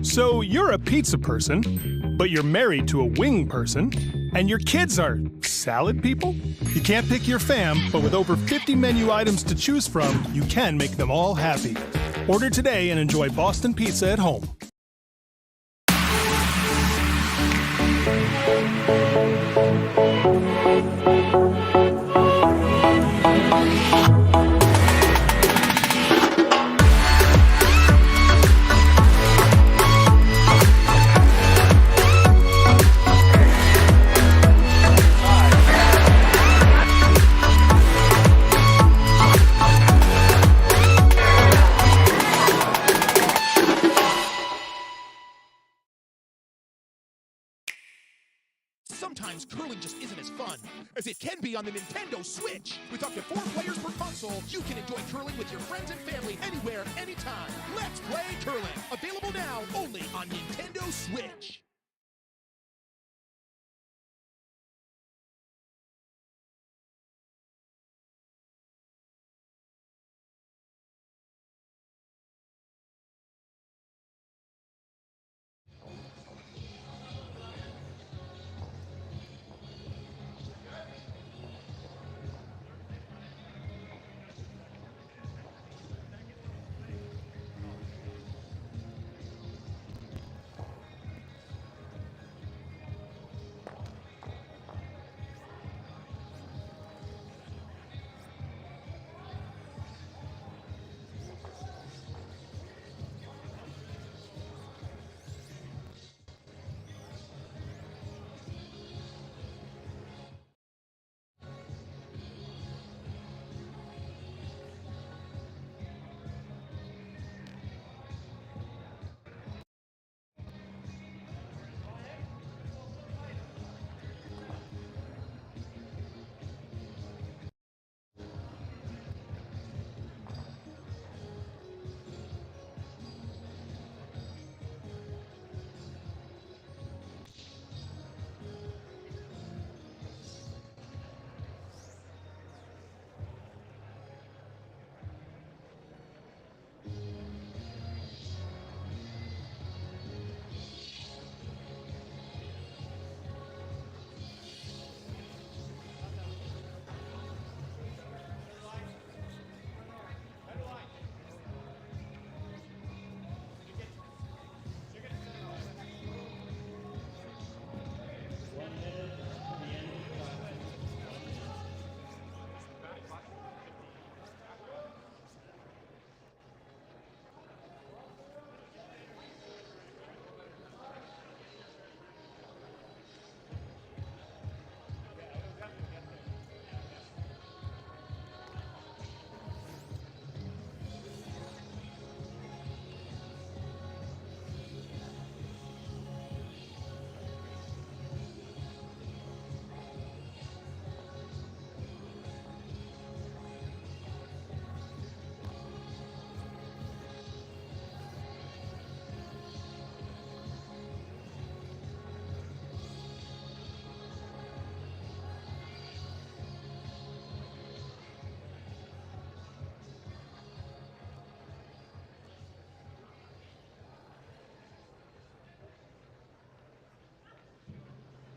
So you're a pizza person, but you're married to a wing person, and your kids are salad people? You can't pick your fam, but with over 50 menu items to choose from, you can make them all happy. Order today and enjoy Boston Pizza at home. Sometimes curling just isn't as fun as it can be on the Nintendo Switch. With up to 4 players per console, you can enjoy curling with your friends and family anywhere, anytime. Let's play curling. Available now only on Nintendo Switch.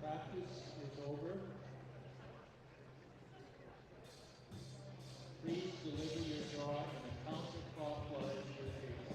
Practice is over. Please deliver your draw in a counterclockwise rotation.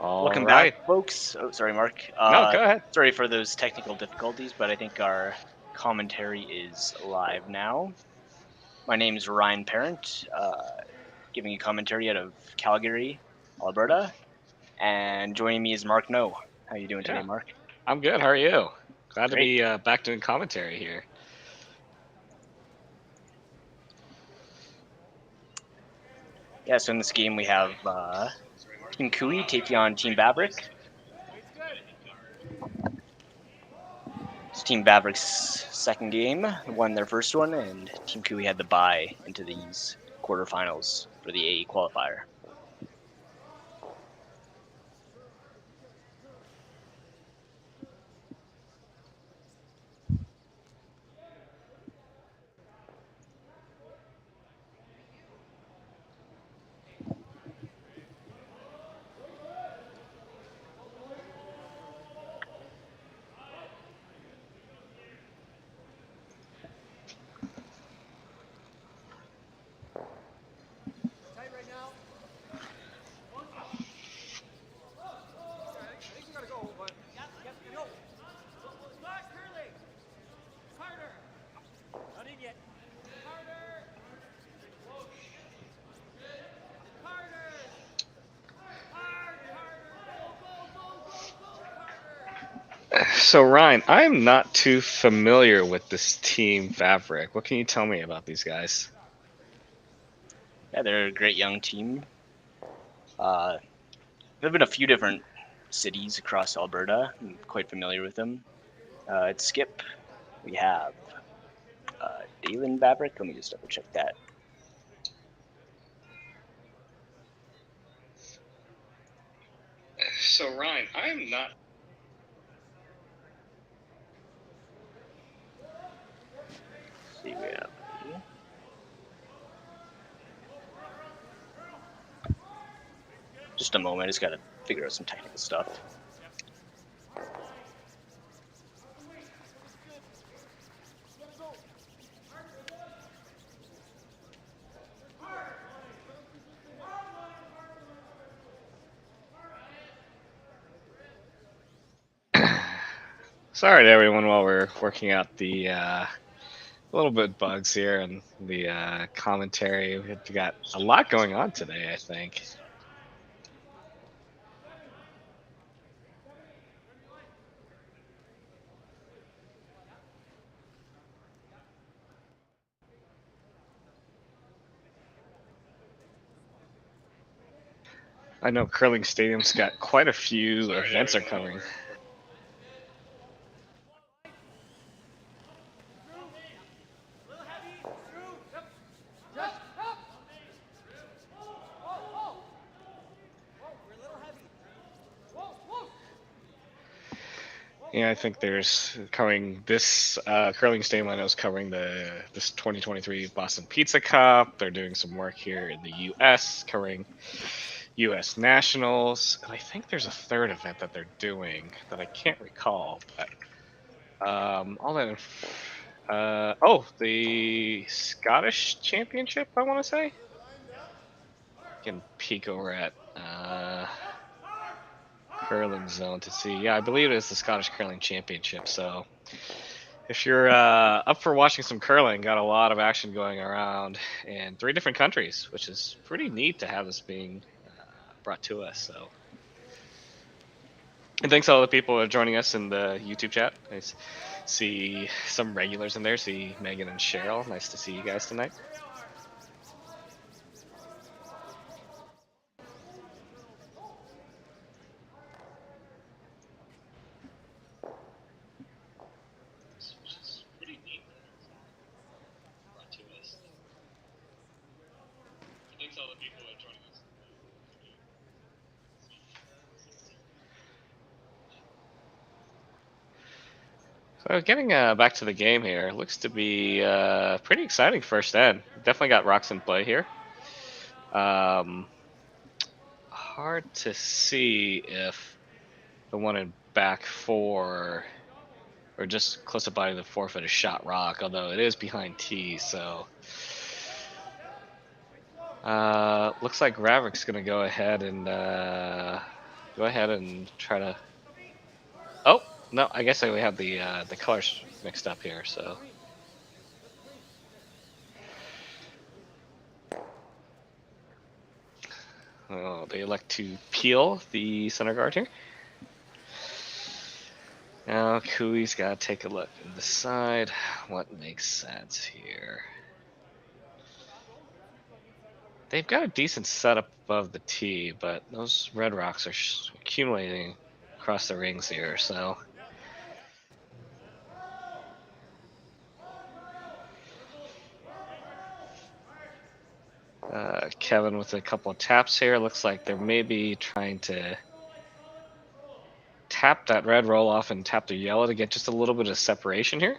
Welcome right. back, folks. Oh, sorry, Mark. No, go ahead. Sorry for those technical difficulties, but I think our commentary is live now. My name is Ryan Parent, giving you commentary out of Calgary, Alberta, and joining me is Mark No. How you doing today, Yeah. Mark? I'm good. How are you? Glad to Great. be back doing commentary here. Yeah, so in this game we have Team Kui taking on Team Vavrek. It's Team Vavrek's second game, won their first one, and Team Kui had the bye into these quarterfinals for the A qualifier. So Ryan, I'm not too familiar with this team Vavrek. What can you tell me about these guys? Yeah, they're a great young team. There have been a few different cities across Alberta. I'm quite familiar with them. At Skip, we have Daylan Vavrek. Let me just double check that. So Ryan, I'm not. Let's see, we have. Just a moment, I just gotta figure out some technical stuff. Sorry to everyone while we're working out the little bit bugs here and the commentary. We've got a lot going on today, I think. I know Curling Stadium's got quite a few events are coming. Yeah, I think there's covering this Curling Stadium. I know is covering this 2023 Boston Pizza Cup. They're doing some work here in the U.S. covering U.S. Nationals, and I think there's a third event that they're doing that I can't recall. But all that. Oh, the Scottish Championship. I want to say. You can peek over at Curling Zone to see. Yeah, I believe it is the Scottish Curling Championship. So if you're up for watching some curling, got a lot of action going around in 3 different countries, which is pretty neat to have this being brought to us. So, and thanks to all the people who are joining us in the YouTube chat. I see some regulars in there. See Megan and Cheryl. Nice to see you guys tonight. So getting back to the game here, looks to be pretty exciting first end. Definitely got rocks in play here. Hard to see if the one in back 4 or just close to body the forfeit a shot rock, although it is behind tee, so looks like Ravrick's gonna go ahead and go ahead and try to. Oh no, I guess we have the colors mixed up here. So. Oh, they elect to peel the center guard here. Now Kui's got to take a look and decide what makes sense here. They've got a decent setup above the tee, but those red rocks are accumulating across the rings here, so. Kevin with a couple of taps here. Looks like they're maybe trying to tap that red roll off and tap the yellow to get just a little bit of separation here.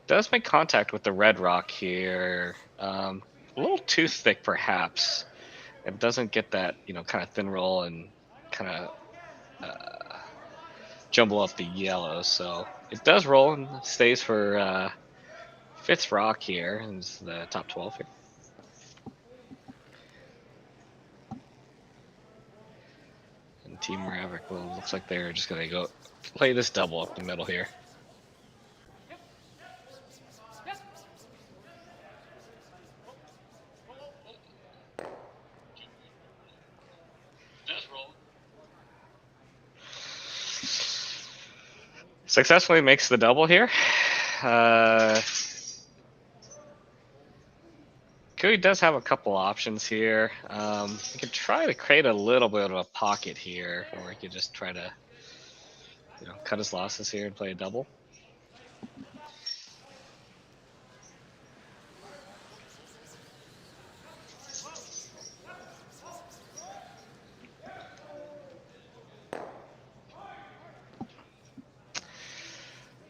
Does make contact with the red rock here. A little too thick, perhaps. It doesn't get that, kind of thin roll and kind of jumble up the yellow. So it does roll and stays for fifth rock here. And this is the top 12 here. And Team Vavrek, well, looks like they're just going to go play this double up the middle here. Successfully makes the double here. Kui does have a couple options here. He could try to create a little bit of a pocket here, or he could just try to, cut his losses here and play a double.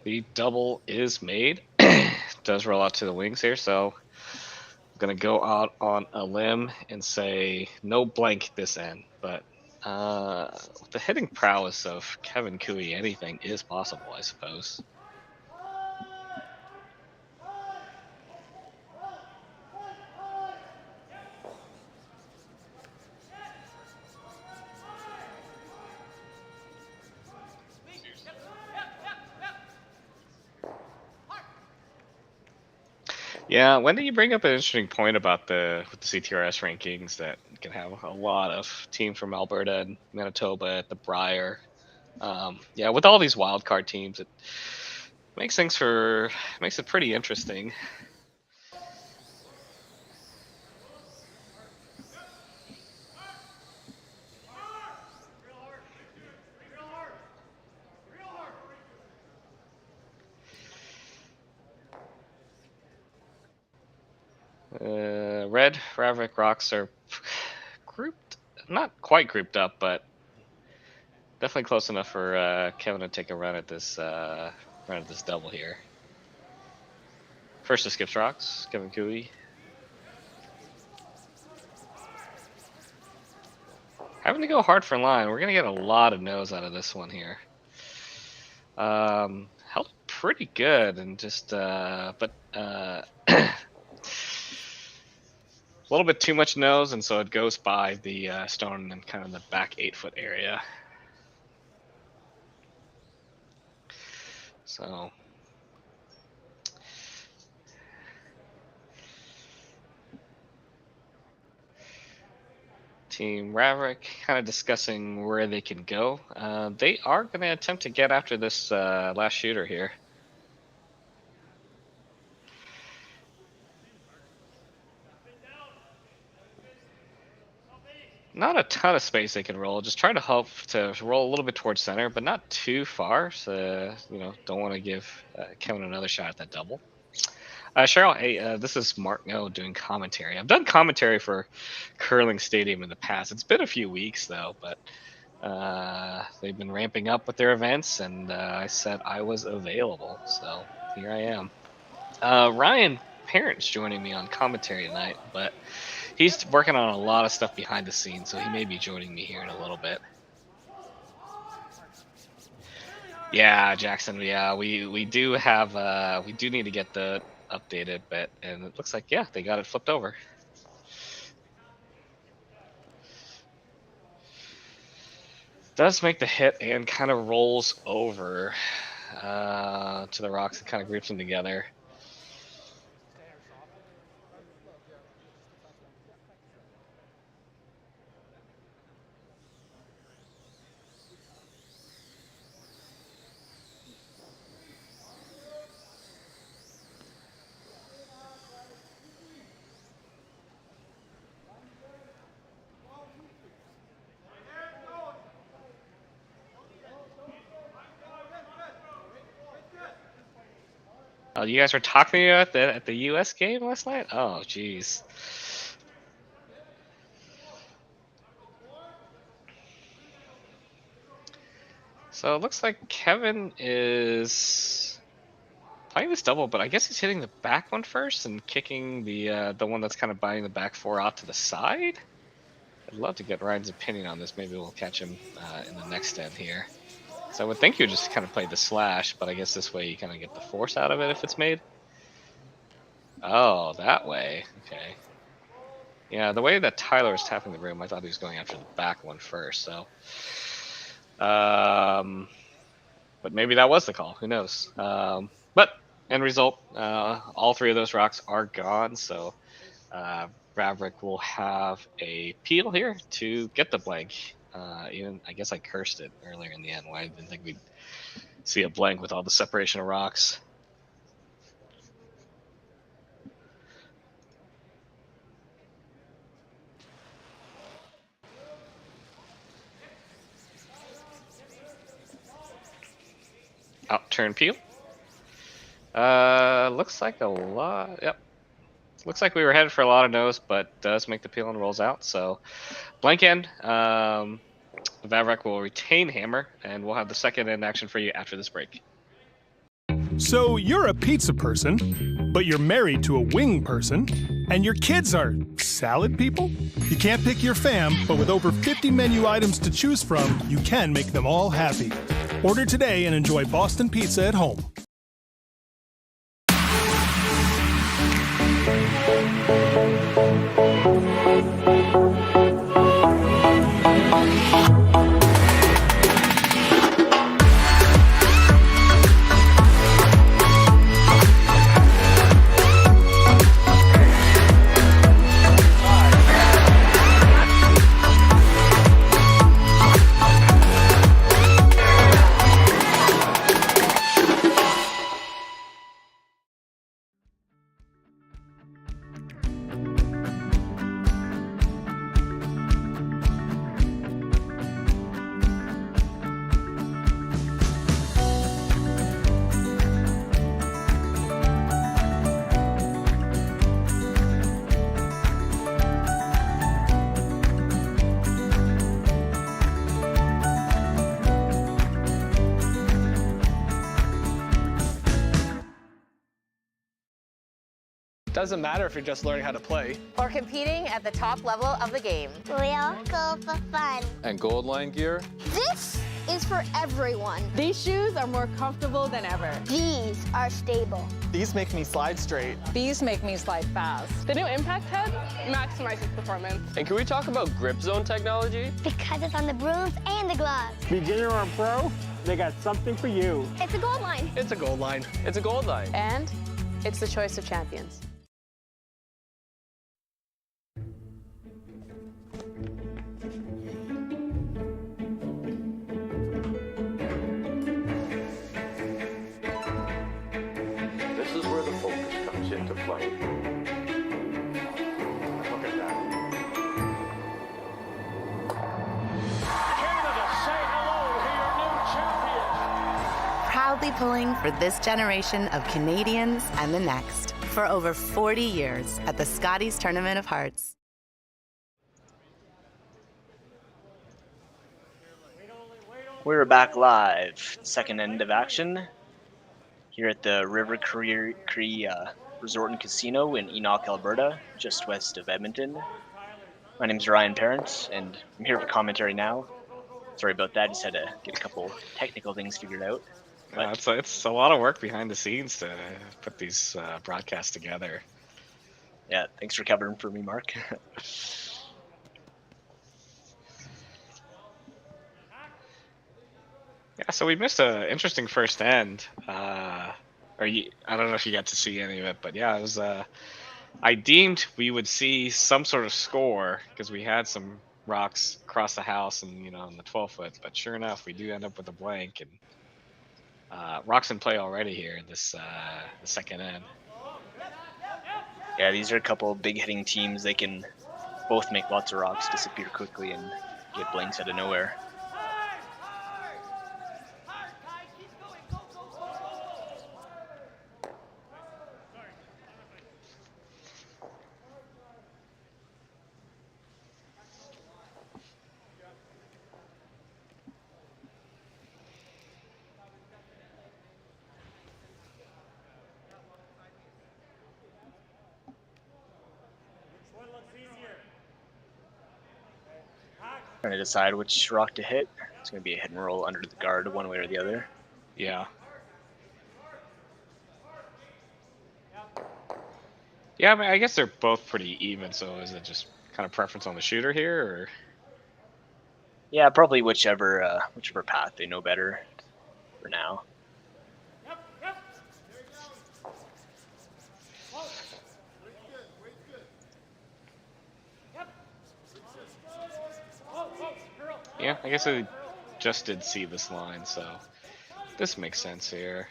The double is made. Does roll out to the wings here, so I'm gonna go out on a limb and say no blank this end. But with the hitting prowess of Kevin Kui, anything is possible, I suppose. Yeah, when did you bring up an interesting point about the CTRS rankings that can have a lot of teams from Alberta and Manitoba at the Brier. Yeah, with all these wildcard teams, it makes it pretty interesting. Red Vavrek rocks are grouped, not quite grouped up, but definitely close enough for Kevin to take a run at this double here. First to skips rocks, Kevin Kui. Having to go hard for line. We're gonna get a lot of no's out of this one here. Held pretty good and just but a little bit too much nose, and so it goes by the stone and kind of the back 8-foot area. So Team Vavrek kind of discussing where they can go. They are going to attempt to get after this last shooter here. Not a ton of space they can roll. Just trying to hope to roll a little bit towards center, but not too far. So, don't want to give Kevin another shot at that double. Cheryl, hey, this is Mark No doing commentary. I've done commentary for Curling Stadium in the past. It's been a few weeks, though, but they've been ramping up with their events, and I said I was available. So here I am. Ryan Parent's joining me on commentary tonight, but He's working on a lot of stuff behind the scenes, so he may be joining me here in a little bit. Yeah, Jackson. Yeah, we do have we do need to get the updated bit, and it looks like yeah they got it flipped over. Does make the hit and kind of rolls over to the rocks and kind of groups them together. Oh, you guys were talking about at the U.S. game last night? Oh, jeez. So it looks like Kevin is playing this double, but I guess he's hitting the back one first and kicking the one that's kind of binding the back four out to the side. I'd love to get Ryan's opinion on this. Maybe we'll catch him in the next end here. So I would think you just kind of play the slash, but I guess this way you kind of get the force out of it if it's made. Oh, that way. Okay. Yeah, the way that Tyler was tapping the room, I thought he was going after the back one first. So, but maybe that was the call. Who knows? But end result, all three of those rocks are gone. So Vavrek will have a peel here to get the blank. Even I guess I cursed it earlier in the end. Why I didn't think we'd see a blank with all the separation of rocks. Out turn peel. Looks like a lot. Yep. Looks like we were headed for a lot of no's, but does make the peel and rolls out. So blank end. Vavrek will retain hammer, and we'll have the second end action for you after this break. So you're a pizza person, but you're married to a wing person, and your kids are salad people? You can't pick your fam, but with over 50 menu items to choose from, you can make them all happy. Order today and enjoy Boston Pizza at home. Doesn't matter if you're just learning how to play. Or competing at the top level of the game. We all go for fun. And Gold Line gear? This is for everyone. These shoes are more comfortable than ever. These are stable. These make me slide straight. These make me slide fast. The new impact head maximizes performance. And can we talk about grip zone technology? Because it's on the brooms and the gloves. Beginner or pro, they got something for you. It's a Gold Line. It's a Gold Line. It's a Gold Line. And it's the choice of champions. This is where the focus comes into play. Look at that. Canada, say hello to your new champions. Proudly pulling for this generation of Canadians and the next for over 40 years at the Scotties Tournament of Hearts. We're back live. Second end of action here at the Cree Resort and Casino in Enoch, Alberta, just west of Edmonton. My name's Ryan Parent, and I'm here for commentary now. Sorry about that, just had to get a couple technical things figured out. It's a lot of work behind the scenes to put these broadcasts together. Yeah, thanks for covering for me, Mark. Yeah, so we missed an interesting first end. I don't know if you got to see any of it, but yeah, it was. I deemed we would see some sort of score because we had some rocks across the house and on the 12-foot, but sure enough, we do end up with a blank and rocks in play already here in this the second end. Yeah, these are a couple big hitting teams. They can both make lots of rocks disappear quickly and get blanks out of nowhere. Trying to decide which rock to hit. It's going to be a hit and roll under the guard one way or the other. Yeah. Yeah, I mean, I guess they're both pretty even, so is it just kind of preference on the shooter here, or? Yeah, probably whichever path they know better for now. Yeah, I guess I just did see this line, so this makes sense here.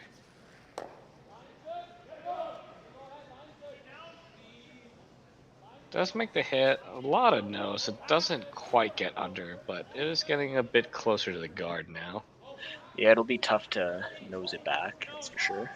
Does make the hit. A lot of nose. It doesn't quite get under, but it is getting a bit closer to the guard now. Yeah, it'll be tough to nose it back, that's for sure.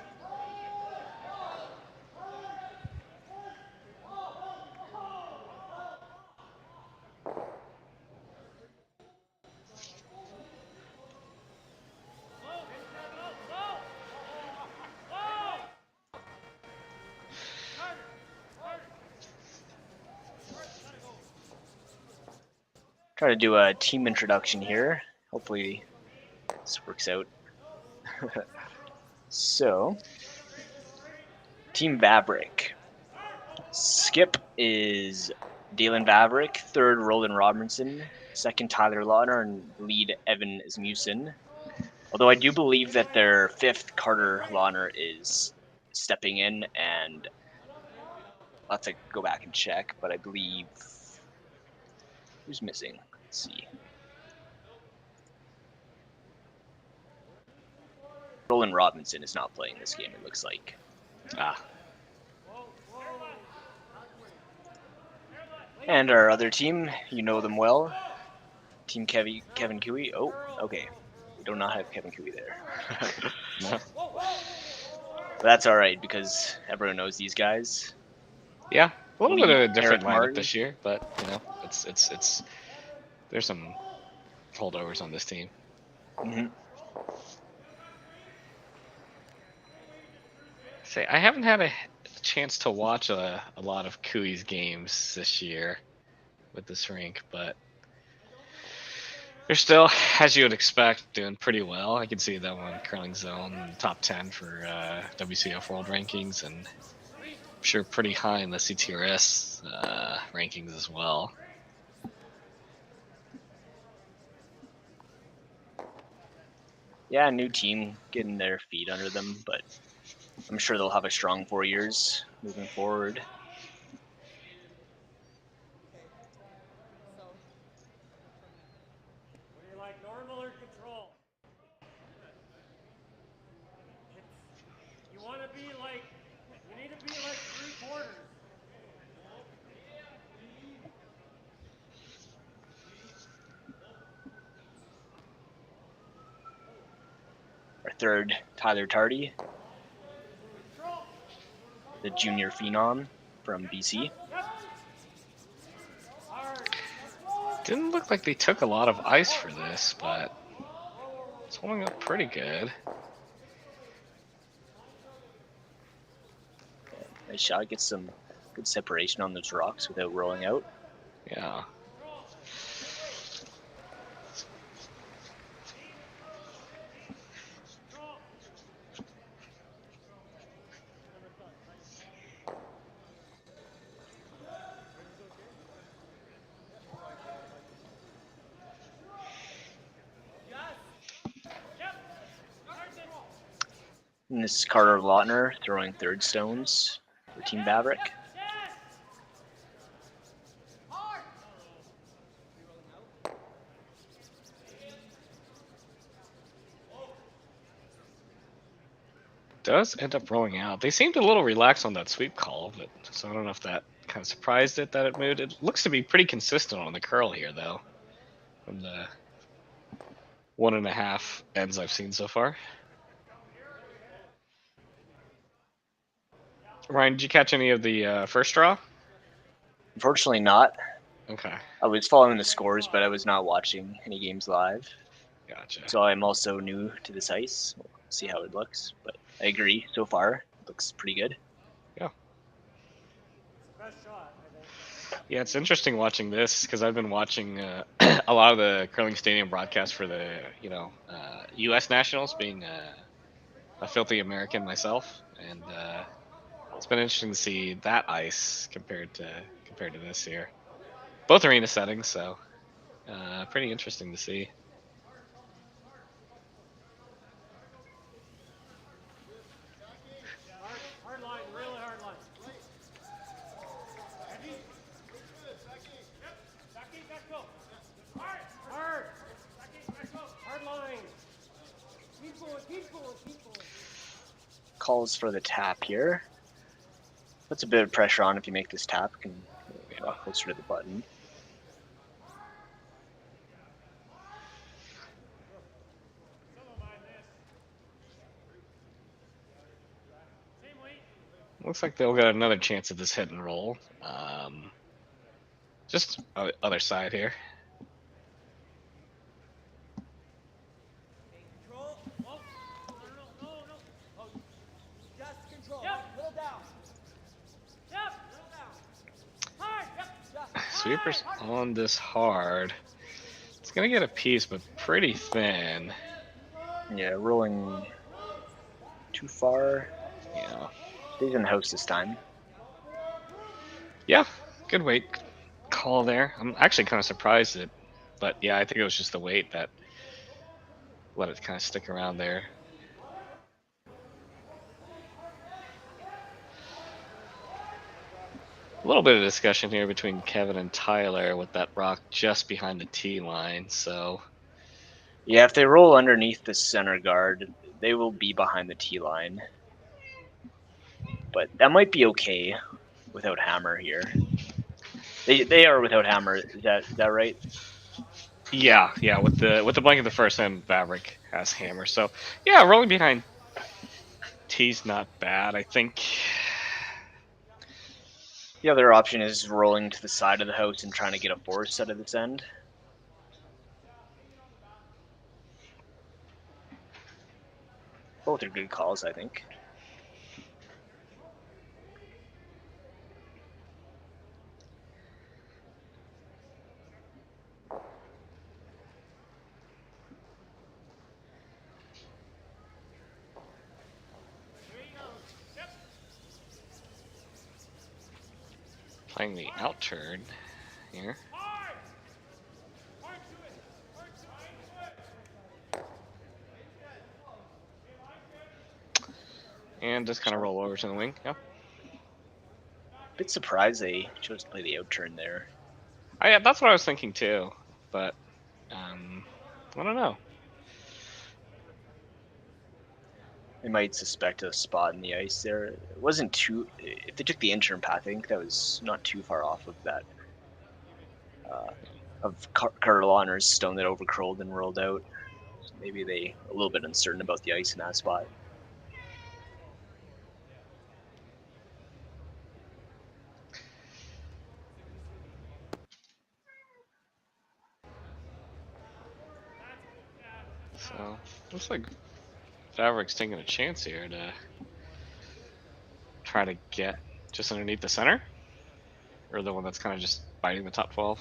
Try to do a team introduction here. Hopefully this works out. So, Team Vavrek. Skip is Daylan Vavrek, third Roland Robertson, second Tyler Launer, and lead Evan Asmussen. Although I do believe that their fifth Carter Launer is stepping in, and I'll have to go back and check, but I believe who's missing? Let's see. Roland Robinson is not playing this game, it looks like. And our other team, you know them well. Team Kevin Cooey. Oh, okay. We do not have Kevin Cooey there. No. But that's alright, because everyone knows these guys. Yeah, a little bit of a different Eric lineup Martin. this year, but it's there's some holdovers on this team. Mm-hmm. Say, I haven't had a chance to watch a lot of Cooey's games this year with this rink, but they're still, as you would expect, doing pretty well. I can see that one curling zone in the top 10 for WCF World Rankings, and I'm sure pretty high in the CTRS rankings as well. Yeah, new team getting their feet under them, but I'm sure they'll have a strong 4 years moving forward. Would you like normal or control? You want to be like, you need to be like 3/4. Our third, Tyler Tardy, the junior phenom from BC. Didn't look like they took a lot of ice for this, but it's holding up pretty good. Nice shot. Gets some good separation on those rocks without rolling out. Yeah. And this is Carter Lautner throwing third stones for Team Vavrek. Does end up rolling out. They seemed a little relaxed on that sweep call, but so I don't know if that kind of surprised it that it moved. It looks to be pretty consistent on the curl here, though, from the 1.5 ends I've seen so far. Ryan, did you catch any of the first draw? Unfortunately not. Okay. I was following the scores, but I was not watching any games live. Gotcha. So I'm also new to this ice. We'll see how it looks, but I agree. So far, it looks pretty good. Yeah. Yeah, it's interesting watching this because I've been watching a lot of the curling stadium broadcasts for the U.S. Nationals, being a filthy American myself, and it's been interesting to see that ice compared to this here. Both arena settings, so pretty interesting to see. Hard line, really hard line. Hard line. Keep going, keep going, keep going. Calls for the tap here. Puts a bit of pressure on if you make this tap. Can get closer to the button. Looks like they'll get another chance at this hit and roll. Just other side here. Sweepers on this hard. It's gonna get a piece, but pretty thin. Yeah, rolling too far. Yeah. Stays in the house this time. Yeah, good weight call there. I'm actually kind of surprised at, but yeah, I think it was just the weight that let it kind of stick around there. A little bit of discussion here between Kevin and Tyler with that rock just behind the tee line. So yeah, if they roll underneath the center guard, they will be behind the tee line. But that might be okay without hammer here. They are without hammer. Is that right? Yeah. With the blank of the first end, Vavrek has hammer. So yeah, rolling behind tee's not bad. I think the other option is rolling to the side of the house and trying to get a force out of this end. Both are good calls, I think. playing the out turn here. And just kind of roll over to the wing. Yeah. Bit surprised they chose to play the out turn there. Yeah, that's what I was thinking too, but I don't know. They might suspect a spot in the ice there. It wasn't too. If they took the in-turn path, I think that was not too far off of that. Of Carter Launer's stone that overcurled and rolled out. So maybe they a little bit uncertain about the ice in that spot. So looks like Vavrek's taking a chance here to try to get just underneath the center? Or the one that's kind of just biting the top 12?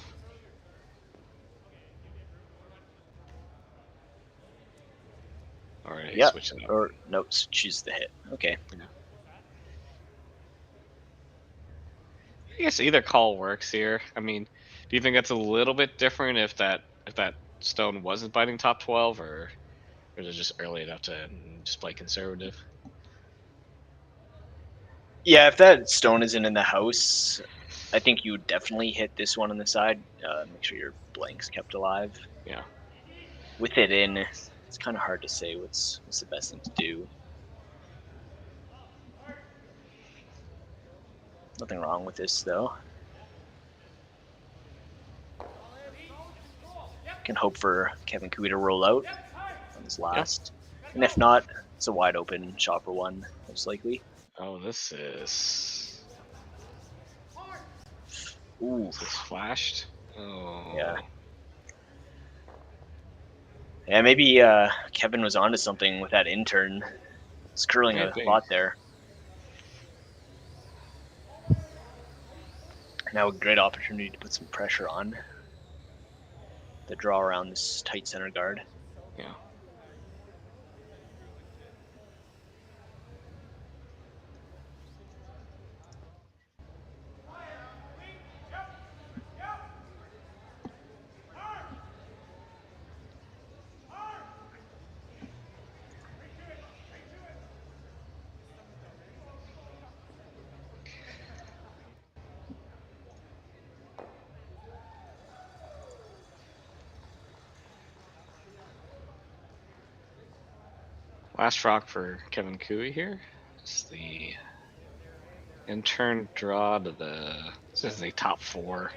Or Yeah. switch it up. Or nope, choose the hit. Okay. Yeah. I guess either call works here. I mean, do you think that's a little bit different if that stone wasn't biting top 12, or is it just early enough to just play conservative? Yeah, if that stone isn't in the house, I think you would definitely hit this one on the side. Make sure your blank's kept alive. Yeah. With it in, it's kind of hard to say what's the best thing to do. Nothing wrong with this though. Can hope for Kevin Cooey to roll out on his last, and if not, it's a wide open shot for one, most likely. Oh, this is. Ooh, Is this flashed? Oh. yeah. Yeah, maybe Kevin was onto something with that intern. It's curling a lot there. Now a great opportunity to put some pressure on the draw around this tight center guard. Yeah. Last rock for Kevin Cooey here. It's the intern draw to the. This is the top 4.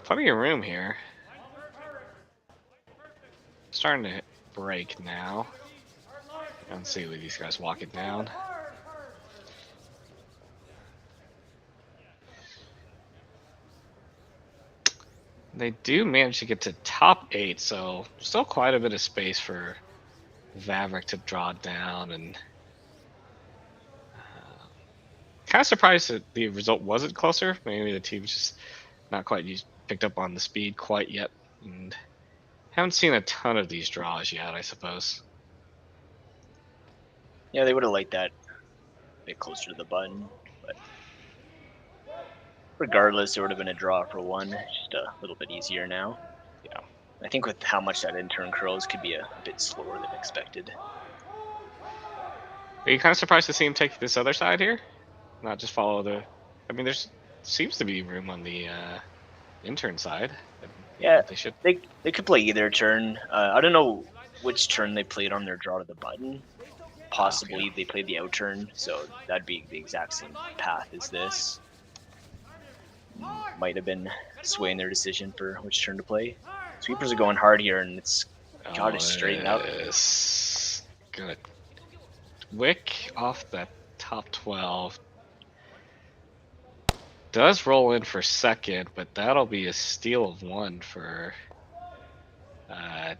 Plenty of room here. Starting to break now. Let's see with these guys walking down. They do manage to get to top 8, so still quite a bit of space for Vavrek to draw down, and kind of surprised that the result wasn't closer. Maybe the team's just not quite picked up on the speed quite yet, and haven't seen a ton of these draws yet, I suppose. Yeah, they would have liked that a bit closer to the button, but regardless, it would have been a draw for one, just a little bit easier now. Yeah. I think with how much that intern curls, could be a bit slower than expected. Are you kind of surprised to see him take this other side here? Not just follow the... I mean, there's seems to be room on the intern side. Yeah, they should. They could play either turn. I don't know which turn they played on their draw to the button. Possibly they played the out turn, so that'd be the exact same path as this. Might have been swaying their decision for which turn to play. Sweepers are going hard here, and it's got to straighten out. Good. Wick off that top 12. Does roll in for second, but that'll be a steal of 1 for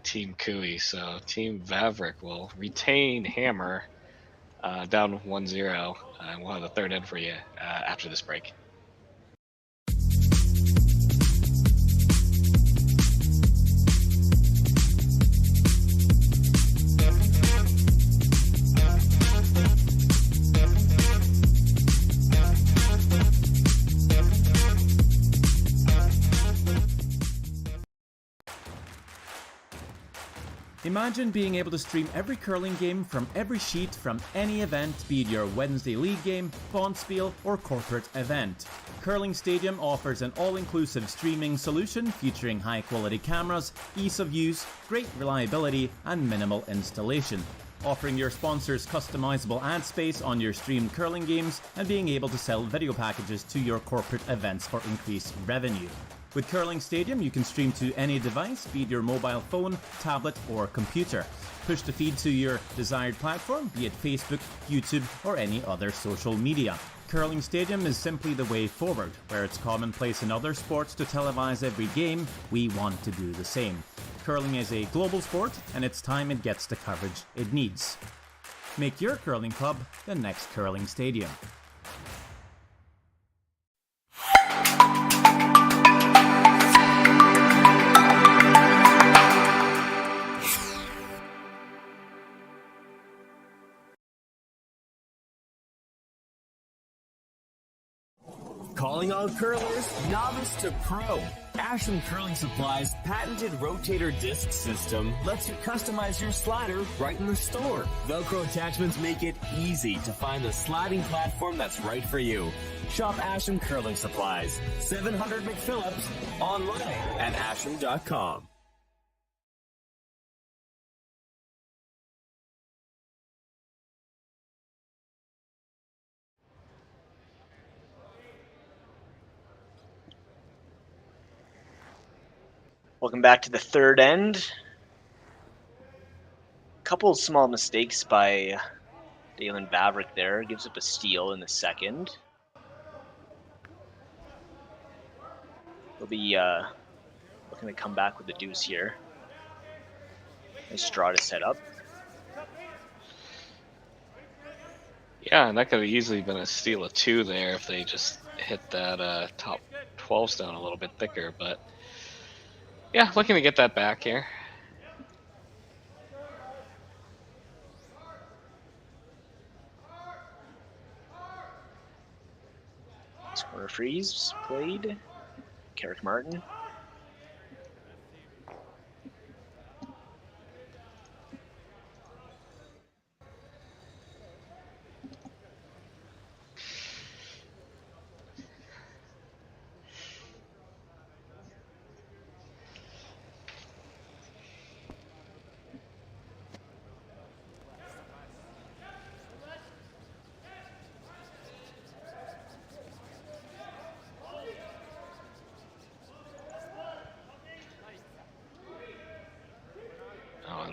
Team Cooey. So Team Vavrek will retain hammer down 1-0. And we'll have the third end for you after this break. Imagine being able to stream every curling game from every sheet from any event, be it your Wednesday league game, bonspiel, or corporate event. Curling Stadium offers an all-inclusive streaming solution featuring high-quality cameras, ease of use, great reliability, and minimal installation. Offering your sponsors customizable ad space on your streamed curling games and being able to sell video packages to your corporate events for increased revenue. With Curling Stadium, you can stream to any device, be it your mobile phone, tablet, or computer. Push the feed to your desired platform, be it Facebook, YouTube, or any other social media. Curling Stadium is simply the way forward. Where it's commonplace in other sports to televise every game, we want to do the same. curling is a global sport, and it's time it gets the coverage it needs. Make your curling club the next curling stadium. Calling all curlers, novice to pro. Ashland Curling Supply's patented rotator disc system lets you customize your slider right in the store. Velcro attachments make it easy to find the sliding platform that's right for you. Shop Ashland Curling Supplies, 700 McPhillips, online at ashland.com. Welcome back to the third end. Couple of small mistakes by Daylan Vavrek there. Gives up a steal in the second. He'll be looking to come back with the deuce here. Nice draw to set up. Yeah, and that could have easily been a steal of 2 there if they just hit that top 12 stone a little bit thicker, but yeah, looking to get that back here. Corner freeze played. Carrick Martin.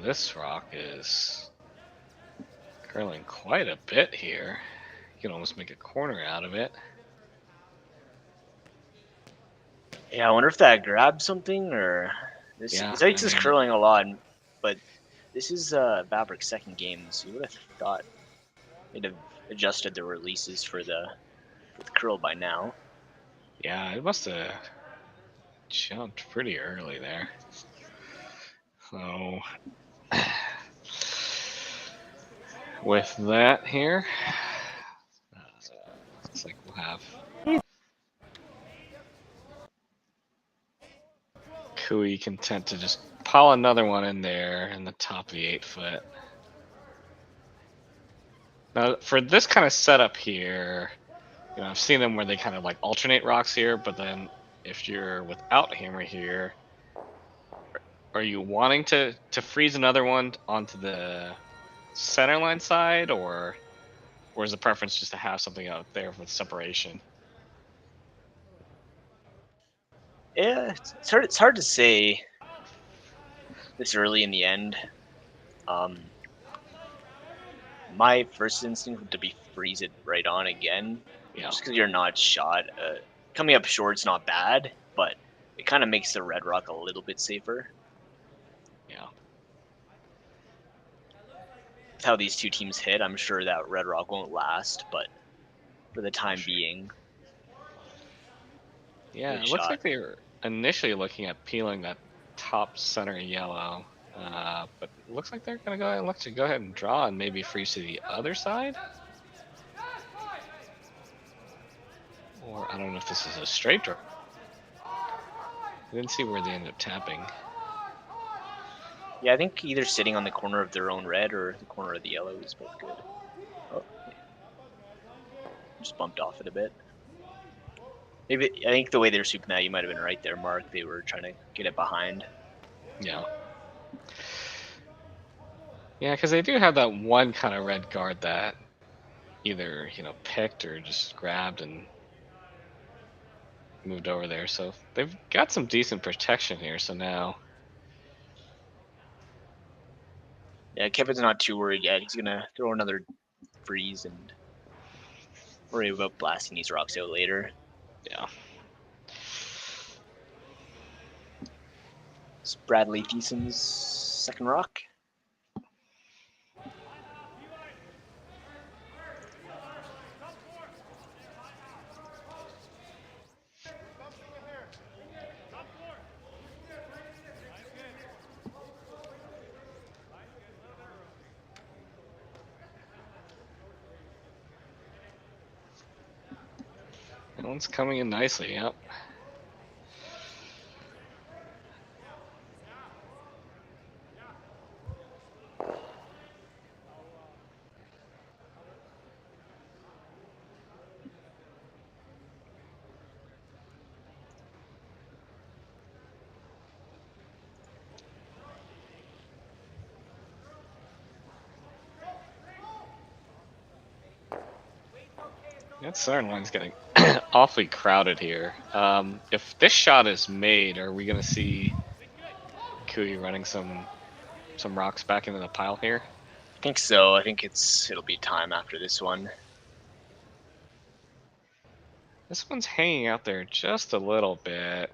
This rock is curling quite a bit here. You can almost make a corner out of it. Yeah, I wonder if that grabbed something or this. Yeah, It's just curling a lot, but this is Vavrek's second game, so you would have thought they'd have adjusted the releases for the curl by now. Yeah, it must have jumped pretty early there. So with that here, looks like we'll have Kui content to just pile another one in there in the top of the 8-foot. Now, for this kind of setup here, you know, I've seen them where they kind of like alternate rocks here, but then if you're without hammer here, are you wanting to freeze another one onto the center line side, or is the preference just to have something out there with separation? Yeah, it's hard to say this early in the end. My first instinct would be freeze it right on again, just because you're not shot. Coming up short's not bad, but it kind of makes the red rock a little bit safer. Yeah. With how these two teams hit, I'm sure that red rock won't last, but for the time being. Yeah, it looks like they were initially looking at peeling that top center yellow, but it looks like they're going to go ahead and draw and maybe freeze to the other side. Or I don't know if this is a straight draw. I didn't see where they ended up tapping. Yeah, I think either sitting on the corner of their own red or the corner of the yellow is both good. Oh, just bumped off it a bit. Maybe I think the way they were sweeping that, you might have been right there, Mark. They were trying to get it behind. Yeah. Yeah, because they do have that one kind of red guard that either, you know, picked or just grabbed and moved over there. So they've got some decent protection here. So now, yeah, Kevin's not too worried yet. He's gonna throw another freeze and worry about blasting these rocks out later. Yeah. It's Bradley Thiesen's second rock. That one's coming in nicely, yep. That center line's getting awfully crowded here. If this shot is made, are we gonna see Kui running some rocks back into the pile here? I think so. I think it'll be time after this one. This one's hanging out there just a little bit.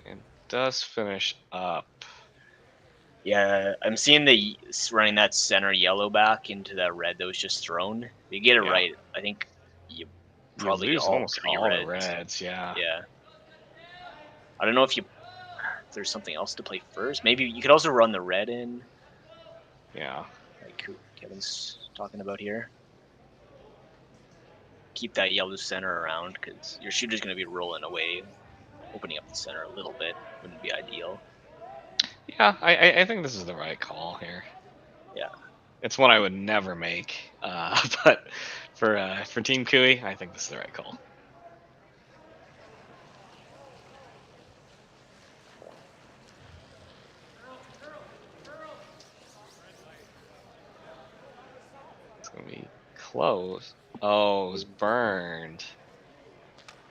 And does finish up. Yeah, I'm seeing running that center yellow back into that red that was just thrown. If you get it right, I think you probably lose almost three all reds. the reds, yeah. Yeah. I don't know if there's something else to play first. Maybe you could also run the red in. Yeah. Like Kevin's talking about here. Keep that yellow center around because your shooter's going to be rolling away. Opening up the center a little bit wouldn't be ideal. Yeah, I think this is the right call here. Yeah. It's one I would never make, but for Team Kui, I think this is the right call. It's gonna be close. Oh, it was burned.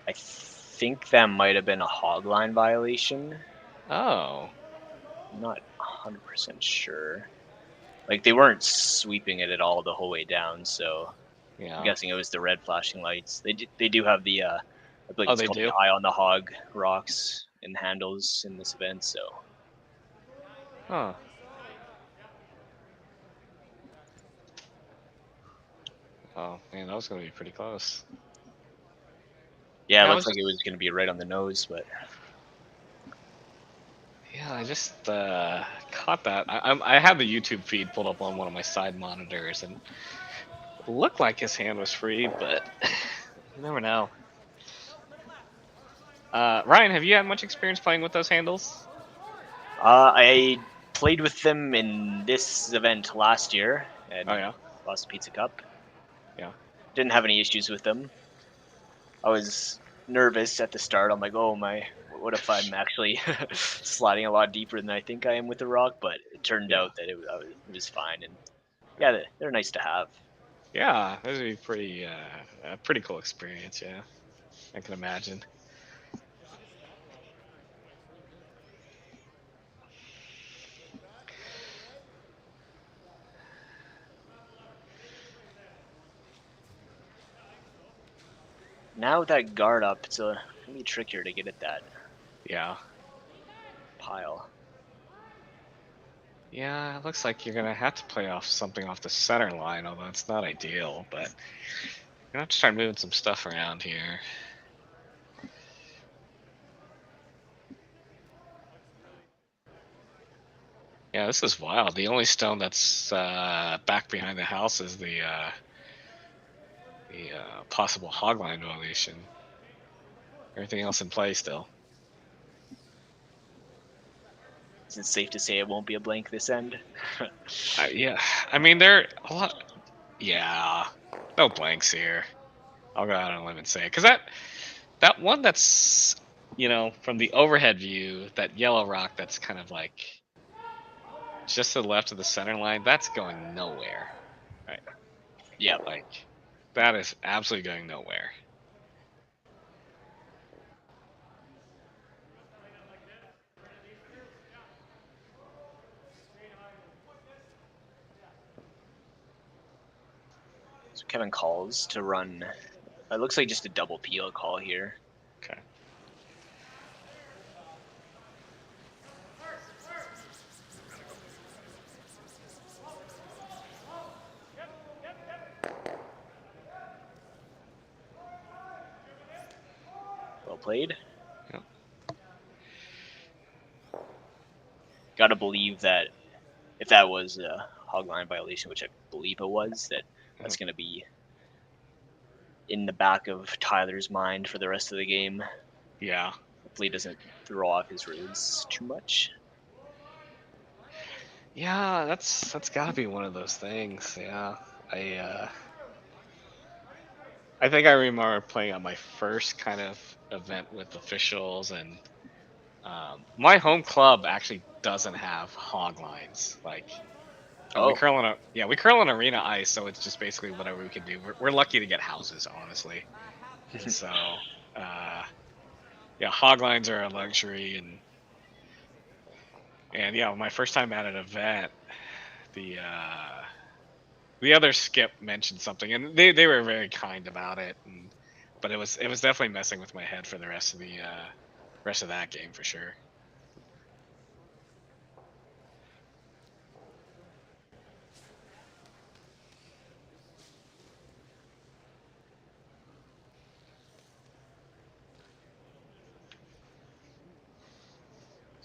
I think that might have been a hogline violation. Oh. I'm not 100% sure. Like, they weren't sweeping it at all the whole way down, so yeah. I'm guessing it was the red flashing lights. They do have the, I believe Oh, it's they called do? the Eye on the Hog rocks and handles in this event, so. Huh. Oh, man, that was going to be pretty close. Yeah, it looks like it was going to be right on the nose, but. Yeah, I just caught that. I had the YouTube feed pulled up on one of my side monitors, and it looked like his hand was free, but you never know. Ryan, have you had much experience playing with those handles? I played with them in this event last year at Boston Pizza Cup. Yeah. Didn't have any issues with them. I was nervous at the start. I'm like, oh my, what if I'm actually sliding a lot deeper than I think I am with the rock? But it turned out that it was fine, and yeah, they're nice to have. Yeah, this would be pretty a pretty cool experience. Yeah, I can imagine. Now with that guard up, it's gonna be trickier to get at that. Yeah. Pile. Yeah, it looks like you're gonna have to play off something off the center line, although it's not ideal. But you're gonna have to start moving some stuff around here. Yeah, this is wild. The only stone that's back behind the house is the possible hogline violation. Everything else in play still. Is it safe to say it won't be a blank this end? Yeah, I mean there a lot. Yeah, no blanks here. I'll go out on a limb and say it, because that one that's from the overhead view, that yellow rock that's kind of like just to the left of the center line, that's going nowhere. Right. Yeah, like that is absolutely going nowhere. So Kevin calls to run. It looks like just a double peel call here. Okay. played. Yep. Gotta believe that if that was a hogline violation, which I believe it was, that's going to be in the back of Tyler's mind for the rest of the game. Yeah. Hopefully he doesn't throw off his release too much. Yeah, that's gotta be one of those things. Yeah. I think I remember playing on my first kind of event with officials, and my home club actually doesn't have hog lines. Like, we curl on arena ice, so it's just basically whatever we can do. We're lucky to get houses, honestly. And so, yeah, hog lines are a luxury, and yeah, my first time at an event, the other skip mentioned something, and they were very kind about it, but it was definitely messing with my head for the rest of that game for sure.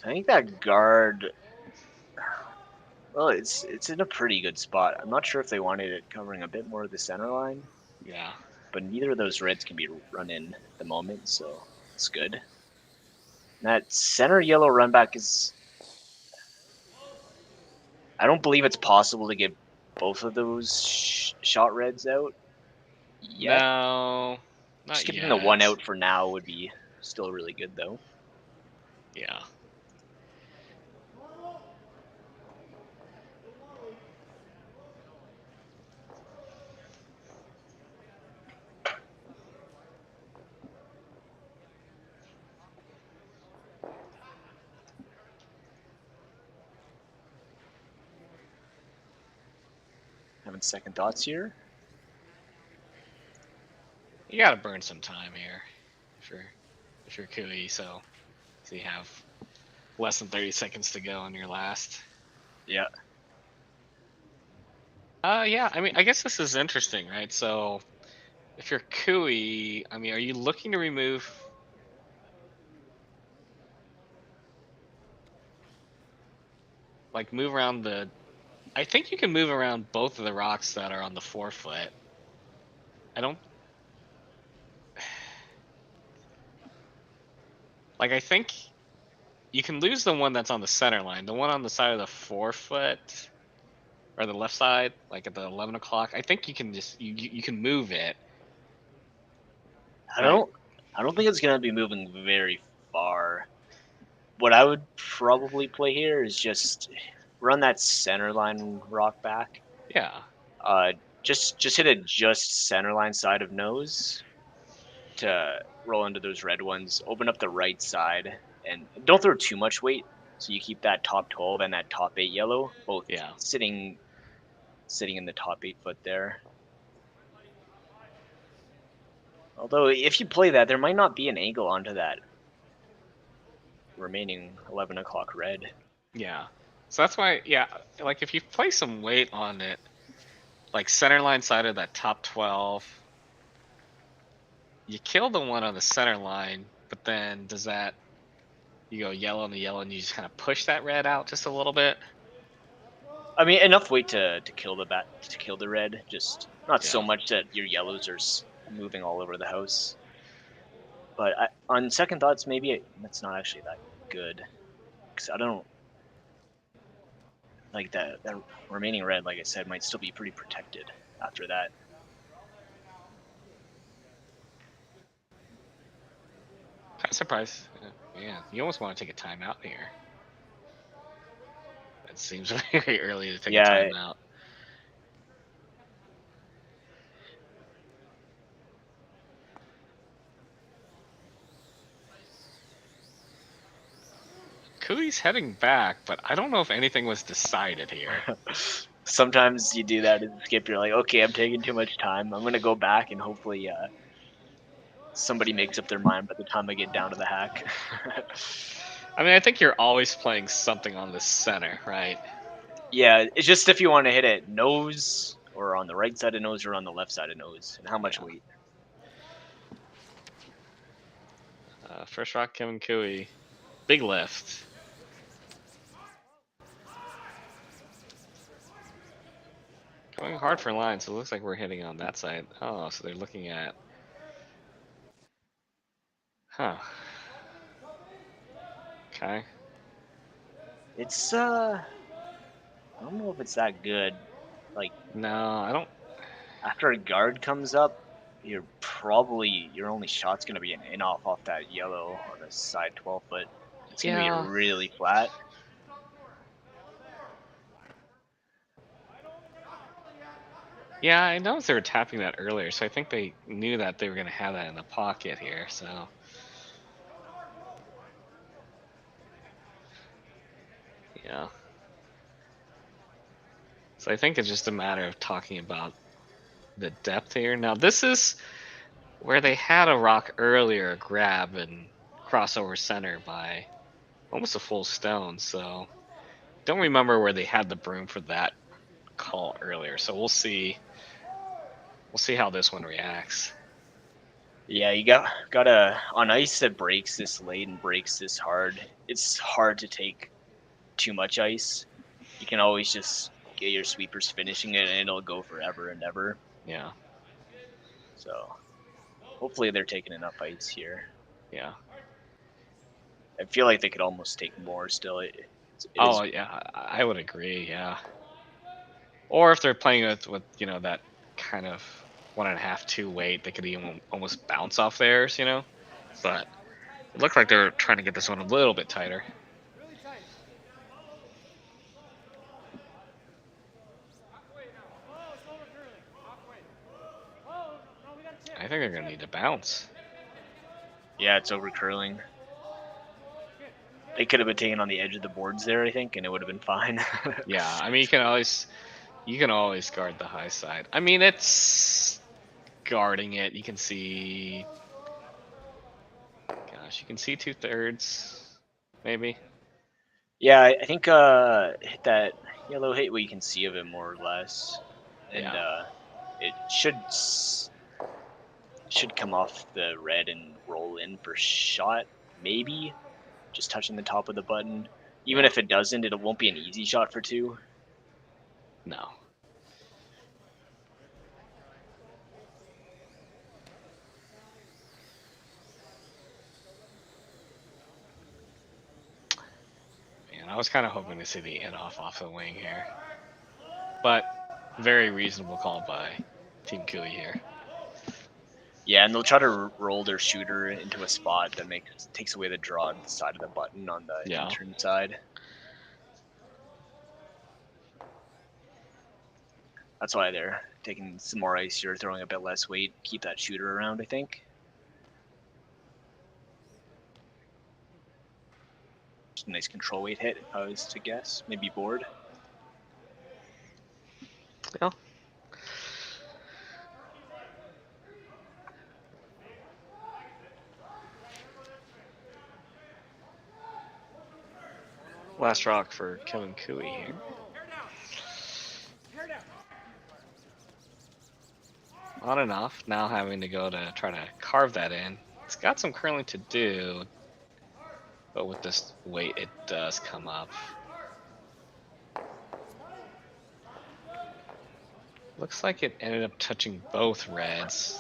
I think that guard, well, it's in a pretty good spot. I'm not sure if they wanted it covering a bit more of the center line. Yeah. But neither of those reds can be run in at the moment, so it's good. And that center yellow run back is... I don't believe it's possible to get both of those shot reds out yet. No, not just getting yet. the one out for now would be still really good, though. Yeah. Having second thoughts here. You gotta burn some time here, if you're Cooey. So you have less than 30 seconds to go on your last. Yeah. Yeah. I mean, I guess this is interesting, right? So if you're Cooey, I mean, are you looking to remove? Like move around the. I think you can move around both of the rocks that are on the forefoot. I don't. Like, I think you can lose the one that's on the center line. The one on the side of the forefoot, or the left side, like at the 11 o'clock. I think you can just you can move it. I don't think it's gonna be moving very far. What I would probably play here is just run that center line rock back. Yeah. Just hit it just center line side of nose to roll into those red ones. Open up the right side and don't throw too much weight, so you keep that top 12 and that top 8 yellow both sitting in the top 8 foot there. Although if you play that, there might not be an angle onto that remaining 11 o'clock red. Yeah. So that's why, yeah, like if you play some weight on it, like center line side of that top 12, you kill the one on the center line, but then does that, you go yellow on the yellow and you just kind of push that red out just a little bit? I mean, enough weight to kill the red, just not so much that your yellows are moving all over the house. But on second thoughts, maybe that's not actually that good, because I don't like that remaining red, like I said, might still be pretty protected after that. Kind of surprised. Yeah, you almost want to take a timeout here. It seems very early to take a timeout. Cooey's heading back, but I don't know if anything was decided here. Sometimes you do that and skip. You're like, okay, I'm taking too much time. I'm gonna go back and hopefully somebody makes up their mind by the time I get down to the hack. I mean, I think you're always playing something on the center, right? Yeah, it's just if you want to hit it nose or on the right side of nose or on the left side of nose, and how much weight. First rock, Kevin Cooey. Big lift. Going hard for line, so it looks like we're hitting on that side. Oh, so they're looking at... Huh. Okay. It's, I don't know if it's that good. Like, no, I don't... After a guard comes up, you're probably, your only shot's going to be an in-off off that yellow on the side 12 foot. It's going to be really flat. Yeah, I noticed they were tapping that earlier, so I think they knew that they were going to have that in the pocket here, so... Yeah. So I think it's just a matter of talking about the depth here. Now this is where they had a rock earlier, grab and crossover center by almost a full stone, so don't remember where they had the broom for that call earlier, so we'll see how this one reacts. Yeah, you gotta on ice that breaks this late and breaks this hard, it's hard to take too much ice. You can always just get your sweepers finishing it and it'll go forever and ever. Yeah. So hopefully they're taking enough ice here. Yeah. I feel like they could almost take more still. Yeah, I would agree, yeah. Or if they're playing with you know, that kind of 1.5, 2 weight, they could even almost bounce off theirs, you know? But it looked like they're trying to get this one a little bit tighter. I think they're gonna need to bounce. Yeah, it's over curling. They could have been taken on the edge of the boards there, I think, and it would have been fine. Yeah, I mean you can always guard the high side. I mean it's guarding it. You can see, gosh, you can see 2/3, maybe. Yeah, I think hit that yellow, hit what you can see of it more or less, and it should come off the red and roll in for shot, maybe just touching the top of the button. Even if it doesn't, it won't be an easy shot for 2. No. Man, I was kind of hoping to see the in-off off the wing here, but very reasonable call by Team Cooey here. Yeah, and they'll try to roll their shooter into a spot that takes away the draw on the side of the button on the intern side. That's why they're taking some more ice here, throwing a bit less weight, keep that shooter around, I think. Just a nice control weight hit, if I was to guess. Maybe board. Yeah. Last rock for Kevin Cooey here. On and off, now having to go to try to carve that in. It's got some curling to do, but with this weight it does come up. Looks like it ended up touching both reds.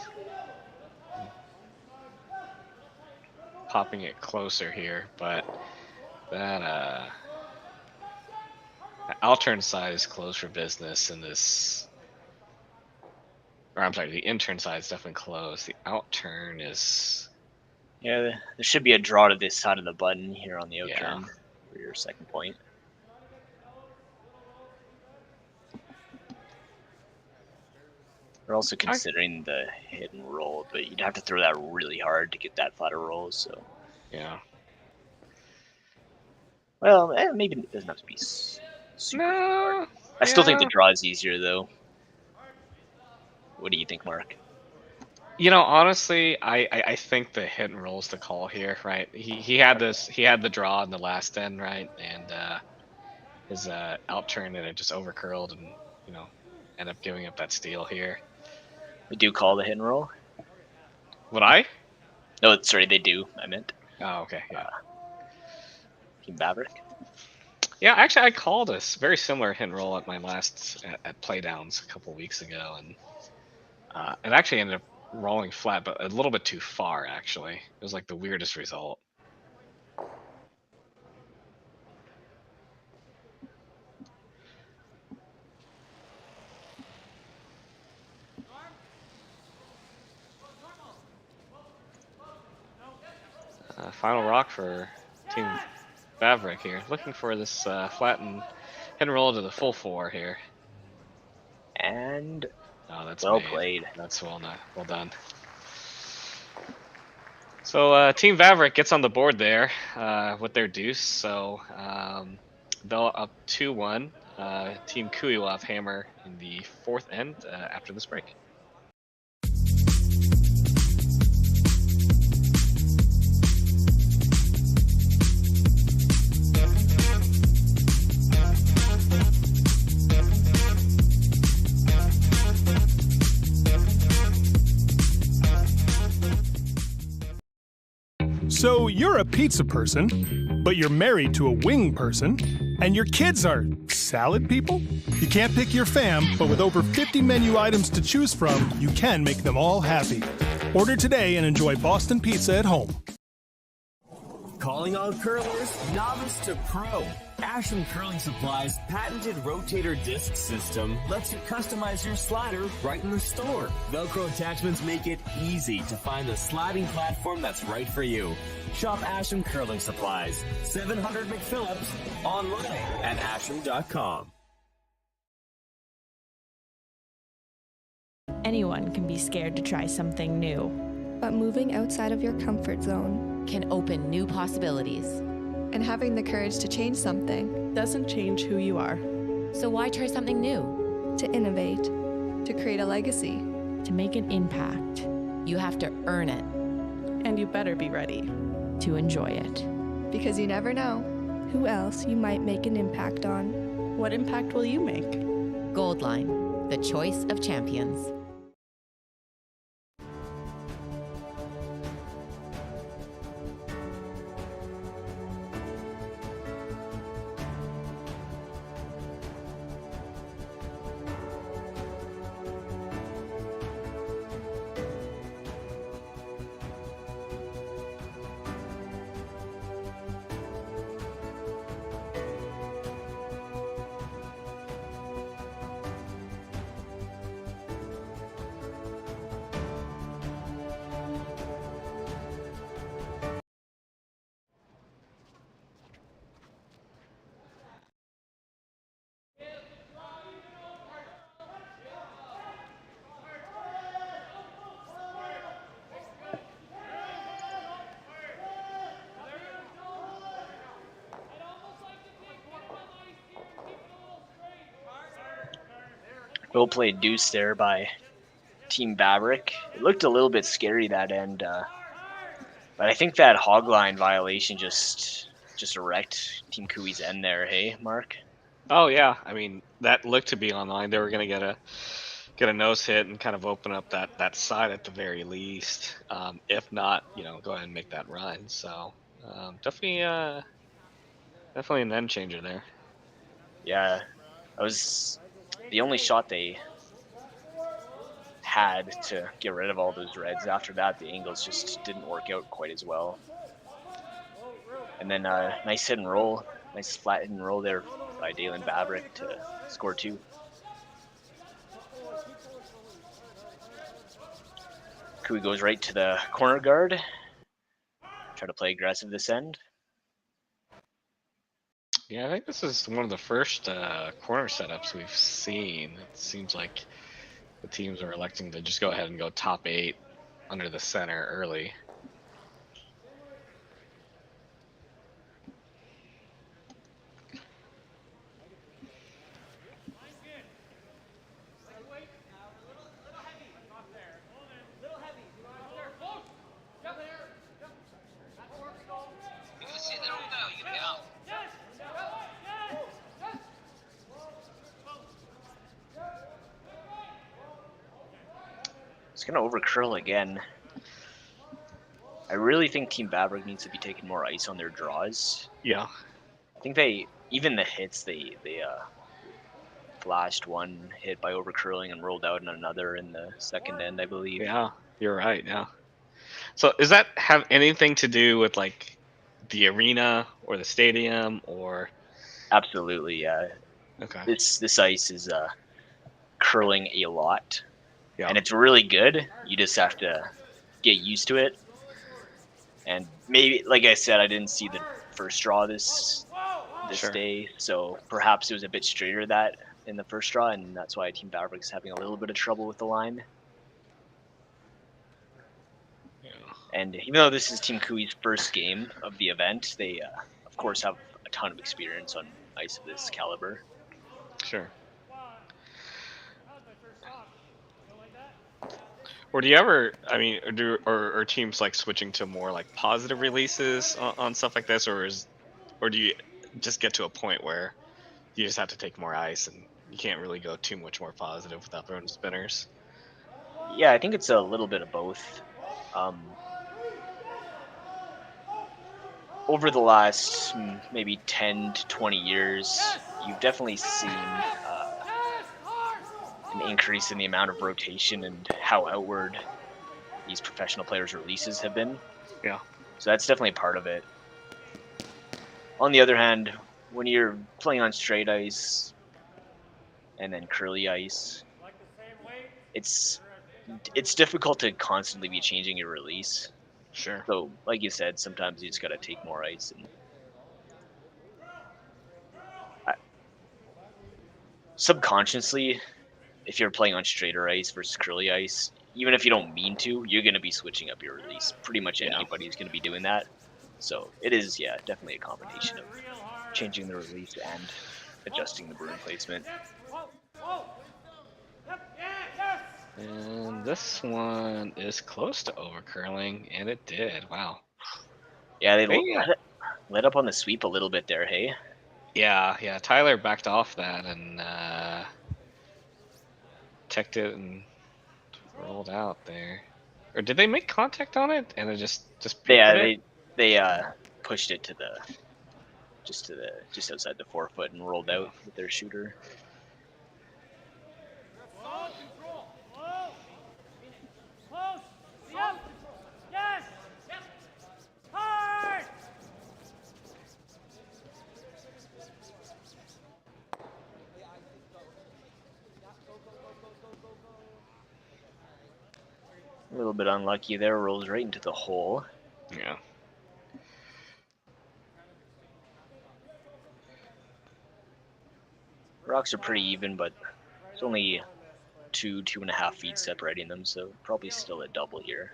Popping it closer here, but that the outturn side is closed for business in this, or I'm sorry, the intern side is definitely closed. The outturn is... Yeah, there should be a draw to this side of the button here on the outturn for your second point. We're also considering the hit and roll, but you'd have to throw that really hard to get that flatter roll, so... Yeah. Well, maybe it doesn't have to be super hard. I still think the draw is easier, though. What do you think, Mark? You know, honestly, I think the hit and roll is the call here, right? He had the draw in the last end, right? And his outturn, and it just overcurled and, you know, end up giving up that steal here. We do call the hit and roll? Would I? No, sorry, they do, I meant. Oh, okay, yeah. Team Vavrek. Yeah, actually, I called a very similar hit and roll at my last at Playdowns a couple weeks ago, and it actually ended up rolling flat, but a little bit too far. Actually, it was like the weirdest result. Final rock for Team Vavrek here. Looking for this flat and hit and roll to the full 4 here. And oh, that's well made. played. That's well done. So Team Vavrek gets on the board there with their deuce. So they'll up 2-1. Team Kui will have hammer in the 4th end after this break. So you're a pizza person, but you're married to a wing person, and your kids are salad people? You can't pick your fam, but with over 50 menu items to choose from, you can make them all happy. Order today and enjoy Boston Pizza at home. Calling all curlers, novice to pro. Ashland Curling Supply's patented rotator disc system lets you customize your slider right in the store. Velcro attachments make it easy to find the sliding platform that's right for you. Shop Ashland Curling Supplies, 700 McPhillips, online at ashland.com. Anyone can be scared to try something new. But moving outside of your comfort zone can open new possibilities. And having the courage to change something doesn't change who you are. So why try something new? To innovate, to create a legacy, to make an impact. You have to earn it. And you better be ready to enjoy it. Because you never know who else you might make an impact on. What impact will you make? Goldline, the choice of champions. Well played deuce there by Team Vavrek. It looked a little bit scary that end, but I think that hogline violation just wrecked Team Kui's end there. Hey, Mark? Oh yeah, I mean that looked to be online. They were gonna get a nose hit and kind of open up that side at the very least. If not, go ahead and make that run. So definitely an end changer there. Yeah, that was the only shot they had to get rid of all those reds. After that, the angles just didn't work out quite as well. And then nice hit and roll, nice flat hit and roll there by Daylan Vavrek to score 2. Kui goes right to the corner guard. Try to play aggressive this end. Yeah, I think this is one of the first corner setups we've seen. It seems like the teams are electing to just go ahead and go top 8 under the center early. It's gonna over curl again. I really think Team Vavrek needs to be taking more ice on their draws. Yeah. I think even the hits, they flashed one hit by overcurling and rolled out in another in the second end, I believe. Yeah, you're right. Yeah. So does that have anything to do with like the arena or the stadium or? Absolutely, yeah. Okay. This ice is curling a lot, Yeah. and it's really good. You just have to get used to it. And maybe, like I said, I didn't see the first draw this Sure. day, so perhaps it was a bit straighter that in the first draw, and that's why Team Vavrek's having a little bit of trouble with the line. Yeah. And even though this is Team Kui's first game of the event, they of course have a ton of experience on ice of this caliber. Sure. Or do you ever? I mean, are teams like switching to more like positive releases on stuff like this, or do you just get to a point where you just have to take more ice and you can't really go too much more positive without throwing spinners? Yeah, I think it's a little bit of both. Over the last maybe 10 to 20 years, you've definitely seen an increase in the amount of rotation and how outward these professional players' releases have been. Yeah. So that's definitely part of it. On the other hand, when you're playing on straight ice and then curly ice, it's difficult to constantly be changing your release. Sure. So, like you said, sometimes you just got to take more ice. And subconsciously, if you're playing on straighter ice versus curly ice, even if you don't mean to, you're going to be switching up your release. Pretty much anybody's going to be doing that. So it is, yeah, definitely a combination of changing the release and adjusting the broom placement. And this one is close to overcurling, and it did. Wow. Yeah, they let up on the sweep a little bit there, hey? Yeah. Tyler backed off that and checked it and rolled out there. Or did they make contact on it and it just they pushed it to just outside the 4-foot and rolled out with their shooter. A little bit unlucky there, rolls right into the hole. Yeah. Rocks are pretty even, but it's only 2.5 feet separating them, so probably still a double here.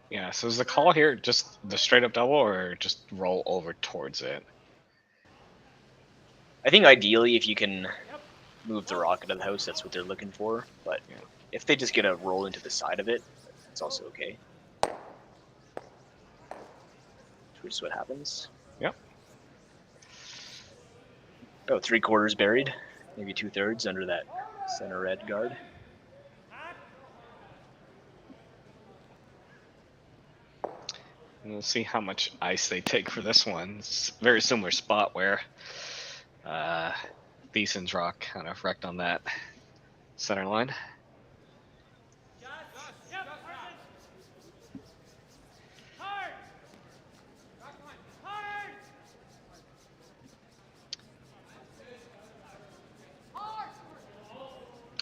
Yeah, so is the call here just the straight up double or just roll over towards it? I think ideally if you can move the rock out of the house, that's what they're looking for, but if they just get a roll into the side of it, it's also okay. Which is what happens. Yep. About 3/4 buried, maybe 2/3 under that center red guard. And we'll see how much ice they take for this one. It's a very similar spot where Thiessen's rock kind of wrecked on that center line.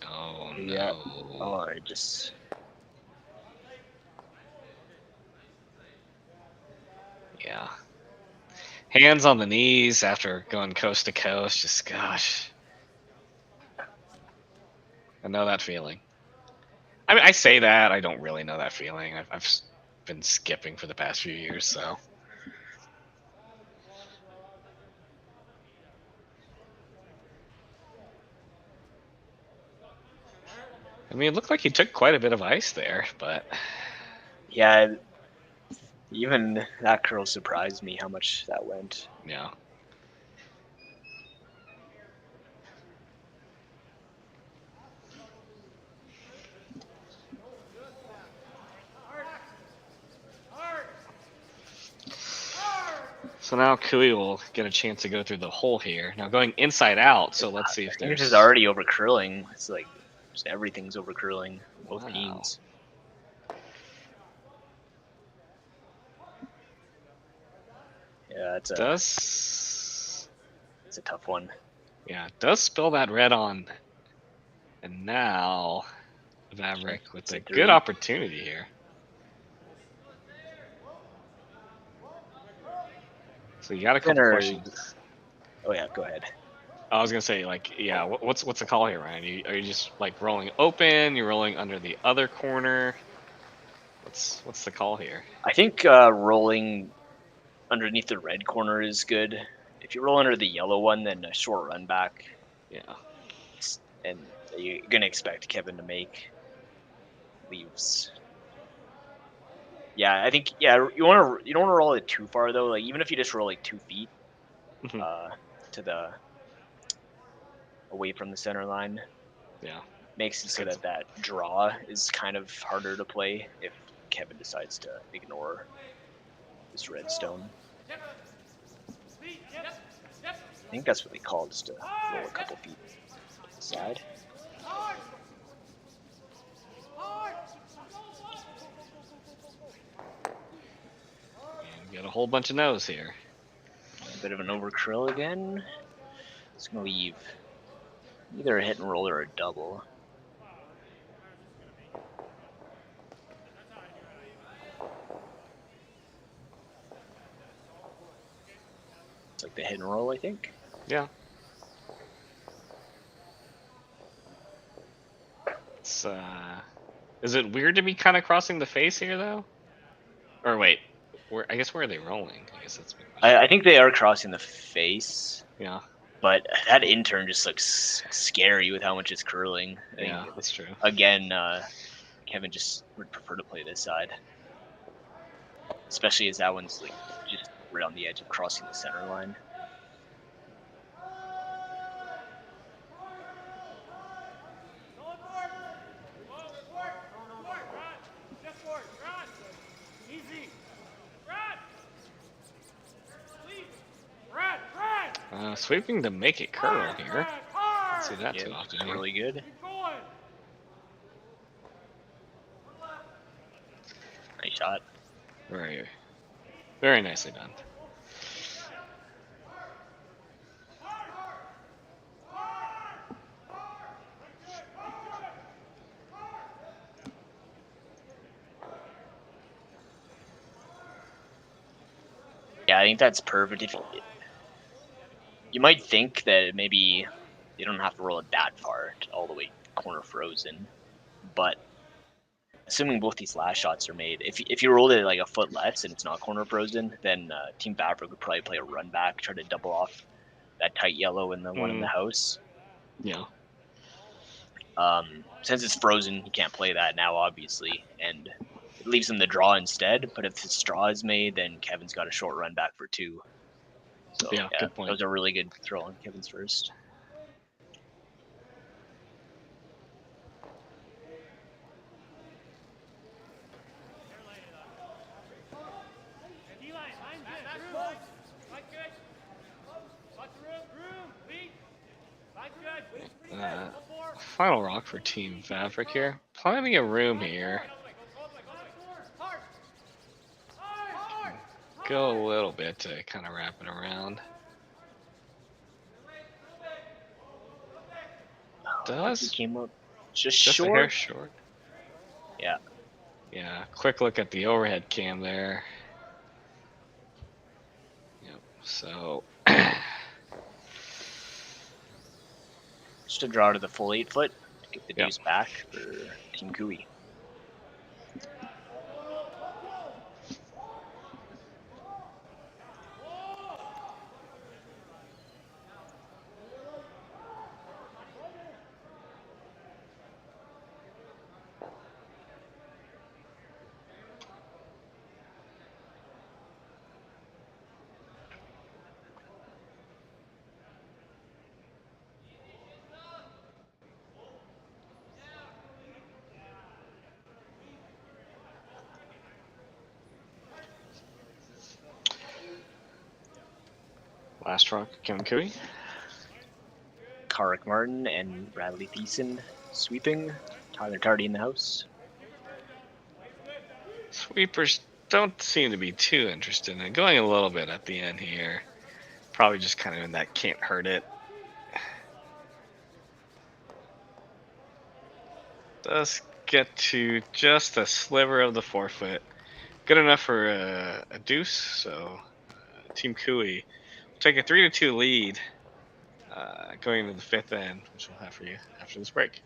Oh no. Yeah. Oh, I just... Yeah. Hands on the knees after going coast to coast. Just, gosh. I know that feeling. I mean, I say that. I don't really know that feeling. I've been skipping for the past few years, so. I mean, it looked like he took quite a bit of ice there, but... Yeah, even that curl surprised me how much that went. Yeah. So now Kui will get a chance to go through the hole here. Now going inside out, so let's see if This there's... is already over curling. It's like just everything's over curling. Both teams. Yeah, it's a tough one. Yeah, does spill that red on. And now Vavrek with a good opportunity here. So you got a couple questions. Oh yeah, go ahead. I was gonna say, like, yeah, what's the call here, Ryan? Are you just like rolling open? You're rolling under the other corner? What's the call here? I think rolling underneath the red corner is good. If you roll under the yellow one, then a short run back. Yeah. And you're gonna expect Kevin to make leaves. Yeah, I think you don't want to roll it too far though. Like even if you just roll like 2 feet to the away from the center line. Yeah. Makes it so that draw is kind of harder to play if Kevin decides to ignore this red stone. I think that's what they call just to roll a couple feet to the side. And we got a whole bunch of no's here. A bit of an over curl again. It's gonna leave either a hit and roll or a double. It's like the hit and roll, I think. Yeah. It's is it weird to be kind of crossing the face here though? Or wait, where are they rolling? I guess that's. I think they are crossing the face. Yeah. But that intern just looks scary with how much it's curling. Yeah, that's true. Again, Kevin just would prefer to play this side, especially as that one's like just right on the edge of crossing the center line. Sweeping to make it curl here. Don't see that too often. Really good. Nice shot. Very nicely done. Yeah, I think that's perfect. If you might think that maybe you don't have to roll it that far all the way corner frozen, but assuming both these last shots are made, if you rolled it like a foot less and it's not corner frozen, then Team Vavrek would probably play a run back, try to double off that tight yellow and the one in the house. Yeah. Since it's frozen, you can't play that now, obviously, and it leaves him the draw instead. But if his draw is made, then Kevin's got a short run back for 2. So, yeah, good point. That was a really good throw on Kevin's first. Final rock for Team Vavrek here. Plenty of room here. Go a little bit to kind of wrap it around. He came up just short. A hair short. Yeah. Yeah. Quick look at the overhead cam there. Yep. So. Just to draw to the full 8 foot, get the deuce back for Team Kui. Last rock, Kevin Cooey. Carrick Martin and Bradley Thiessen sweeping. Tyler Tardy in the house. Sweepers don't seem to be too interested in it. Going a little bit at the end here. Probably just kind of in that can't hurt it. Does get to just a sliver of the forefoot. Good enough for a deuce, so Team Cooey will take a 3-2 lead going into the fifth end, which we'll have for you after this break.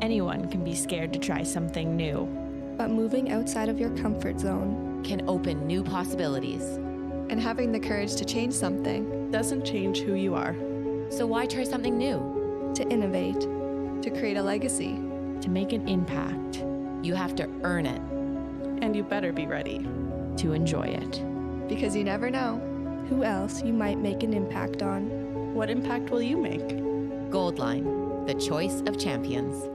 Anyone can be scared to try something new. But moving outside of your comfort zone can open new possibilities. And having the courage to change something doesn't change who you are. So why try something new? To innovate. To create a legacy. To make an impact. You have to earn it. And you better be ready to enjoy it. Because you never know who else you might make an impact on. What impact will you make? Goldline, the choice of champions.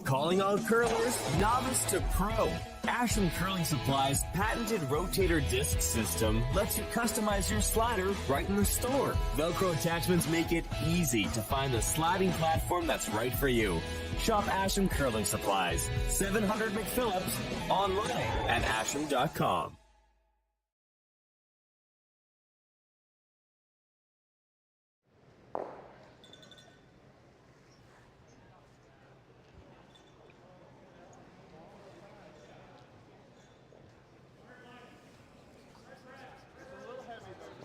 Calling all curlers, novice to pro. Ashland Curling Supply's patented rotator disc system lets you customize your slider right in the store. Velcro attachments make it easy to find the sliding platform that's right for you. Shop Ashland Curling Supplies, 700 McPhillips, online at ashland.com.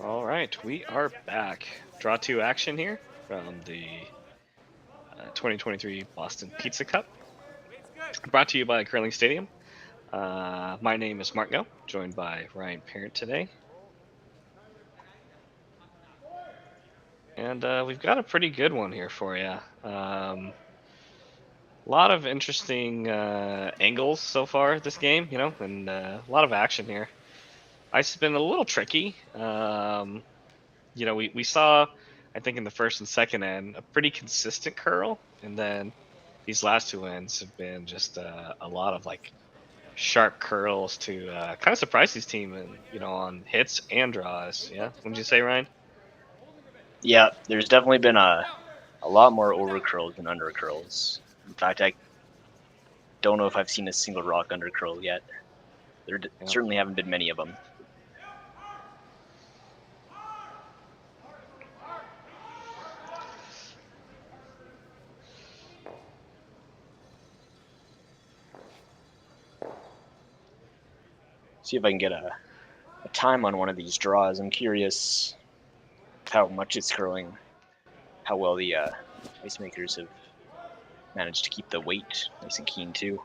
All right, we are back. Draw 2 action here from the 2023 Boston Pizza Cup. Brought to you by Curling Stadium. My name is Mark Go, joined by Ryan Parent today. And we've got a pretty good one here for you. A lot of interesting angles so far this game, you know, and a lot of action here. Ice has been a little tricky. You know, we saw, I think in the first and second end, a pretty consistent curl, and then these last 2 ends have been just a lot of like sharp curls to kind of surprise these team, and you know, on hits and draws. Yeah, wouldn't you say, Ryan? Yeah, there's definitely been a lot more over curls than under curls. In fact, I don't know if I've seen a single rock under curl yet. There certainly haven't been many of them. See if I can get a time on one of these draws. I'm curious how much it's curling, how well the ice makers have managed to keep the weight nice and keen too.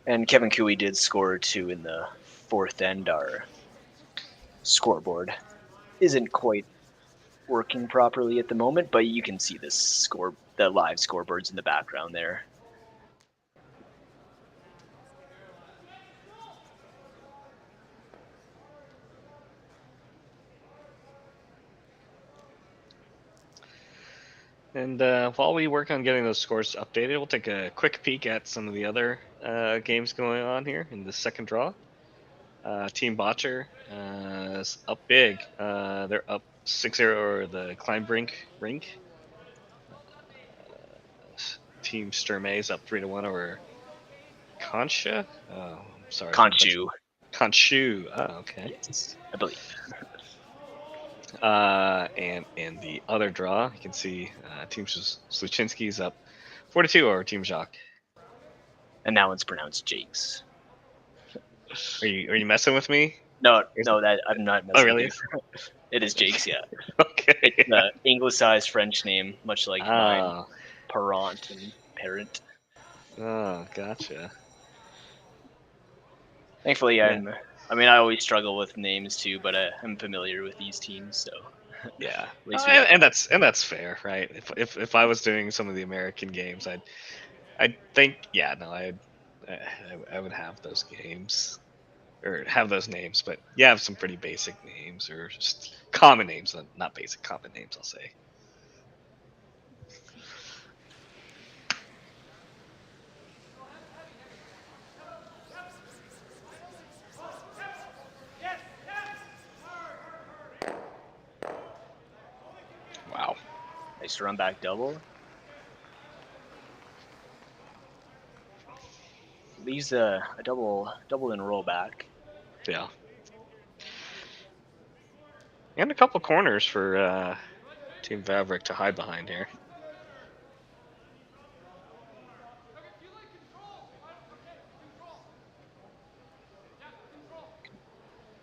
And Kevin Cooey did score 2 in the fourth end. Our scoreboard isn't quite working properly at the moment, but you can see the live scoreboards in the background there. And while we work on getting those scores updated, we'll take a quick peek at some of the other games going on here in the second draw. Team Botcher is up big. They're up 6-0 over the Kleinbrink rink. Team Sturmay is up 3-1 over Concha. Oh, I'm sorry. Conchu. Conchu. Oh, okay. Yes, I believe. And in the other draw, you can see Team Sluchinski's up 42 over Team Jacques. And now it's pronounced Jakes. Are you messing with me? No, that I'm not messing Oh, really? with you. It is Jakes, yeah. Okay. It's an anglicized French name, much like mine. Parent and parent. Oh, gotcha. Thankfully, I always struggle with names too, but I'm familiar with these teams, so yeah. At least And that's fair, right? If I was doing some of the American games, I'd think I would have those games or have those names, but you have some pretty basic names or just common names, not basic, common names, I'll say. Wow. Nice run back double. Leaves a double and roll back. Yeah. And a couple corners for Team Vavrek to hide behind here.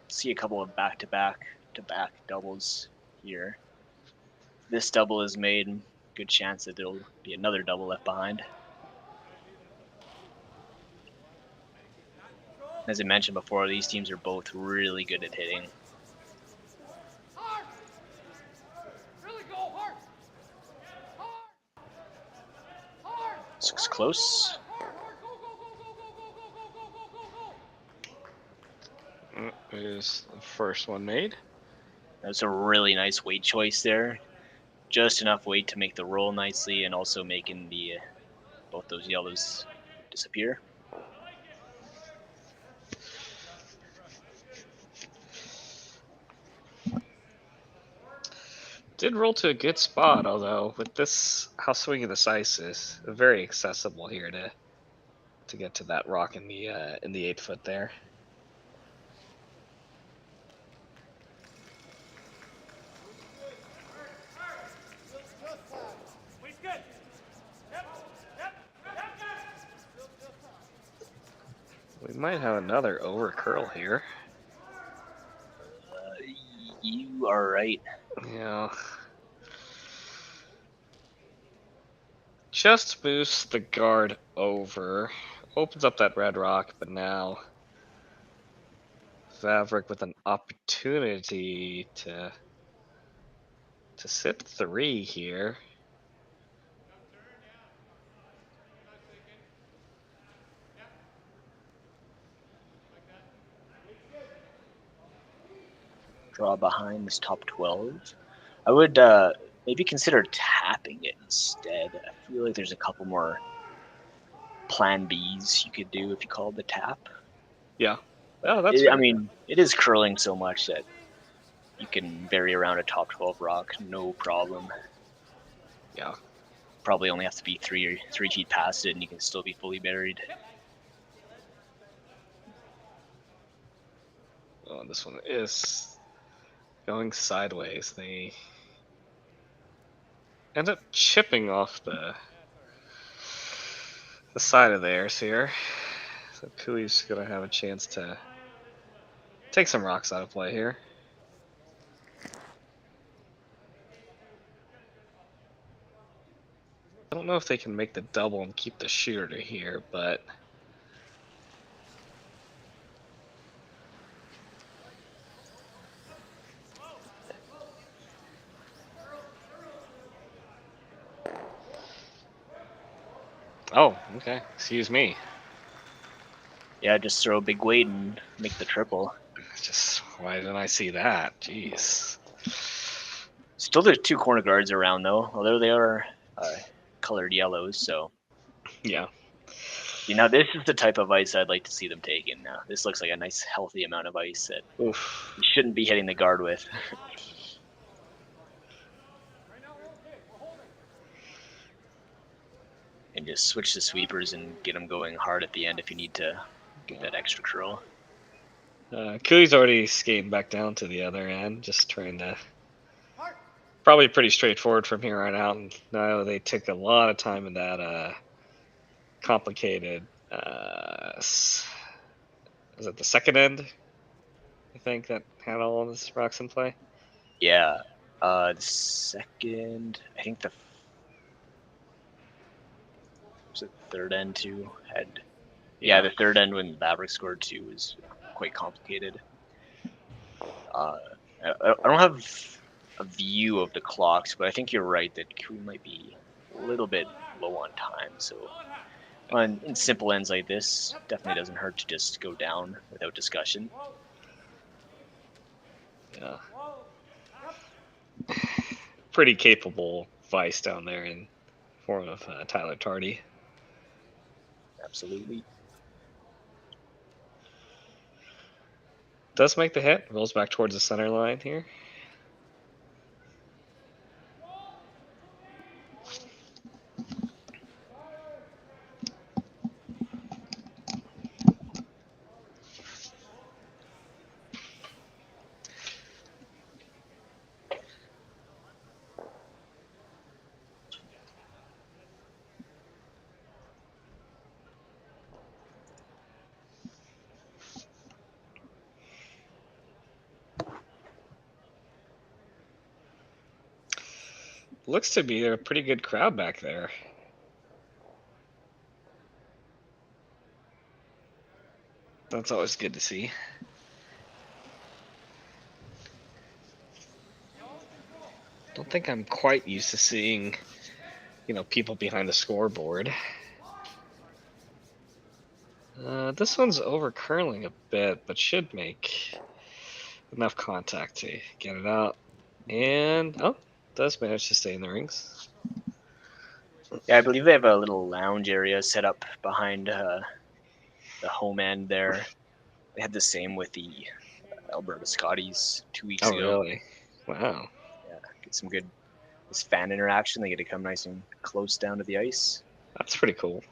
See a couple of back-to-back doubles here. This double is made, good chance that there'll be another double left behind. As I mentioned before, these teams are both really good at hitting. This looks close. Is the first one made. That's a really nice weight choice there. Just enough weight to make the roll nicely and also making the both those yellows disappear. Did roll to a good spot, although with this, how swinging this ice is very accessible here to get to that rock in the 8 foot there. We might have another over curl here. You are right. Yeah. Just boosts the guard over. Opens up that red rock, but now Vavrek with an opportunity to sit 3 here. Draw behind this top 12. I would maybe consider tapping it instead. I feel like there's a couple more plan Bs you could do if you called the tap. Yeah. Oh, that's I mean, it is curling so much that you can vary around a top 12 rock, no problem. Yeah. Probably only have to be three feet past it and you can still be fully buried. Oh, this one is going sideways. They end up chipping off the side of theirs here. So Kui's gonna have a chance to take some rocks out of play here. I don't know if they can make the double and keep the shooter here, but oh, okay. Excuse me. Yeah, just throw a big weight and make the triple. Just why didn't I see that? Jeez. Still, there's 2 corner guards around though, although they are colored yellows. So Yeah. you know, this is the type of ice I'd like to see them take in now. This looks like a nice healthy amount of ice that Oof. you shouldn't be hitting the guard with. And just switch the sweepers and get them going hard at the end if you need to get that extra curl. Cooley's already skating back down to the other end, just trying to. Probably pretty straightforward from here on out. And no, they took a lot of time in that complicated. Was it the second end? I think that had all of this rocks in play. Yeah, the second, I think was it third end too had. Yeah, the third end when Vavrek scored 2 was quite complicated. I don't have a view of the clocks, but I think you're right that Cree might be a little bit low on time. So in simple ends like this, definitely doesn't hurt to just go down without discussion. Yeah. Pretty capable vice down there in form of Tyler Tardy. Absolutely. Does make the hit. Rolls back towards the center line here. Looks to be a pretty good crowd back there. That's always good to see. Don't think I'm quite used to seeing, people behind the scoreboard. This one's over curling a bit, but should make enough contact to get it out. And, does manage to stay in the rings. Yeah, I believe they have a little lounge area set up behind the home end there. They had the same with the Alberta Scotties 2 weeks ago. Oh, really? Wow. Yeah, get some good this fan interaction. They get to come nice and close down to the ice. That's pretty cool.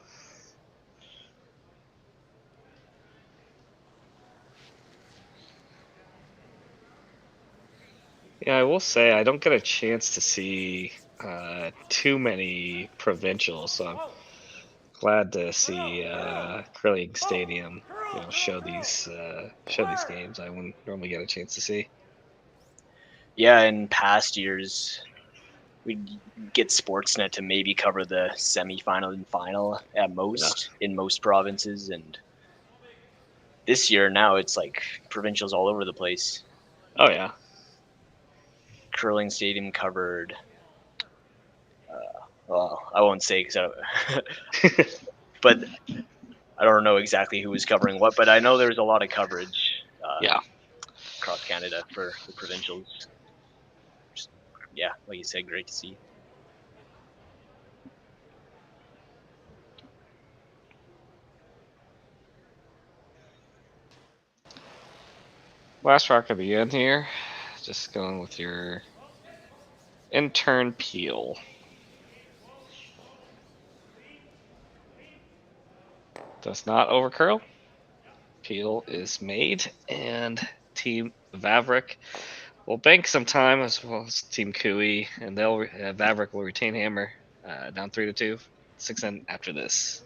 Yeah, I will say I don't get a chance to see too many provincials, so I'm glad to see Curling Stadium, show these games I wouldn't normally get a chance to see. Yeah, in past years, we'd get Sportsnet to maybe cover the semifinal and final at most in most provinces, and this year now it's like provincials all over the place. Oh yeah. Curling Stadium covered. Well, I won't say but I don't know exactly who was covering what. But I know there was a lot of coverage. Across Canada for the provincials. Just, yeah, like you said, great to see. Last rock of the end here. Just going with your intern peel. Does not overcurl. Peel is made, and Team Vavrek will bank some time, as well as Team Cooey, and Vavrek will retain hammer down 3-2. 6 end after this.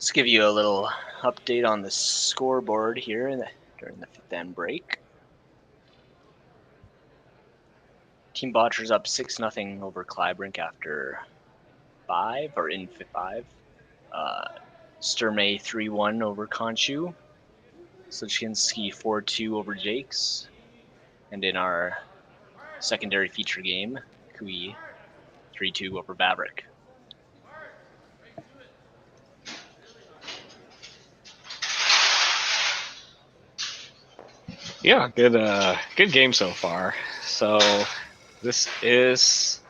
Let's give you a little update on the scoreboard here during the 5th end break. Team Botcher's up 6-0 over Clybrink after 5, or in 5. Sturmay 3-1 over Conchu. Suchinsky 4-2 over Jakes. And in our secondary feature game, Kui 3-2 over Vavrek. Yeah, good game so far. So this is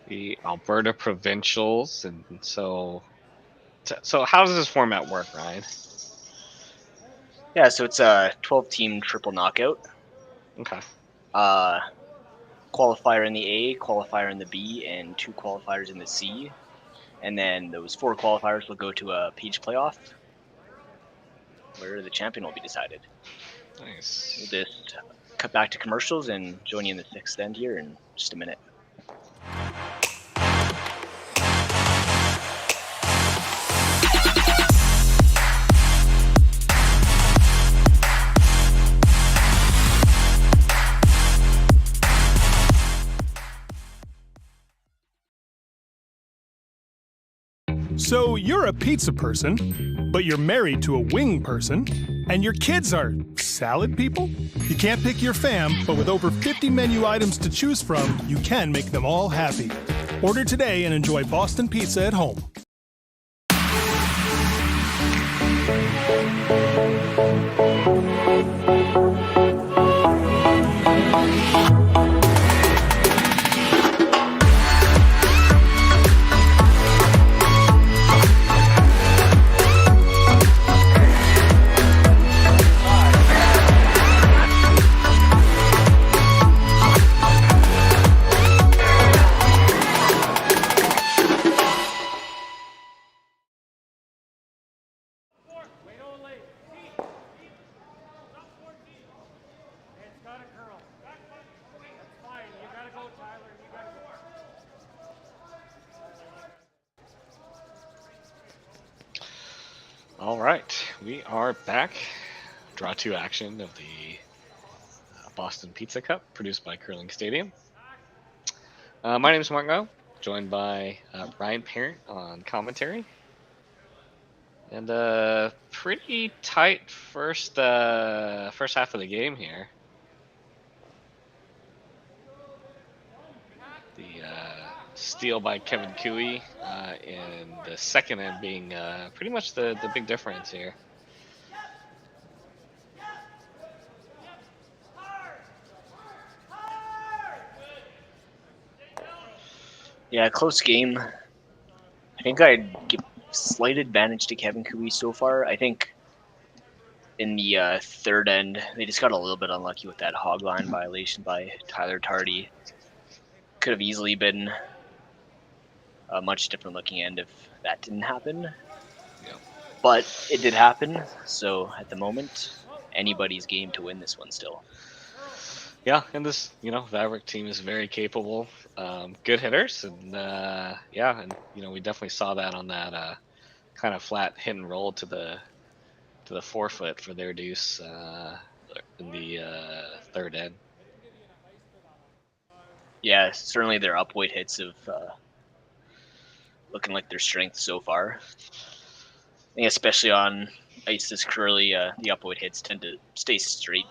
the Alberta Provincials, and so how does this format work, Ryan? Yeah, so it's a 12-team triple knockout. Okay. Qualifier in the A, qualifier in the B, and 2 qualifiers in the C. And then those 4 qualifiers will go to a Peach playoff, where the champion will be decided. Nice. We'll just cut back to commercials and join you in the 6th end here in just a minute. So you're a pizza person, but you're married to a wing person, and your kids are salad people? You can't pick your fam, but with over 50 menu items to choose from, you can make them all happy. Order today and enjoy Boston Pizza at home. All right, we are back. Draw 2 action of the Boston Pizza Cup, produced by Curling Stadium. My name is Marco, joined by Ryan Parent on commentary. And pretty tight first half of the game here. The steal by Kevin Cooey in the second end being pretty much the big difference here. Yeah, close game. I think I'd give slight advantage to Kevin Cooey so far. I think in the 3rd end, they just got a little bit unlucky with that hog line violation by Tyler Tardy. Could have easily been a much different looking end if that didn't happen. Yeah. But it did happen, so at the moment, anybody's game to win this one still. Yeah, and this, Vavrek team is very capable, good hitters, and yeah, and we definitely saw that on that kind of flat hit and roll to the forefoot for their deuce in the 3rd end. Yeah, certainly their upweight hits have looking like their strength so far. I think especially on ice this curly, the upweight hits tend to stay straight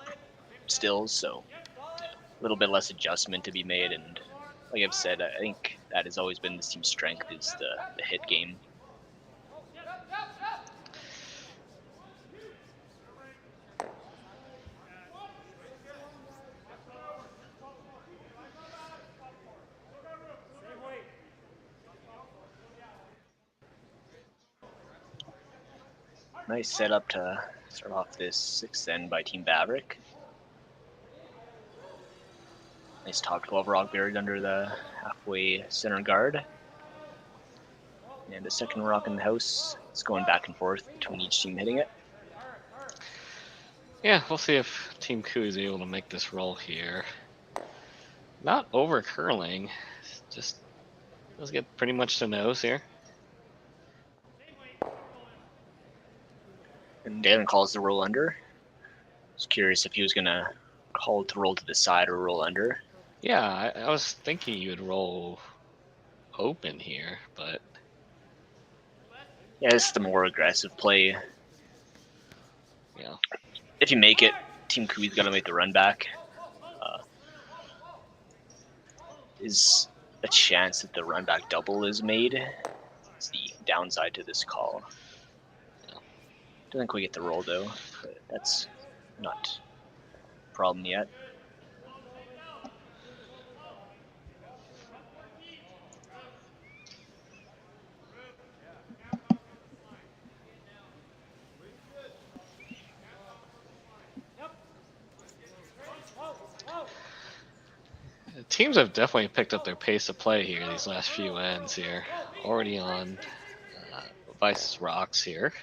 still, so a little bit less adjustment to be made. And like I've said, I think that has always been this team's strength, is the hit game. Nice setup to start off this 6th end by Team Vavrek. Nice top 12 rock buried under the halfway center guard. And a second rock in the house. It's going back and forth between each team hitting it. Yeah, we'll see if Team Cooey is able to make this roll here. Not over curling, just let's get pretty much to nose here. And Daylan calls the roll under. I was curious if he was gonna call to roll to the side or roll under. Yeah, I was thinking you would roll open here, but yeah, it's the more aggressive play. Yeah. If you make it, Team Kui's got to make the run back. Is a chance that the run back double is made. It's the downside to this call. Don't think we get the roll though, but that's not a problem yet. Teams have definitely picked up their pace of play here these last few ends here. Already on Vice's rocks here.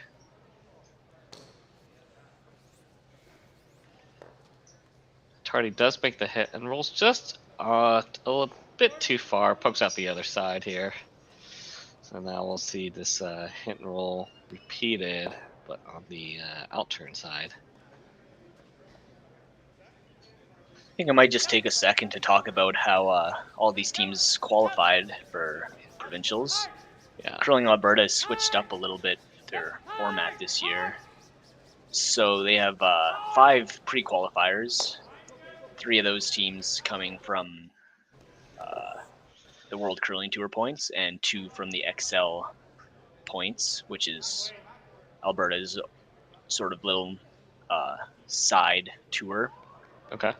Tardy does make the hit and rolls just a little bit too far, pokes out the other side here. So now we'll see this hit and roll repeated, but on the outturn side. I think I might just take a second to talk about how all these teams qualified for provincials. Yeah. Curling Alberta has switched up a little bit their format this year. So they have 5 pre-qualifiers, 3 of those teams coming from the World Curling Tour points and 2 from the XL points, which is Alberta's sort of little side tour. Okay.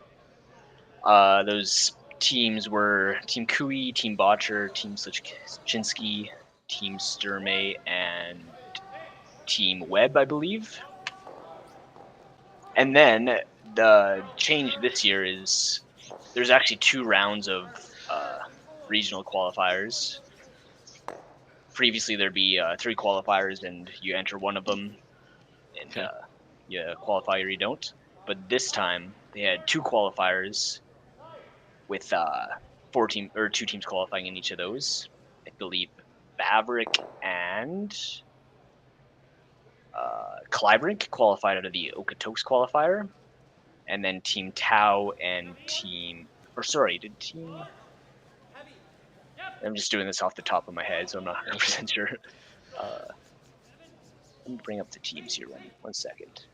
Those teams were Team Kui, Team Botcher, Team Suchinsky, Team Sturmey, and Team Webb, I believe. And then the change this year is there's actually 2 rounds of regional qualifiers. Previously, there'd be 3 qualifiers, and you enter one of them, and you qualify or you don't. But this time, they had 2 qualifiers with 2 teams qualifying in each of those. I believe Vavrek and Clybrink qualified out of the Okotoks qualifier, and then Team Tau and I'm just doing this off the top of my head, so I'm not 100% sure. Let me bring up the teams here. One second.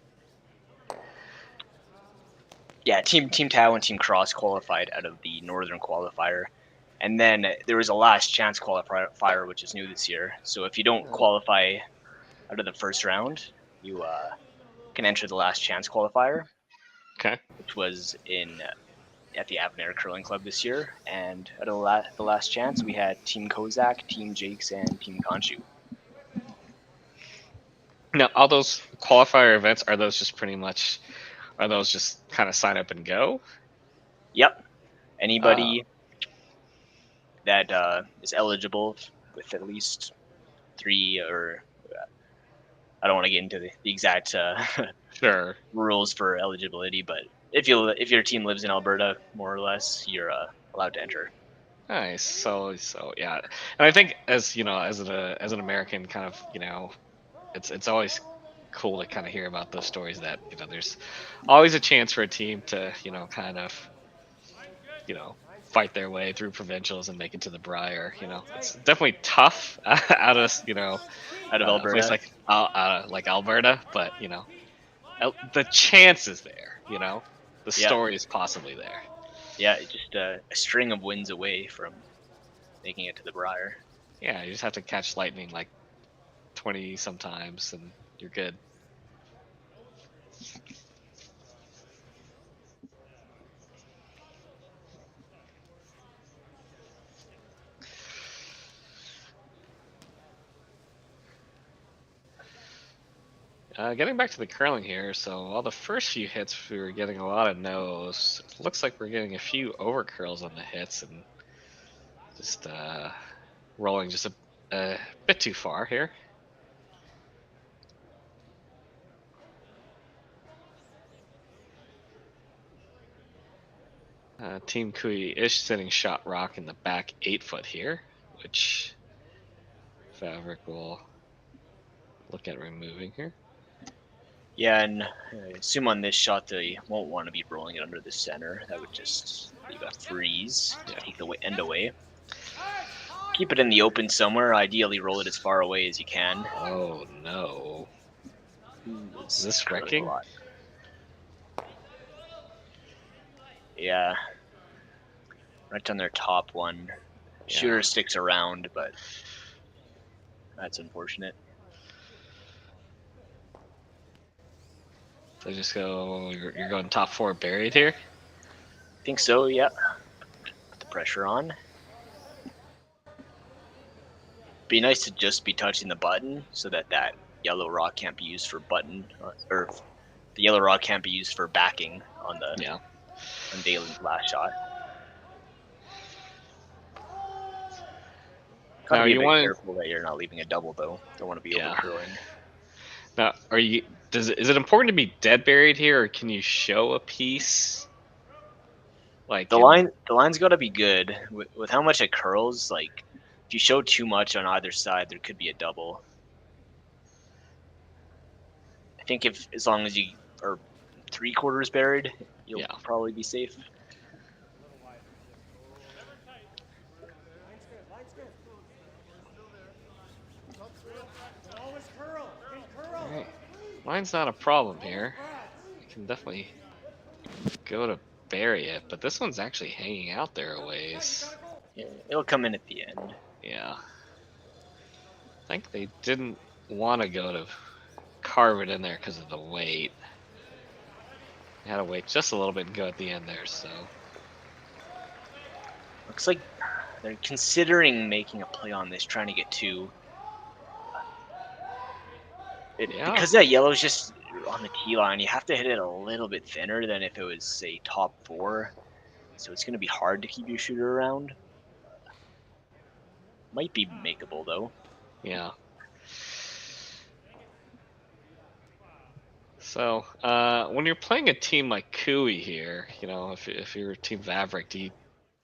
Yeah, Team Tau and Team Cross qualified out of the Northern qualifier. And then there was a last chance qualifier, which is new this year. So if you don't qualify out of the first round, you can enter the last chance qualifier. Okay. Which was at the Avonare Curling Club this year. And out of the last chance, we had Team Kozak, Team Jakes, and Team Konshu. Now, all those qualifier events, are those just kind of sign up and go? Yep. Anybody that is eligible with at least 3 or I don't want to get into the exact sure rules for eligibility, but if your team lives in Alberta, more or less, you're allowed to enter. Nice. So yeah, and I think as you know, as an American, kind of, you know, it's always cool to kind of hear about those stories that, you know, there's always a chance for a team to, you know, kind of, you know, fight their way through provincials and make it to the Brier. You know, it's definitely tough out of Alberta, place like Alberta, but you know, the chance is there. You know, the story is possibly there. Yeah, just a string of wins away from making it to the Brier. Yeah, you just have to catch lightning like 20 sometimes, and you're good. Getting back to the curling here, so all the first few hits we were getting a lot of no's. It looks like we're getting a few over curls on the hits and just rolling just a bit too far here. Team Kui is sitting shot rock in the back 8-foot here, which Vavrek will look at removing here. Yeah, and I assume on this shot they won't want to be rolling it under the center. That would just leave a freeze to take the end away. Keep it in the open somewhere. Ideally, roll it as far away as you can. Oh no! Is this wrecking? Yeah, right on their top one. Yeah. Shooter sticks around, but that's unfortunate. So just go. You're going top 4 buried here. I think so. Yeah. Put the pressure on. Be nice to just be touching the button so that yellow rock can't be used for button, or the yellow rock can't be used for backing on the on Daylan's last shot. Gotta be a bit careful that you're not leaving a double though. Don't want to be over curling. Now, is it important to be dead buried here, or can you show a piece? Like the line's got to be good with how much it curls. Like if you show too much on either side, there could be a double. I think as long as you are 3/4 buried, you'll probably be safe. Right. Line's not a problem here. I can definitely go to bury it, but this one's actually hanging out there a ways. Yeah, it'll come in at the end. Yeah. I think they didn't want to go to carve it in there because of the weight. They had to wait just a little bit and go at the end there, so. Looks like they're considering making a play on this, trying to get 2. Because that yellow's just on the tee line, you have to hit it a little bit thinner than if it was, say, top 4. So it's going to be hard to keep your shooter around. Might be makeable, though. Yeah. So, when you're playing a team like Cooey here, you know, if you're Team Vavrek, do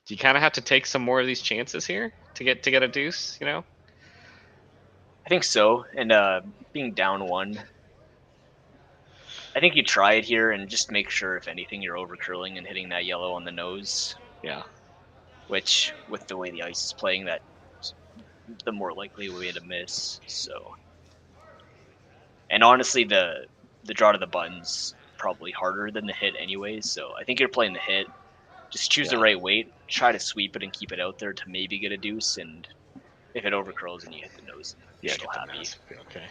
you kind of have to take some more of these chances here to get a deuce, you know? I think so, and being down 1, I think you try it here and just make sure, if anything, you're over curling and hitting that yellow on the nose. Yeah. Which, with the way the ice is playing, that's the more likely way to miss. So, and honestly, the draw to the button's probably harder than the hit anyways. So I think you're playing the hit. Just choose the right weight, try to sweep it and keep it out there to maybe get a deuce, and if it over curls and you hit the nose, you're still happy. Okay.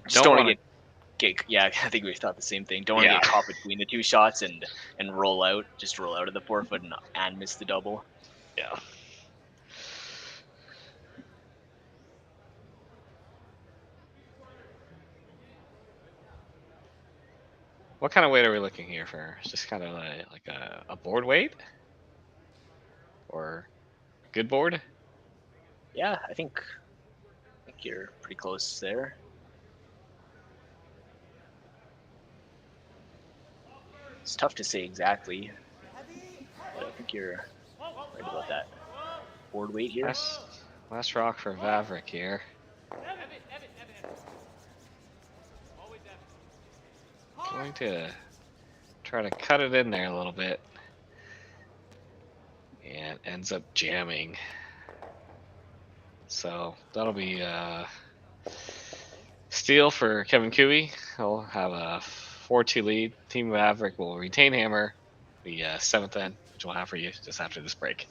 Just don't want to get I think we thought the same thing. Don't want to get caught between the 2 shots and roll out. Just roll out of the 4-foot and miss the double. Yeah. What kind of weight are we looking here for? Just kind of like a board weight? Or good board? Yeah, I think you're pretty close there. It's tough to say exactly, but I think you're right about that. Board weight here. Last rock for Vavrek here. Going to try to cut it in there a little bit. And ends up jamming. So that'll be steal for Kevin Cooey. He'll have a 4-2 lead. Team Vavrek will retain hammer, the 7th end, which we'll have for you just after this break.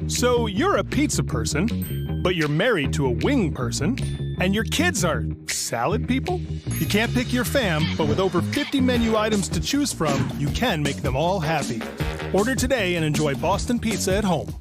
So you're a pizza person, but you're married to a wing person, and your kids are salad people? You can't pick your fam, but with over 50 menu items to choose from, you can make them all happy. Order today and enjoy Boston Pizza at home.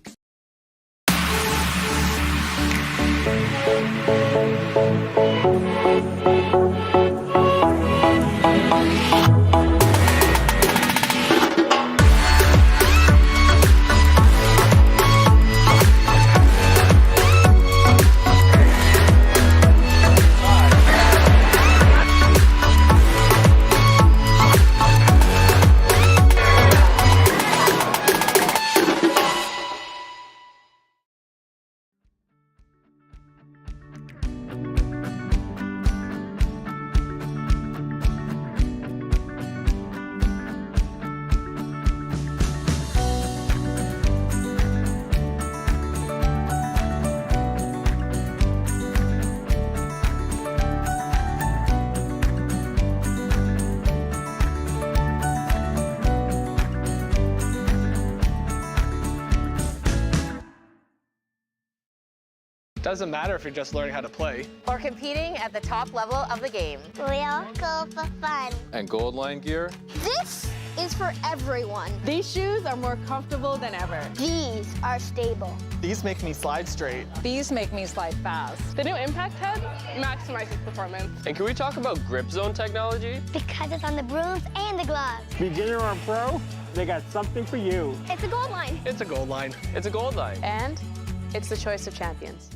Doesn't matter if you're just learning how to play. or competing at the top level of the game. We'll go for fun. And gold line gear? This is for everyone. These shoes are more comfortable than ever. These are stable. These make me slide straight. These make me slide fast. The new impact head maximizes performance. And can we talk about grip zone technology? Because it's on the brooms and the gloves. Beginner or pro, they got something for you. It's a gold line. It's a gold line. It's a gold line. And it's the choice of champions.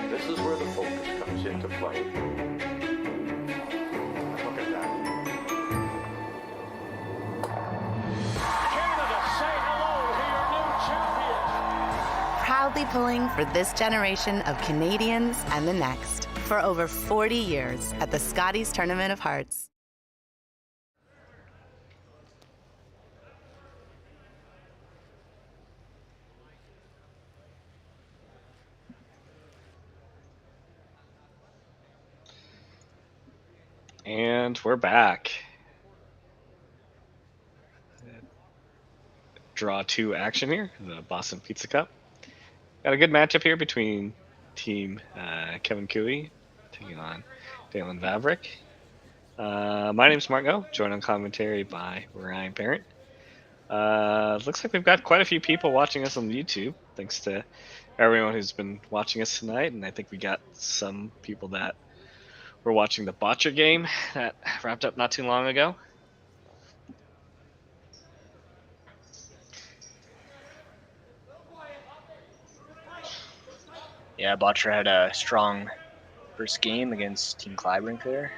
This is where the focus comes into play. Look at that. Canada, say hello to your new champions. Proudly pulling for this generation of Canadians and the next for over 40 years at the Scotties Tournament of Hearts. And we're back. Draw 2 action here, the Boston Pizza Cup. Got a good matchup here between team Kevin Cooey taking on Daylan Vavrek. My name's Marco, joined on commentary by Ryan Parent. Looks like we've got quite a few people watching us on YouTube. Thanks to everyone who's been watching us tonight, and I think we got some people that were watching the Botcher game that wrapped up not too long ago. Yeah, Botcher had a strong first game against Team Clyburn there.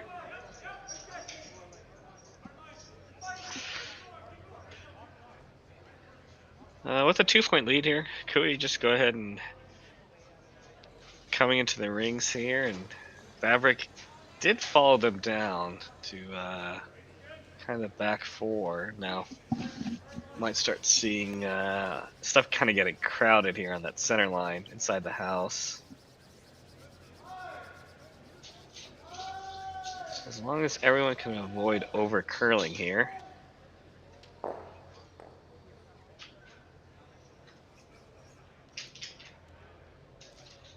With a 2-point lead here, Cooey just go ahead and coming into the rings here, and Vavrek did follow them down to kind of back 4. Now, might start seeing stuff kind of getting crowded here on that center line inside the house. As long as everyone can avoid over curling here.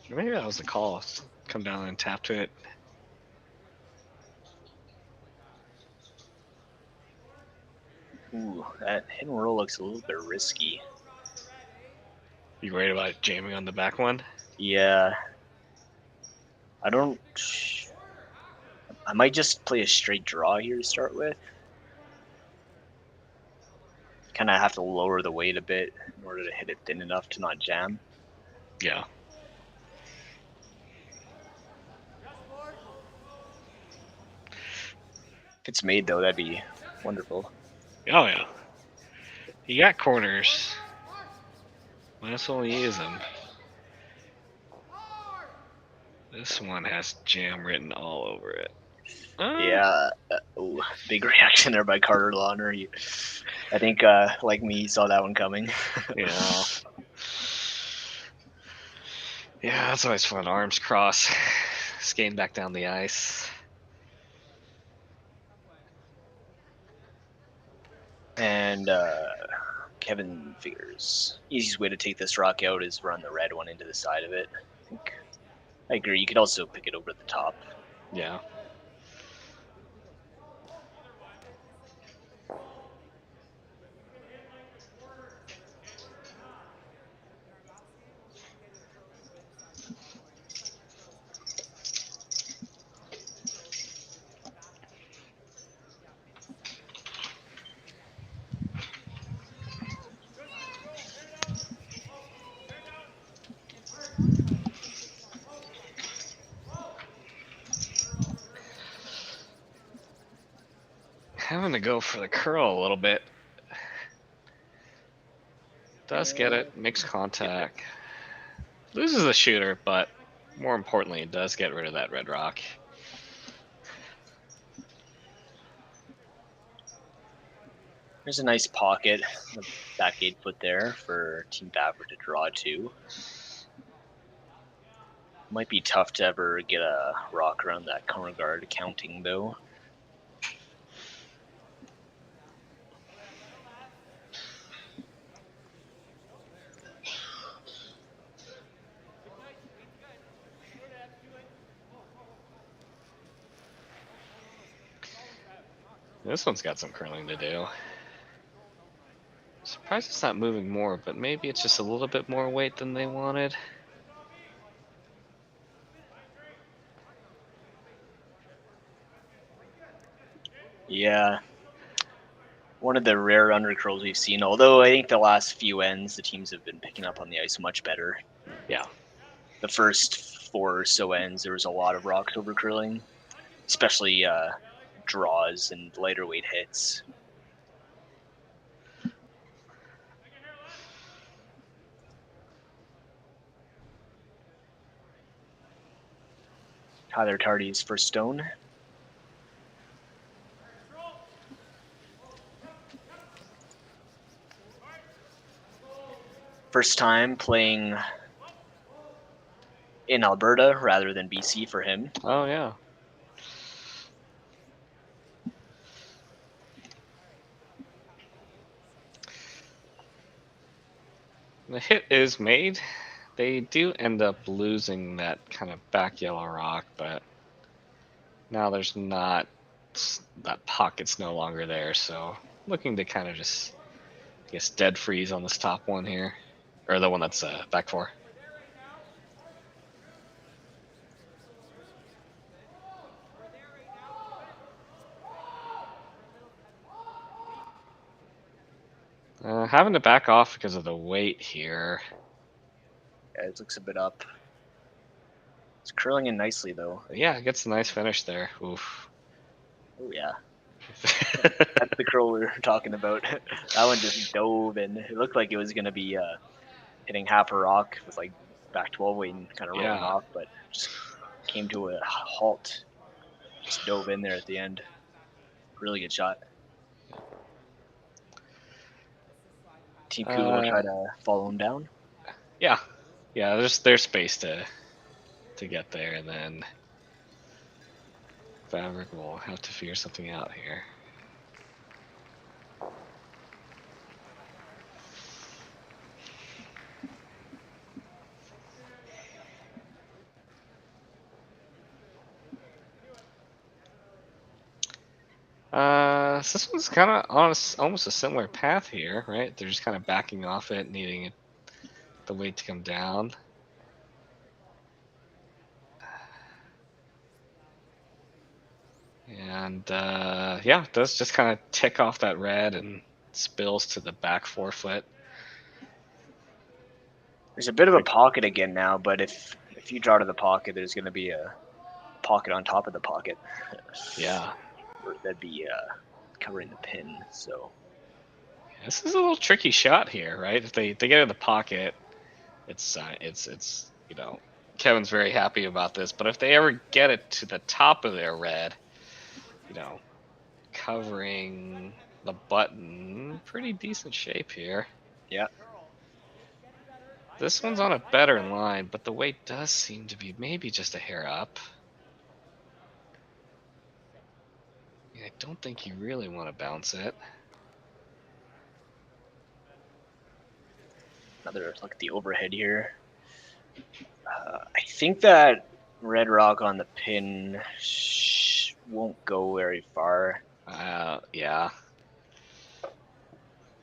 Maybe that was the call. Come down and tap to it. Ooh, that hit and roll looks a little bit risky. You worried about jamming on the back one? Yeah. I might just play a straight draw here to start with. Kind of have to lower the weight a bit in order to hit it thin enough to not jam. Yeah. If it's made though, that'd be wonderful. Oh yeah. You got corners. Might as well use them. This one has jam written all over it. Yeah. Ooh, big reaction there by Carter Launer. I think, like me, he saw that one coming. Yeah. Yeah, that's always fun. Arms cross, skating back down the ice. And Kevin figures easiest way to take this rock out is run the red one into the side of it. I agree. You could also pick it over the top. Yeah. Having to go for the curl a little bit. Does get it, makes contact. Loses the shooter, but more importantly, it does get rid of that red rock. There's a nice pocket, back 8 foot there for Team Vavrek to draw to. Might be tough to ever get a rock around that corner guard counting, though. This one's got some curling to do. Surprised it's not moving more, but maybe it's just a little bit more weight than they wanted. Yeah. One of the rare undercurls we've seen, although I think the last few ends, the teams have been picking up on the ice much better. Yeah. The first 4 or so ends, there was a lot of rocks over curling, especially draws and lighter weight hits. Tyler Tardy's for Stone. First time playing in Alberta rather than BC for him. Oh, yeah. The hit is made. They do end up losing that kind of back yellow rock, but now there's not, that pocket's no longer there, so looking to kind of just, I guess, dead freeze on this top one here, or the one that's back 4. Having to back off because of the weight here. Yeah, it looks a bit up. It's curling in nicely, though. Yeah, it gets a nice finish there. Oof. Oh, yeah. That's the curl we were talking about. That one just dove in. It looked like it was going to be hitting half a rock with like back 12 weight and kind of rolling off, but just came to a halt. Just dove in there at the end. Really good shot. Team Coup will try to follow him down. Yeah, there's space to get there, and then Vavrek will have to figure something out here. This one's kind of on almost a similar path here, right? They're just kind of backing off it, needing the weight to come down. And yeah, it does just kind of tick off that red and spills to the back 4-foot. There's a bit of a pocket again now, but if you draw to the pocket, there's going to be a pocket on top of the pocket. Yeah. That'd be covering the pin, so. This is a little tricky shot here, right? If they get in the pocket, it's you know, Kevin's very happy about this, but if they ever get it to the top of their red, you know, covering the button, pretty decent shape here. Yeah. This one's on a better line, but the weight does seem to be maybe just a hair up. I don't think you really want to bounce it. Another look at the overhead here. I think that red rock on the pin won't go very far. Yeah.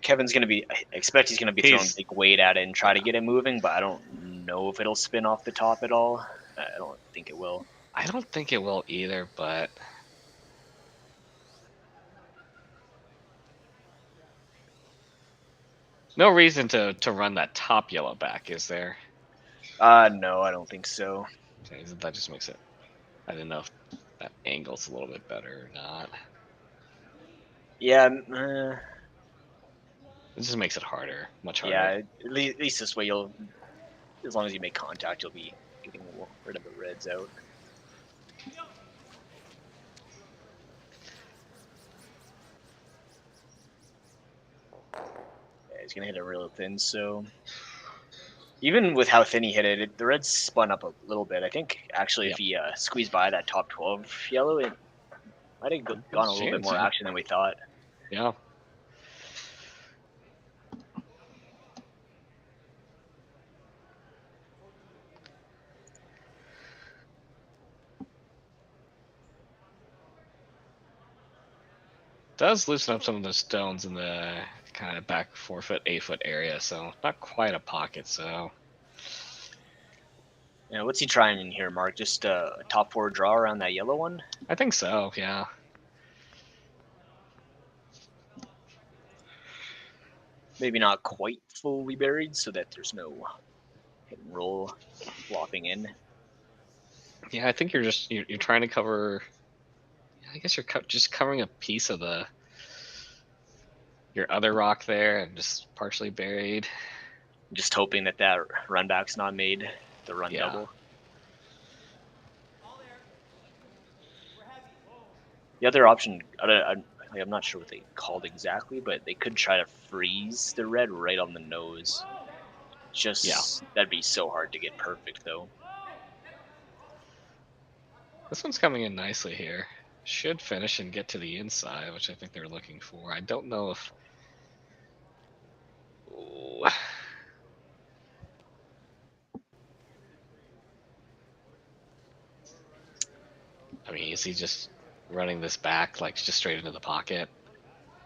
Kevin's going to be, I expect he's going to be throwing big weight at it and try to get it moving, but I don't know if it'll spin off the top at all. I don't think it will. I don't think it will either, but no reason to run that top yellow back, is there? No, I don't think so. Okay, that just makes it. I didn't know if that angle's a little bit better or not. Yeah. It just makes it harder, much harder. Yeah, at least this way you'll, as long as you make contact, you'll be getting rid of the reds out. Yeah, he's gonna hit it real thin, so Even with how thin he hit it, the red spun up a little bit. I think actually if he squeezed by that top 12 yellow, it might have gone a little bit more action than we thought. Yeah. Does loosen up some of those stones in the kind of back 4 foot, 8 foot area, so not quite a pocket. So, yeah, what's he trying in here, Mark? Just a top 4 draw around that yellow one? I think so. Yeah. Maybe not quite fully buried, so that there's no hit and roll flopping in. Yeah, I think you're trying to cover. I guess you're just covering a piece of your other rock there and just partially buried. Just hoping that that run back's not made, the run double. The other option, I'm not sure what they called exactly, but they could try to freeze the red right on the nose. That'd be so hard to get perfect though. This one's coming in nicely here. Should finish and get to the inside, which I think they're looking for. I don't know if... Ooh. I mean, is he just running this back, like, just straight into the pocket?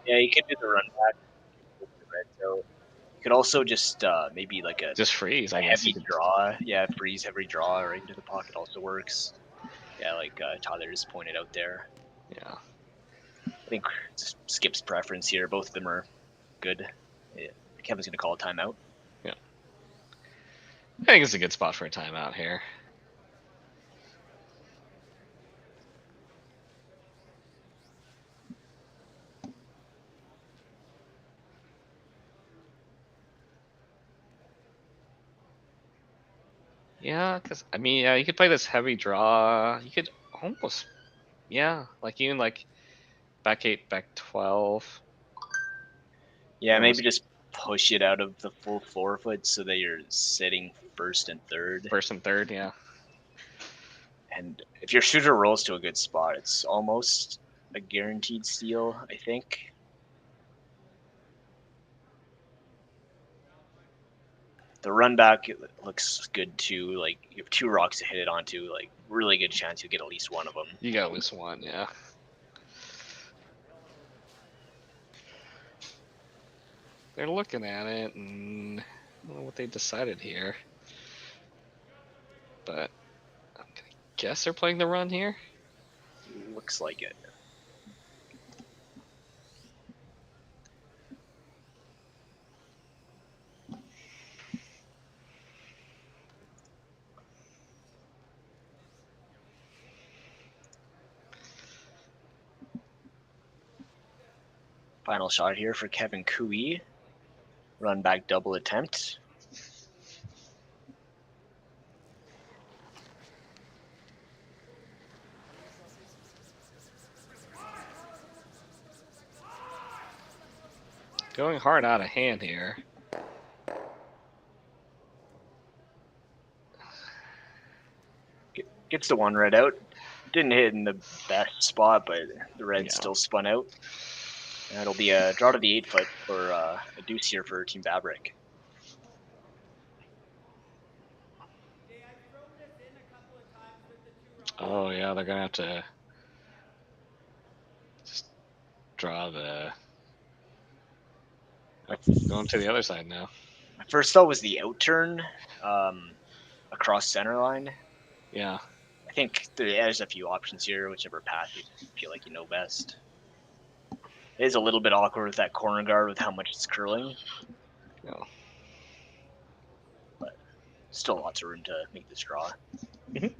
Yeah, you could do the run back with the red, so you could also just maybe like a... Just freeze, I guess. Heavy draw. Yeah, freeze, heavy draw right into the pocket also works. Yeah, like Tyler just pointed out there. Yeah. I think it's Skip's preference here. Both of them are good. Yeah. Kevin's going to call a timeout. Yeah. I think it's a good spot for a timeout here. Yeah, because, I mean, yeah, you could play this heavy draw. You could almost, yeah, like even like back 8, back 12. Yeah, maybe just push it out of the full 4 foot so that you're sitting first and third. First and third, yeah. And if your shooter rolls to a good spot, it's almost a guaranteed steal, I think. The run back looks good too. Like, you have 2 rocks to hit it onto. Like, really good chance you'll get at least one of them. You got at least one, yeah. They're looking at it, and I don't know what they decided here. But I'm gonna guess they're playing the run here. Looks like it. Final shot here for Kevin Cooey. Run back double attempt. Going hard out of hand here. Gets the one red out. Didn't hit in the best spot, but the red still spun out. And it'll be a draw to the 8 foot for a deuce here for Team Vavrek. Oh yeah, they're gonna have to just draw the. Going to the other side now. My first thought was the out turn across center line. Yeah. I think there's a few options here, whichever path you feel like you know best. It is a little bit awkward with that corner guard with how much it's curling. No. But still lots of room to make this draw. Mm-hmm.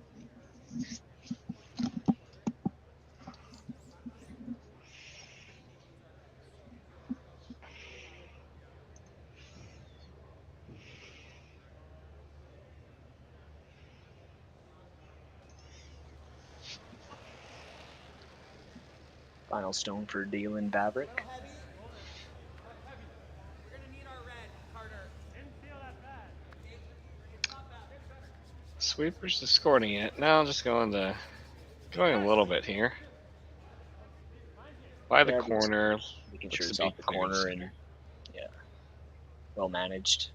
Final stone for Daylan Vavrek. Sweepers escorting it. Now just going a little bit here. By the corner. Making sure it's off the corner and yeah, well managed.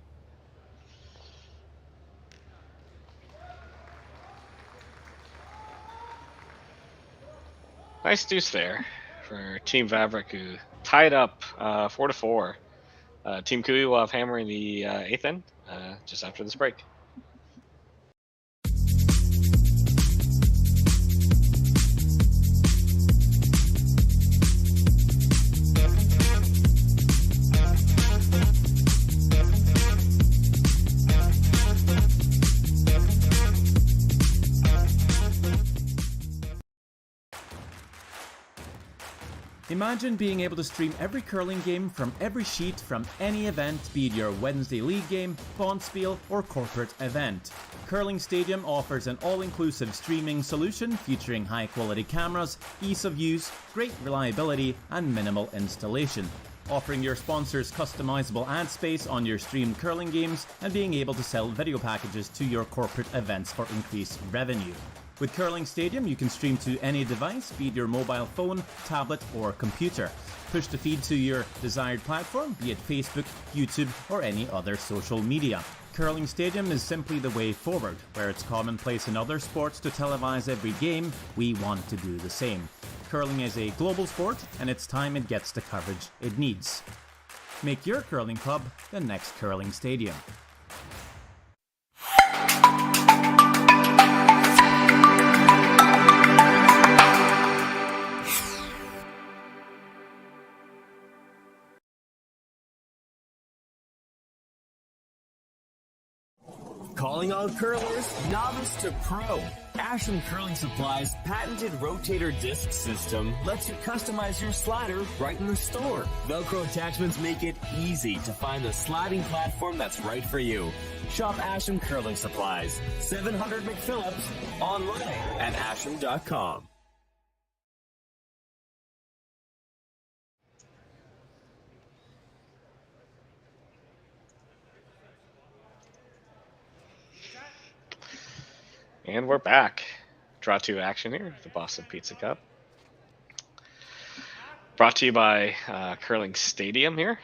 Nice deuce there for Team Vavrek, who tied up 4-4. Team Kui will have hammer in the 8th end just after this break. Imagine being able to stream every curling game from every sheet from any event, be it your Wednesday league game, bonspiel, or corporate event. Curling Stadium offers an all-inclusive streaming solution featuring high-quality cameras, ease of use, great reliability, and minimal installation. Offering your sponsors customizable ad space on your streamed curling games and being able to sell video packages to your corporate events for increased revenue. With Curling Stadium, you can stream to any device, be it your mobile phone, tablet, or computer. Push the feed to your desired platform, be it Facebook, YouTube, or any other social media. Curling Stadium is simply the way forward. Where it's commonplace in other sports to televise every game, we want to do the same. Curling is a global sport, and it's time it gets the coverage it needs. Make your curling club the next Curling Stadium. Calling all curlers, novice to pro. Ashland Curling Supply's patented rotator disc system lets you customize your slider right in the store. Velcro attachments make it easy to find the sliding platform that's right for you. Shop Ashland Curling Supplies, 700 McPhillips, online at ashland.com. And we're back. Draw 2 action here, the Boston Pizza Cup. Brought to you by Curling Stadium here.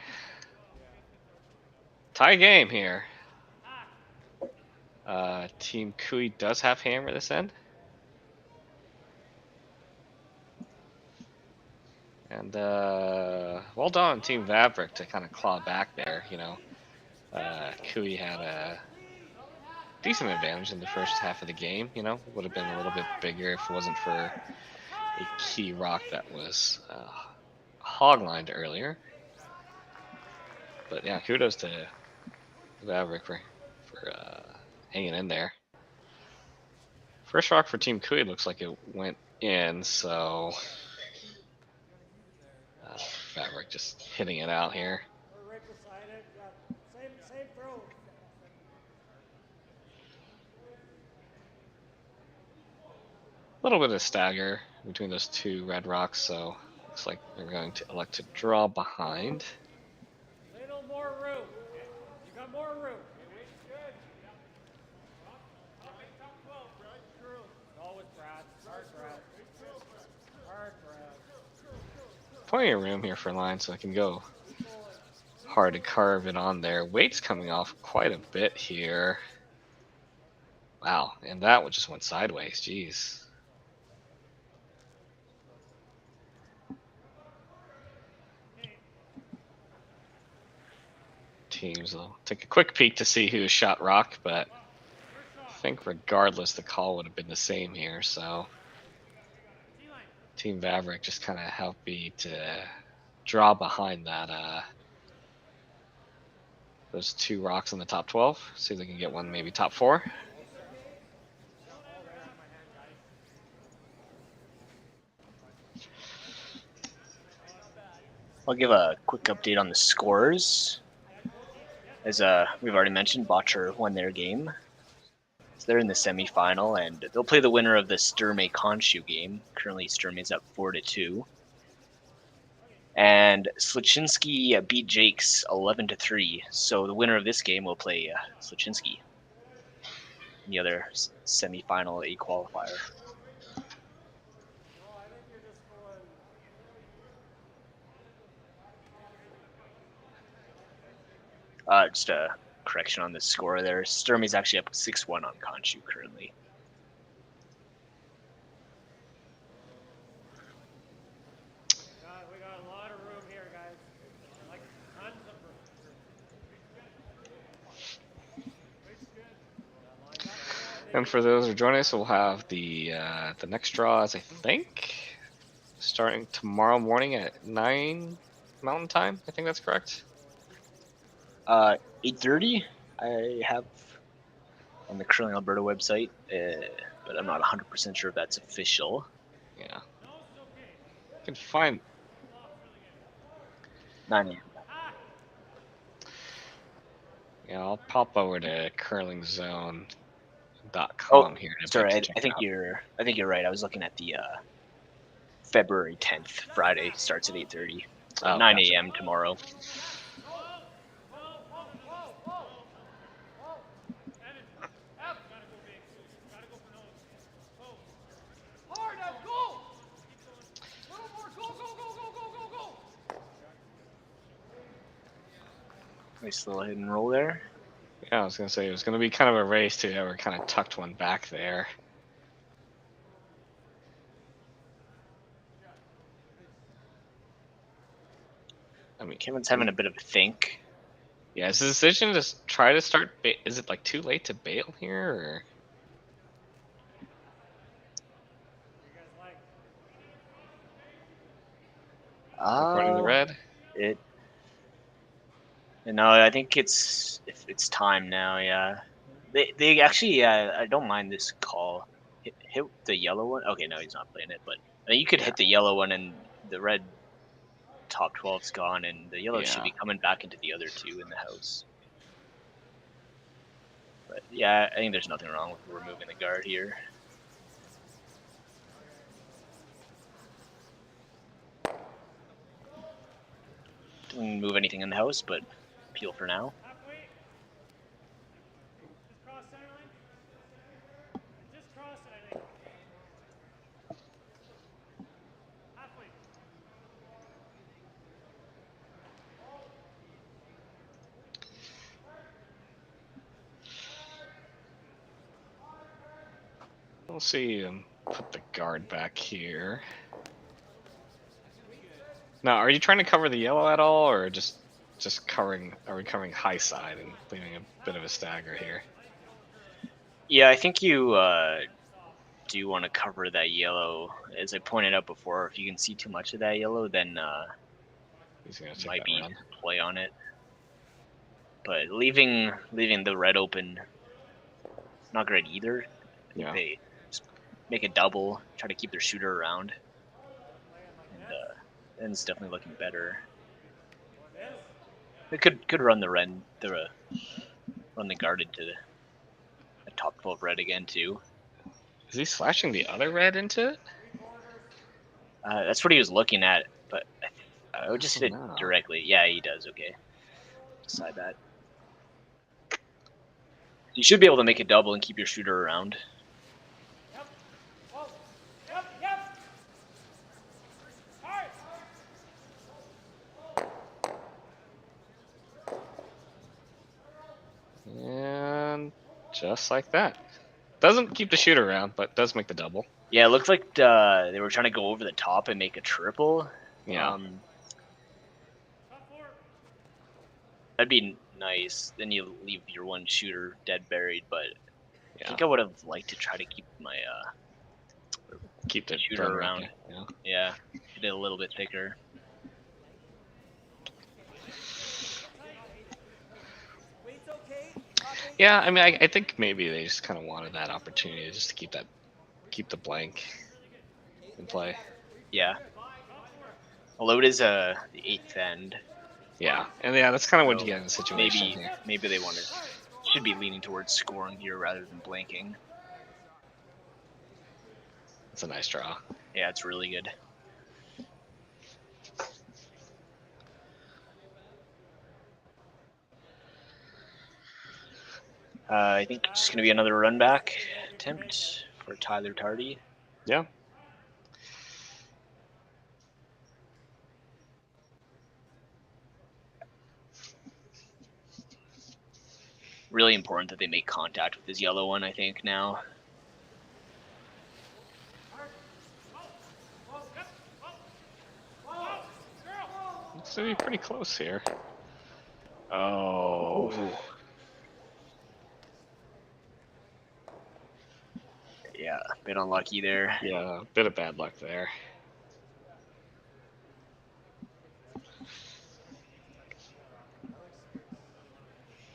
Tie game here. Team Kui does have hammer this end. And well done, Team Vavrek, to kind of claw back there. You know, Kui had a decent advantage in the first half of the game. You know, would have been a little bit bigger if it wasn't for a key rock that was hoglined earlier. But yeah, kudos to Vavrek for hanging in there. First rock for Team Kui looks like it went in, so Vavrek just hitting it out here. A little bit of stagger between those two red rocks, so looks like they're going to elect to draw behind. Little more room. You got more room. Always Brad. Hard Brad. Hard Brad. Plenty of room here for line, so I can go hard to carve it on there. Weight's coming off quite a bit here. Wow, and that one just went sideways. Jeez. Teams will take a quick peek to see who shot rock, but I think regardless the call would have been the same here, so Team Vavrek just kind of helped me to draw behind that those two rocks in the top 12, see if they can get one maybe top 4. I'll give a quick update on the scores. As we've already mentioned, Botcher won their game. So they're in the semifinal, and they'll play the winner of the Sturmey-Konshu game. Currently, Sturmey's up 4-2. And Sluchinski beat Jakes 11-3. So the winner of this game will play Sluchinski. the other semi-final A qualifier. Just a correction on the score there. Sturmey's actually up 6-1 on Khonshu currently. We got a lot of room here, guys. Like tons of room. And for those who are joining us, we'll have the next draw, as I think, starting tomorrow morning at 9 Mountain Time. I think that's correct. 8:30. I have on the Curling Alberta website, but I'm not 100% sure if that's official. Yeah. You can find 9 a.m. Yeah, I'll pop over to curlingzone.com here. To Sorry, check I think out. you're right. I was looking at the February 10th, Friday, starts at 8:30. So Oh, 9 gotcha. a.m. tomorrow. Nice little hit and roll there. Yeah, I was gonna say it was gonna be kind of a race to whoever kind of tucked one back there. I mean, Kevin's having a bit of a think. Yeah, is the decision to try to start? Is it like too late to bail here, or? According to red. No, I think it's time now. Yeah, they actually. I don't mind this call. Hit the yellow one. Okay, no, he's not playing it. But you could hit the yellow one, and the red top 12's gone, and the yellow should be coming back into the other two in the house. But yeah, I think there's nothing wrong with removing the guard here. Didn't move anything in the house, but appeal for now. We'll see. Put the guard back here. Now, are you trying to cover the yellow at all, or just covering? Are we covering high side and leaving a bit of a stagger here? Yeah, I think you do want to cover that yellow. As I pointed out before, if you can see too much of that yellow, then he's gonna take might that be run. play on it. But leaving the red open, not great either. I think they just make a double, try to keep their shooter around, and it's definitely looking better. They could run the run the guard into the top 12 red again too. Is he slashing the other red into it? That's what he was looking at, but I would just hit it directly. Yeah, he does. Okay, decide that. You should be able to make a double and keep your shooter around. And just like that. Doesn't keep the shooter around, but does make the double. Yeah, it looked like they were trying to go over the top and make a triple. Yeah. That'd be nice. Then you leave your one shooter dead buried, but I think I would have liked to try to keep my keep the shooter burn around. right. Yeah, get it a little bit thicker. Yeah, I mean, I think maybe they just kind of wanted that opportunity just to keep the blank in play. Yeah. Although it is the 8th end. Yeah, and yeah, that's kind of what you get in the situation Maybe here. maybe they should be leaning towards scoring here rather than blanking. It's a nice draw. Yeah, it's really good. I think it's going to be another run back attempt for Tyler Tardy. Yeah. Really important that they make contact with this yellow one, I think, now. Looks to be pretty close here. Oh. Yeah, a bit unlucky there. Yeah, a bit of bad luck there.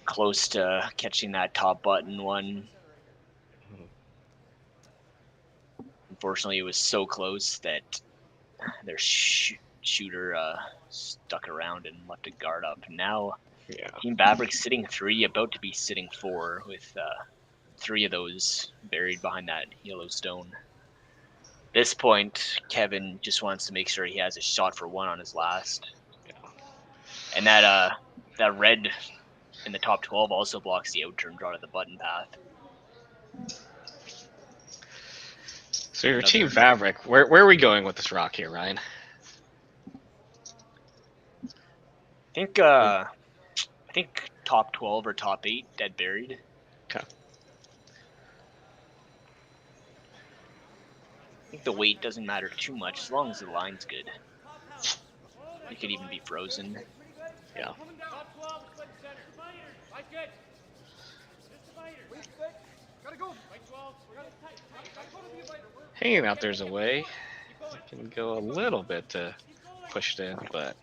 Close to catching that top button one. Unfortunately, it was so close that their shooter stuck around and left a guard up. Now, Team Vavrek sitting 3, about to be sitting 4, with 3 of those buried behind that yellow stone. At this point, Kevin just wants to make sure he has a shot for 1 on his last. And that red in the top 12 also blocks the out-turn draw to the button path. So your Team Vavrek, where are we going with this rock here, Ryan? I think top 12 or top 8, dead buried. Okay. I think the weight doesn't matter too much as long as the line's good. It could even be frozen. Yeah. Hanging out there's a way. You can go a little bit to push it in, but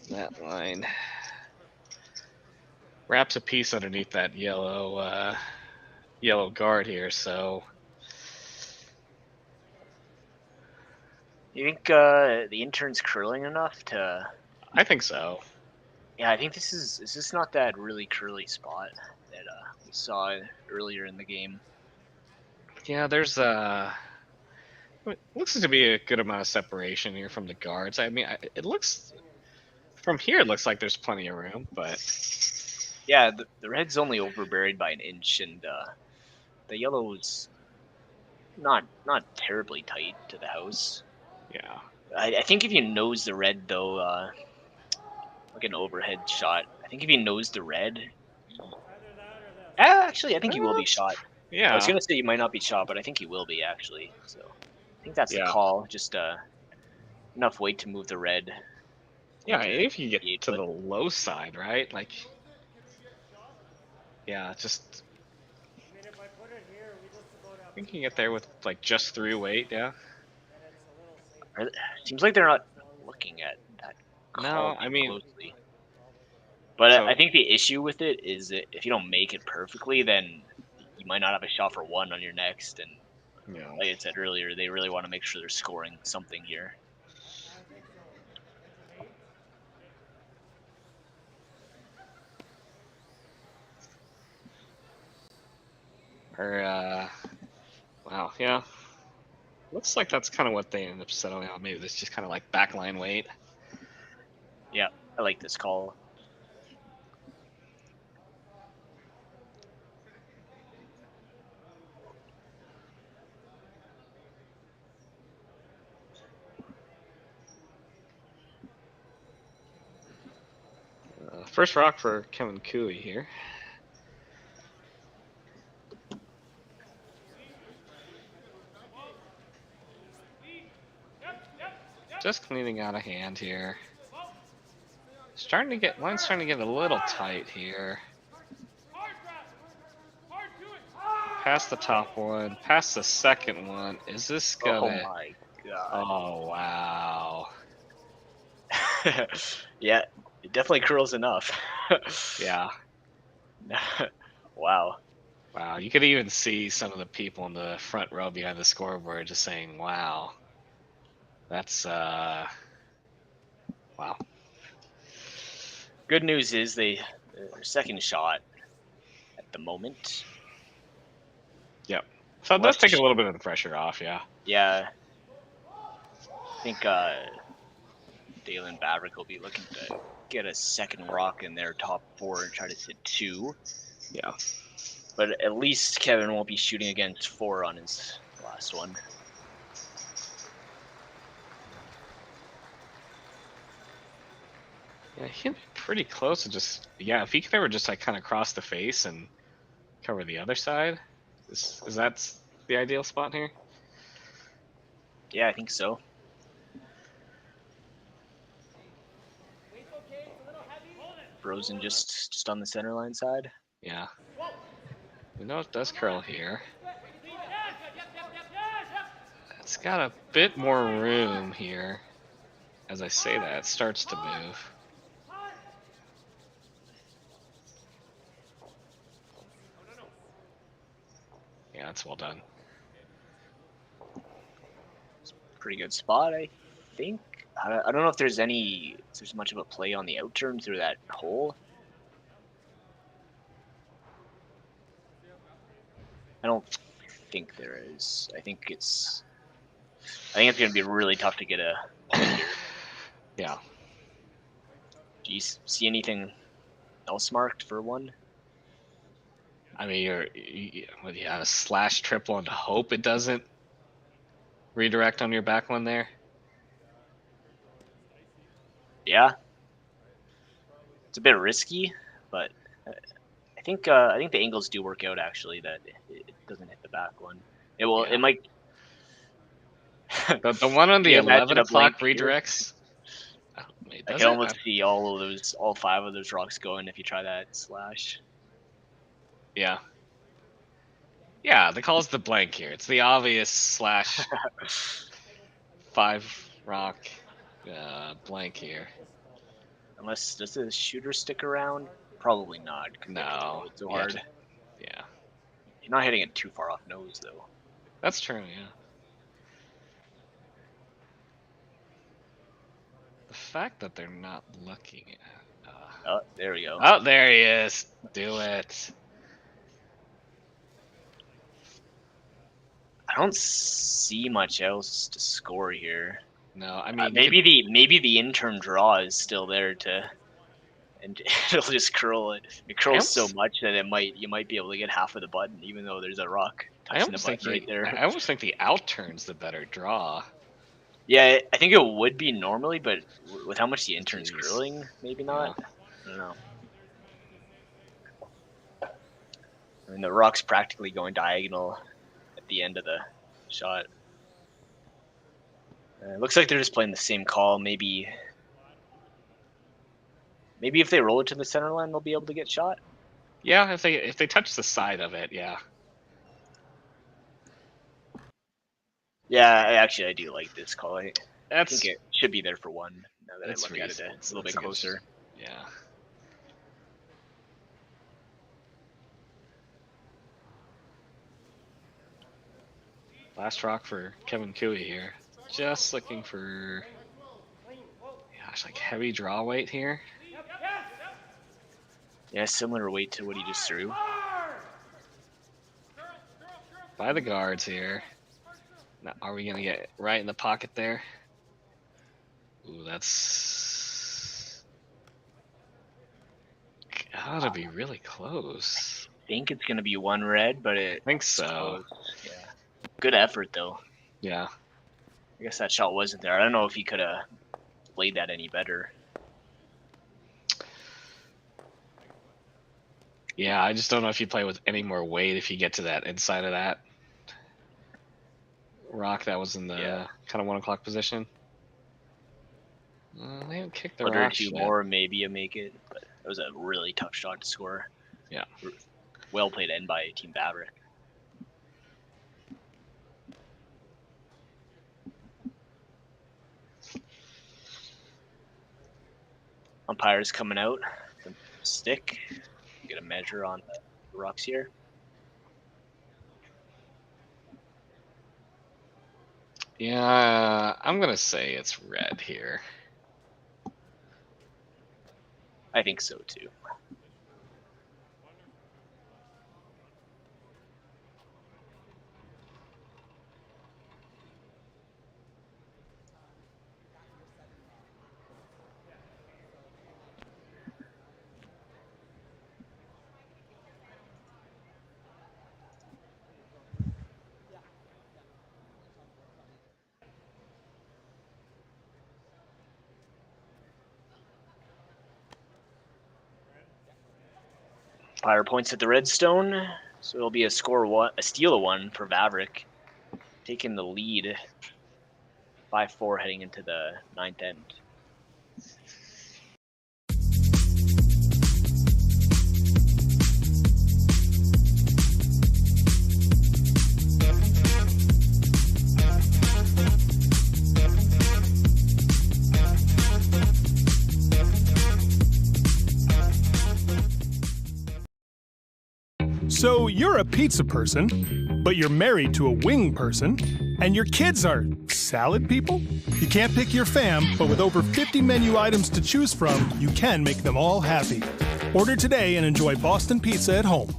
that line wraps a piece underneath that yellow yellow guard here, so You think the intern's curling enough to? I think so. Yeah, I think this is not that really curly spot that we saw earlier in the game. Yeah, there's looks to be a good amount of separation here from the guards. I mean, it looks from here it looks like there's plenty of room, but yeah, the red's only over buried by an inch, and the yellow's not terribly tight to the house. Yeah, I think if you nose the red though, like an overhead shot, I think if you nose the red, actually I think you will be shot. Yeah, I was gonna say you might not be shot, but I think you will be actually. So I think that's the call. Just enough weight to move the red. Yeah, if you get to the low side, right? Like, yeah, just. I think you can get there with like just through weight, yeah. Seems like they're not looking at that. No, I mean. Closely. But I think the issue with it is that if you don't make it perfectly, then you might not have a shot for 1 on your next. And like I said earlier, they really want to make sure they're scoring something here. Wow, yeah. Looks like that's kind of what they end up settling on. Maybe this just kind of like backline weight. Yeah, I like this call. First rock for Kevin Cooey here. Just cleaning out a hand here. Line's starting to get a little tight here. Past the top one, past the second one. Is this gonna? Oh my god. Oh wow. Yeah, it definitely curls enough. Yeah. Wow. Wow, you could even see some of the people in the front row behind the scoreboard just saying, wow. That's, wow. Good news is their second shot at the moment. Yep. So it does take a little bit of the pressure off, yeah. Yeah. I think Daylan Vavrek will be looking to get a second rock in their top 4 and try to hit 2. Yeah. But at least Kevin won't be shooting against 4 on his last one. Yeah, he'll be pretty close to just, yeah, if he could ever just like kind of cross the face and cover the other side, is that the ideal spot here? Yeah, I think so. Frozen just on the center line side. Yeah. We know it does curl here. It's got a bit more room here. As I say that, it starts to move. Yeah, that's well done. Pretty good spot, I think. I don't know if there's much of a play on the out turn through that hole. I don't think there is. I think it's going to be really tough to get a point here. Yeah. Do you see anything else marked for one? I mean, you have a slash triple and hope it doesn't redirect on your back one there. Yeah. It's a bit risky, but I think the angles do work out actually that it doesn't hit the back one. It will. Yeah. It might. The one on the 11 o'clock redirects. Wait, I can almost see all 5 of those rocks going if you try that slash. Yeah. Yeah, the call's the blank here. It's the obvious slash 5 rock blank here. Unless, does the shooter stick around? Probably not. No. It's so hard. Yeah. You're not hitting it too far off nose, though. That's true, yeah. The fact that they're not looking at... oh, there we go. Oh, there he is. Do it. I don't see much else to score here. No, I mean maybe the intern draw is still there and it'll just curl it. It curls so much that you might be able to get half of the button, even though there's a rock touching the button right there. I almost think the out turn's the better draw. Yeah, I think it would be normally, but with how much the intern's curling, maybe not. Yeah. I don't know. I mean, the rock's practically going diagonal at the end of the shot. It looks like they're just playing the same call. Maybe if they roll it to the center line, they'll be able to get shot. Yeah, if they touch the side of it, yeah. Yeah, I do like this call. I think it should be there for one. Now that I look at it, it's a little bit closer. Yeah. Last rock for Kevin Cooey here. Just looking for, gosh, like heavy draw weight here. Yeah, similar weight to what he just threw. By the guards here. Now, are we gonna get right in the pocket there? Ooh, that's gotta be really close. I think it's gonna be one red, but I think so. Yeah. Good effort though. Yeah. I guess that shot wasn't there. I don't know if he could have played that any better. Yeah, I just don't know if you play with any more weight if you get to that inside of that rock that was in the kind of 1 o'clock position. They haven't kicked the rock. 1 or 2 more, maybe you make it. But it was a really tough shot to score. Yeah. Well played end by Team Vavrek. Umpire's coming out. The stick. Get a measure on the rocks here. Yeah, I'm gonna say it's red here. I think so too. Umpire points at the redstone, so it'll be a steal of one for Vavrek, taking the lead 5-4 heading into the 9th end. So you're a pizza person, but you're married to a wing person, and your kids are salad people? You can't pick your fam, but with over 50 menu items to choose from, you can make them all happy. Order today and enjoy Boston Pizza at home.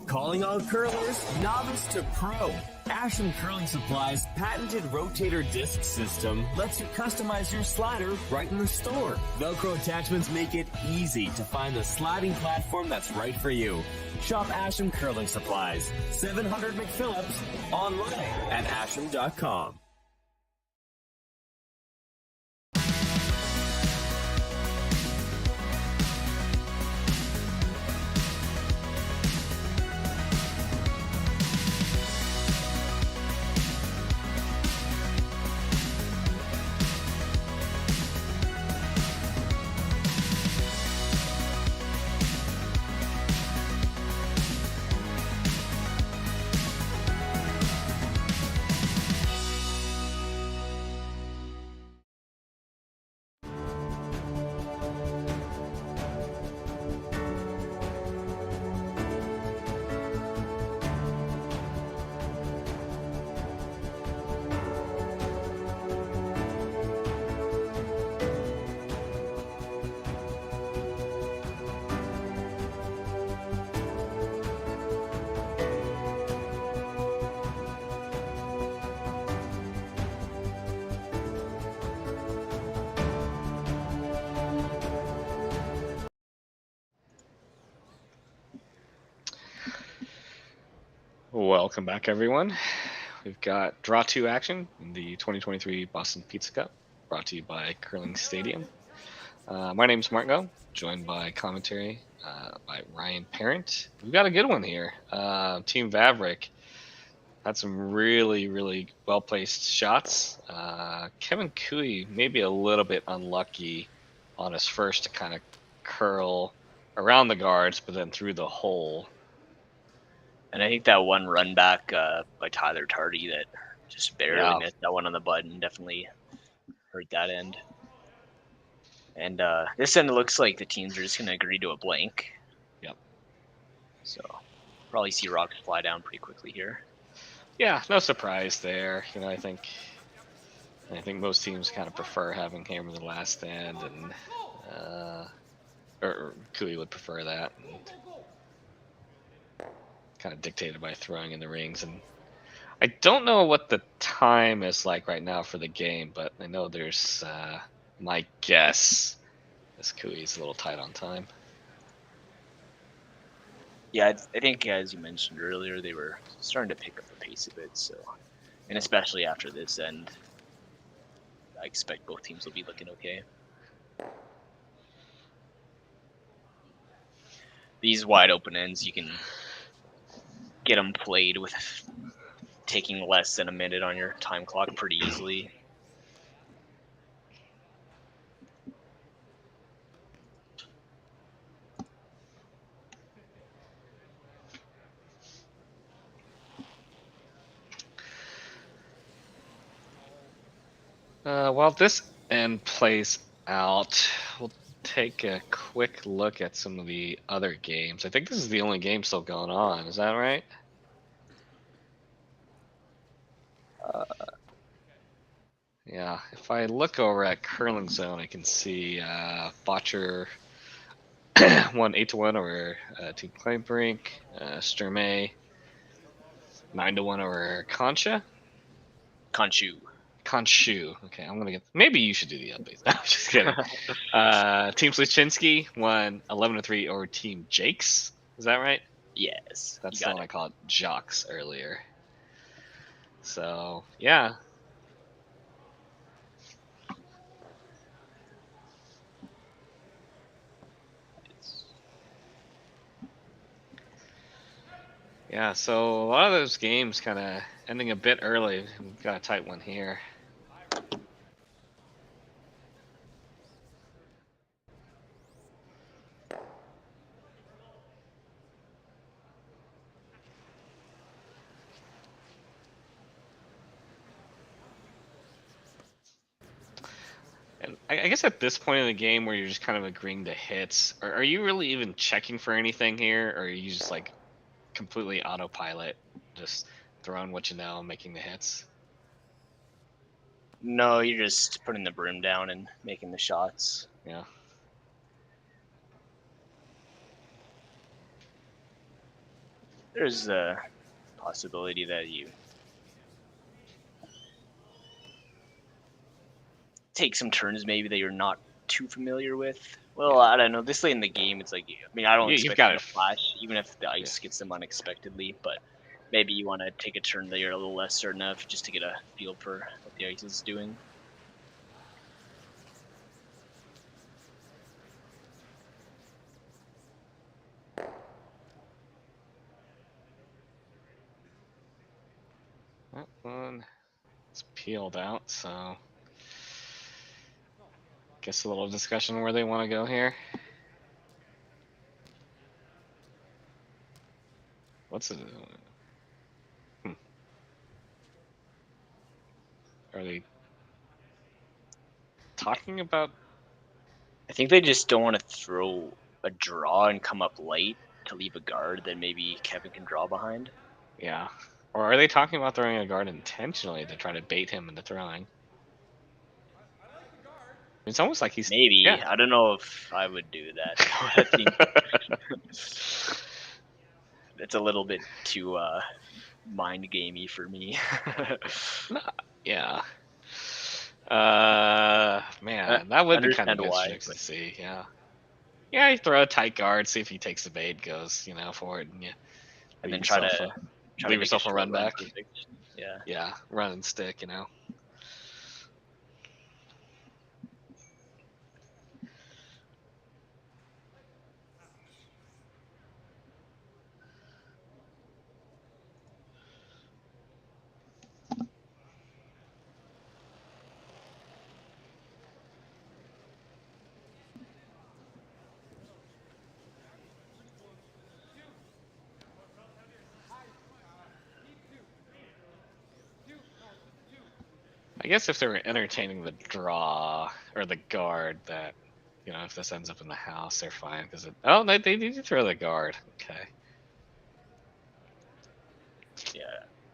Calling all curlers, novice to pro. Ashland Curling Supply's patented rotator disc system lets you customize your slider right in the store. Velcro attachments make it easy to find the sliding platform that's right for you. Shop Ashland Curling Supplies, 700 McPhillips, online at ashland.com. Welcome back, everyone. We've got Draw 2 action in the 2023 Boston Pizza Cup, brought to you by Curling Stadium. My name's Marco, joined by commentary by Ryan Parent. We've got a good one here. Team Vavrek had some really well-placed shots. Kevin Cooey maybe a little bit unlucky on his first to kind of curl around the guards, but then through the hole. And I think that one run back by Tyler Tardy that just barely missed that one on the button definitely hurt that end. And this end looks like the teams are just going to agree to a blank. Yep. So probably see rocks fly down pretty quickly here. Yeah, no surprise there. You know, I think most teams kind of prefer having Hammer the last stand, and or Cooey would prefer that. And kind of dictated by throwing in the rings. And I don't know what the time is like right now for the game, but I know there's my guess is Cooey's a little tight on time. Yeah, I think as you mentioned earlier, they were starting to pick up the pace a bit. So, and especially after this end, I expect both teams will be looking okay. These wide open ends, you can get them played with taking less than a minute on your time clock pretty easily. While this end plays out, we'll take a quick look at some of the other games. I think this is the only game still going on. Is that right? Yeah, if I look over at Curling Zone, I can see Botcher won 8-1 over Team Kleinbrink, Sturmey 9-1 over Conchu. Okay, I'm gonna get. Maybe you should do the updates. No, I'm just kidding. Team Slichinsky won 11-3 over Team Jakes. Is that right? Yes. That's the one I called Jocks earlier. So yeah. Yeah, so a lot of those games kind of ending a bit early. We've got a tight one here. And I guess at this point in the game where you're just kind of agreeing to hits, are you really even checking for anything here, or are you just like completely autopilot, just throwing what you know, making the hits? No, you're just putting the broom down and making the shots. Yeah. There's a possibility that you take some turns maybe that you're not too familiar with. Well, I don't know. This late in the game, it's like, I mean, I don't expect them to flash, even if the ice gets them unexpectedly, but maybe you want to take a turn that you're a little less certain of just to get a feel for what the ice is doing. That one is peeled out, so guess a little discussion where they want to go here. What's it? Are they talking about? I think they just don't want to throw a draw and come up late to leave a guard that maybe Kevin can draw behind. Yeah. Or are they talking about throwing a guard intentionally to try to bait him into throwing? It's almost like he's maybe. Yeah. I don't know if I would do that. I think it's a little bit too mind gamey for me. Yeah. Man, that would be kind of interesting to see. Yeah. Yeah, you throw a tight guard, see if he takes the bait, goes, for it, and you and then try to leave yourself a run back. Yeah. Yeah, run and stick, I guess if they were entertaining the draw or the guard, that if this ends up in the house, they're fine because they need to throw the guard. Okay. Yeah,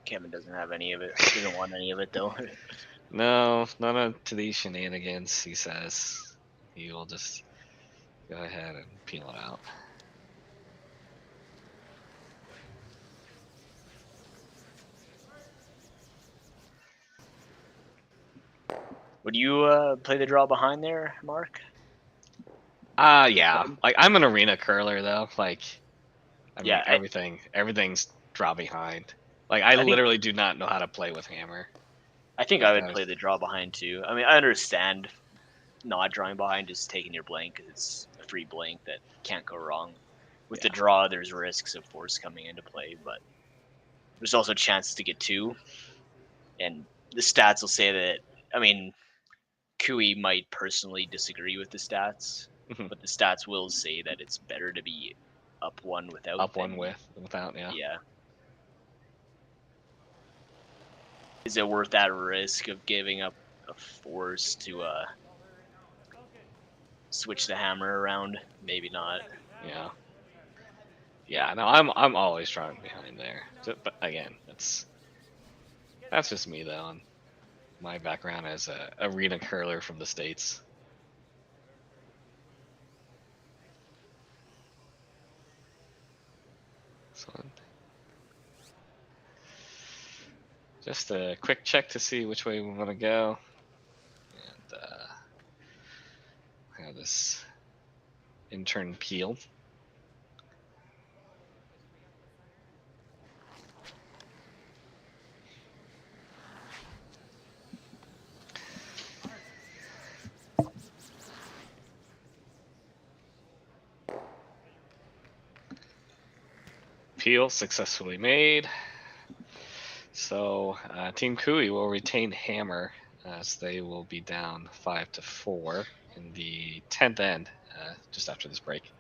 Kevin doesn't have any of it. Doesn't want any of it though. No, none to these shenanigans. He says he will just go ahead and peel it out. Would you play the draw behind there, Mark? Yeah. Like I'm an arena curler though. Like, I mean, everything's draw behind. Like I literally do not know how to play with hammer. I think I would play the draw behind too. I mean, I understand not drawing behind, just taking your blank because it's a free blank that can't go wrong. With the draw, there's risks of force coming into play, but there's also chances to get two. And the stats will say that. I mean, Kui might personally disagree with the stats, but the stats will say that it's better to be up one without. Up one without, yeah. Yeah. Is it worth that risk of giving up a force to switch the hammer around? Maybe not. Yeah. Yeah. No, I'm always trying behind there. But again, that's just me though. And my background as a arena curler from the States. So just a quick check to see which way we want to go, and have this intern peel. appeal successfully made. So Team Kui will retain hammer as they will be down 5-4 in the 10th end just after this break.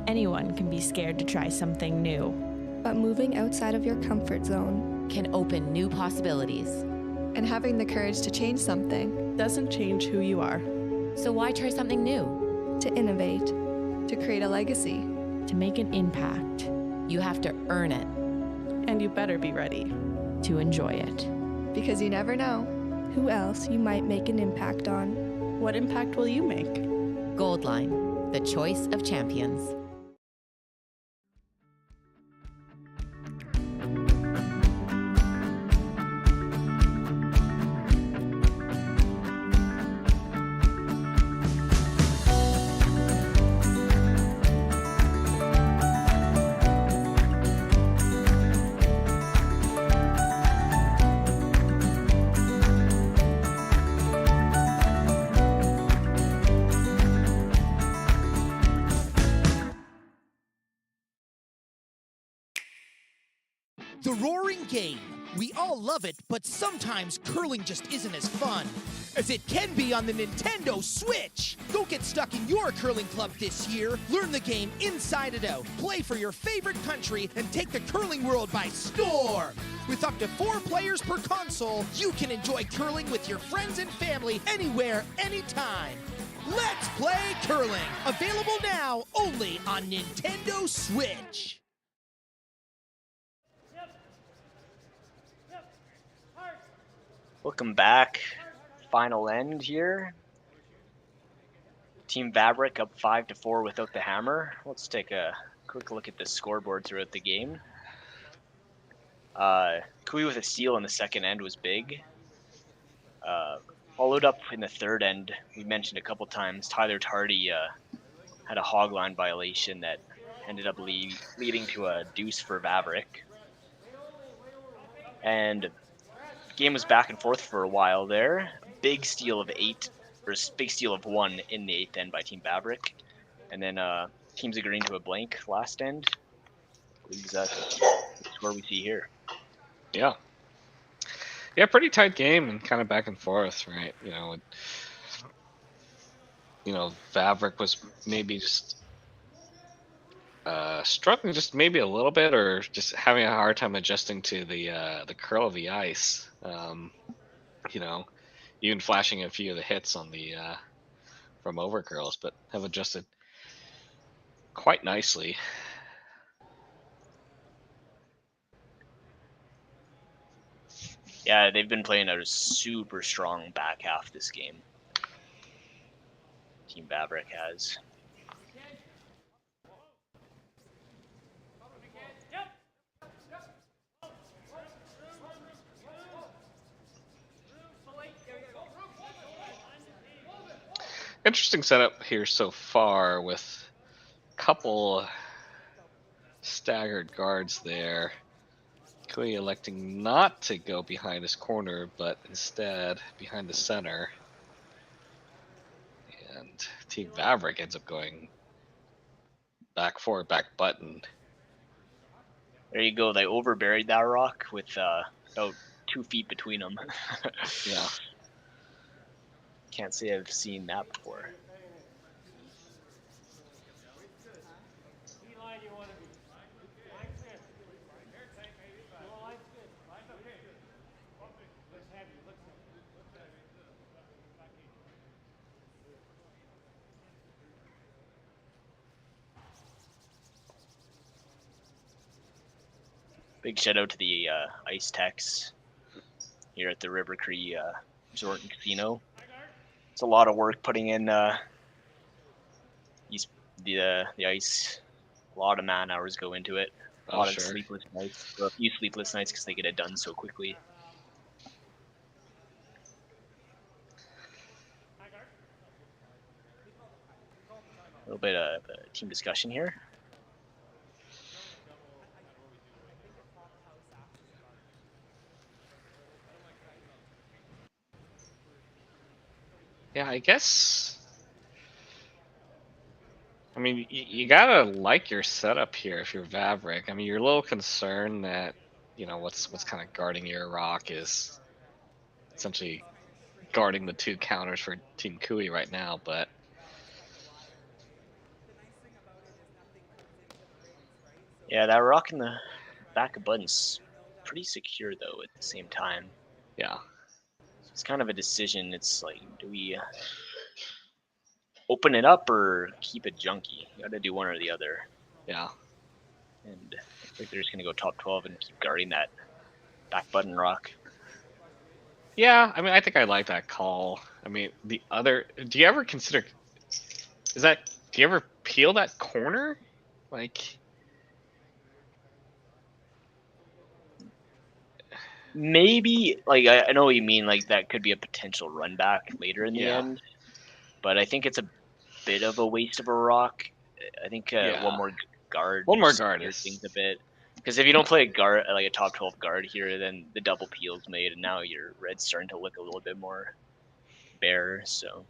Anyone can be scared to try something new. But moving outside of your comfort zone can open new possibilities. And having the courage to change something doesn't change who you are. So why try something new? To innovate. To create a legacy. To make an impact. You have to earn it. And you better be ready to enjoy it. Because you never know who else you might make an impact on. What impact will you make? Goldline, the choice of champions. The roaring game. We all love it, but sometimes curling just isn't as fun as it can be on the Nintendo Switch. Don't get stuck in your curling club this year. Learn the game inside and out. Play for your favorite country and take the curling world by storm. With up to 4 players per console, you can enjoy curling with your friends and family anywhere, anytime. Let's play curling. Available now only on Nintendo Switch. Welcome back. Final end here. Team Vavrek up 5-4 without the hammer. Let's take a quick look at the scoreboard throughout the game. Kui with a steal in the second end was big. Followed up in the third end, we mentioned a couple times, Tyler Tardy had a hog line violation that ended up leading to a deuce for Vavrek. And game was back and forth for a while there. Big steal of 1 in the 8th end by Team Vavrek. And then teams agreeing to a blank last end. Leaves us the score we see here. Yeah. Yeah, pretty tight game and kind of back and forth, right? Vavrek was maybe just struggling just maybe a little bit, or just having a hard time adjusting to the curl of the ice. Even flashing a few of the hits on the from over curls, but have adjusted quite nicely. Yeah, they've been playing a super strong back half this game. Team Vavrek has. Interesting setup here so far with a couple staggered guards there. Kui electing not to go behind his corner, but instead behind the center. And Team Vavrek ends up going back forward, back button. There you go. They overburied that rock with about 2 feet between them. Yeah. Can't say I've seen that before. Big shout out to the ice techs here at the River Cree Resort and Casino. It's a lot of work putting in the ice. A lot of man hours go into it. A lot of sleepless nights. Or a few sleepless nights because they get it done so quickly. A little bit of team discussion here. Yeah, I guess. I mean, you gotta like your setup here if you're Vavrek. I mean, you're a little concerned that, you know, what's kind of guarding your rock is essentially guarding the 2 counters for Team Kui right now, but yeah, that rock in the back of Button's pretty secure though at the same time. Yeah. So it's kind of a decision. It's like, do we open it up or keep it junky? You gotta do one or the other. Yeah. And I think they're just gonna go top 12 and keep guarding that back button rock. Yeah, I mean, I think I like that call. I mean, the other, do you ever consider, do you ever peel that corner? Like, maybe, like, I know what you mean, like, that could be a potential run back later in the end, but I think it's a bit of a waste of a rock. I think one more guard. One more guard is things a bit. Because if you don't play a guard, like a top 12 guard here, then the double peel's made, and now your red's starting to look a little bit more bare. So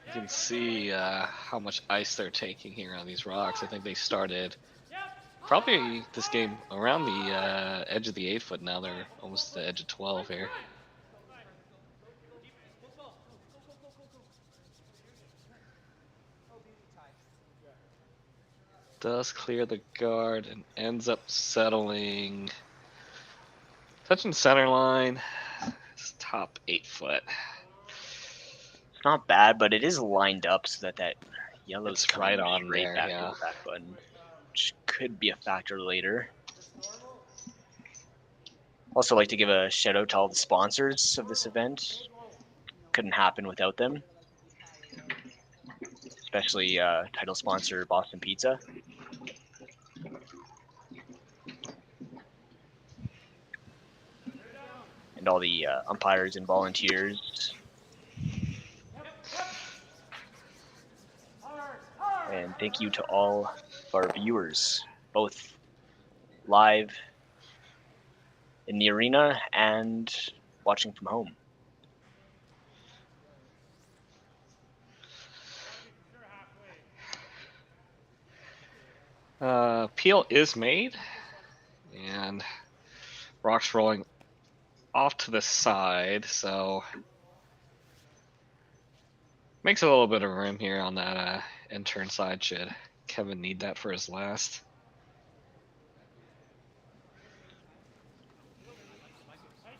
you can see how much ice they're taking here on these rocks. I think they started probably this game around the edge of the 8 foot. Now they're almost the edge of 12 here. Does clear the guard and ends up settling, touching center line. It's top 8 foot. It's not bad, but it is lined up so that yellow's right on right there. back Yeah. on the back button, which could be a factor later. Also, like to give a shout out to all the sponsors of this event. Couldn't happen without them. Especially title sponsor Boston Pizza. And all the umpires and volunteers. And thank you to all of our viewers, both live in the arena and watching from home. Peel is made, and rock's rolling off to the side, so makes a little bit of room here on that end turn side. Should Kevin need that for his last?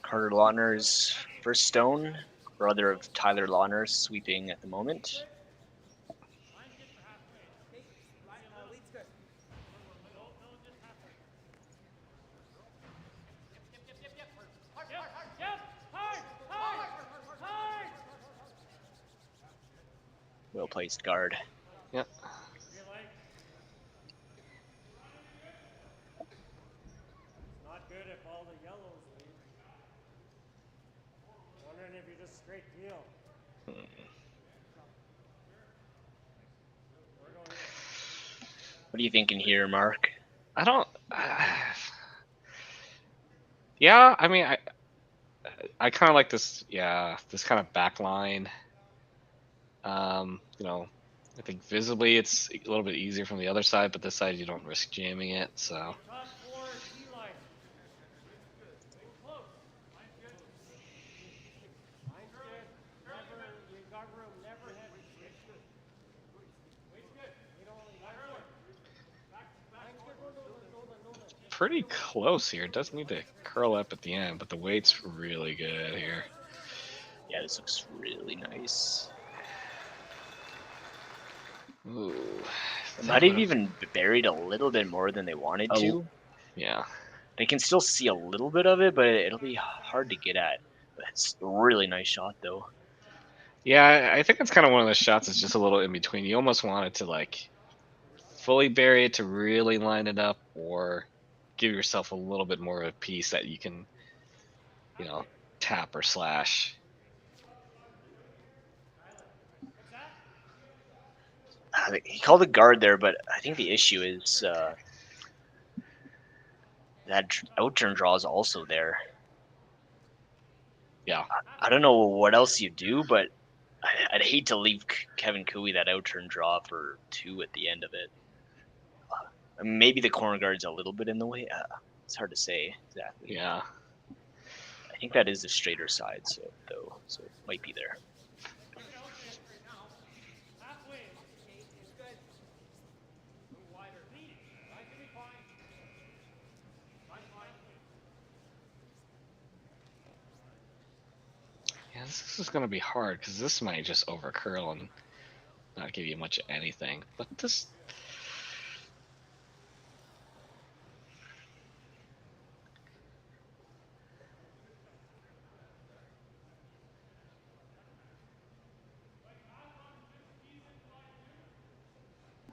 Carter Lautner's first stone, brother of Tyler Lautner, sweeping at the moment. Well placed guard. Yep. Not good if all the yellows leave. Wondering if you just straight peel. What are you thinking here, Mark? I don't. Yeah, I mean, I kind of like this. Yeah, this kind of back line. You know, I think visibly it's a little bit easier from the other side, but this side you don't risk jamming it. So. Pretty close here. It does need to curl up at the end, but the weight's really good here. Yeah, this looks really nice. Ooh. Might have even buried a little bit more than they wanted to. Yeah. They can still see a little bit of it, but it'll be hard to get at. But it's a really nice shot, though. Yeah, I think it's kind of one of those shots that's just a little in between. You almost want it to like fully bury it to really line it up, or give yourself a little bit more of a piece that you can, you know, tap or slash. He called a guard there, but I think the issue is that outturn draw is also there. Yeah. I don't know what else you do, but I'd hate to leave Kevin Cooey that outturn draw for 2 at the end of it. Maybe the corner guard's a little bit in the way. It's hard to say exactly. Yeah. I think that is the straighter side, so it might be there. Yeah, this is going to be hard because this might just overcurl and not give you much of anything. But this...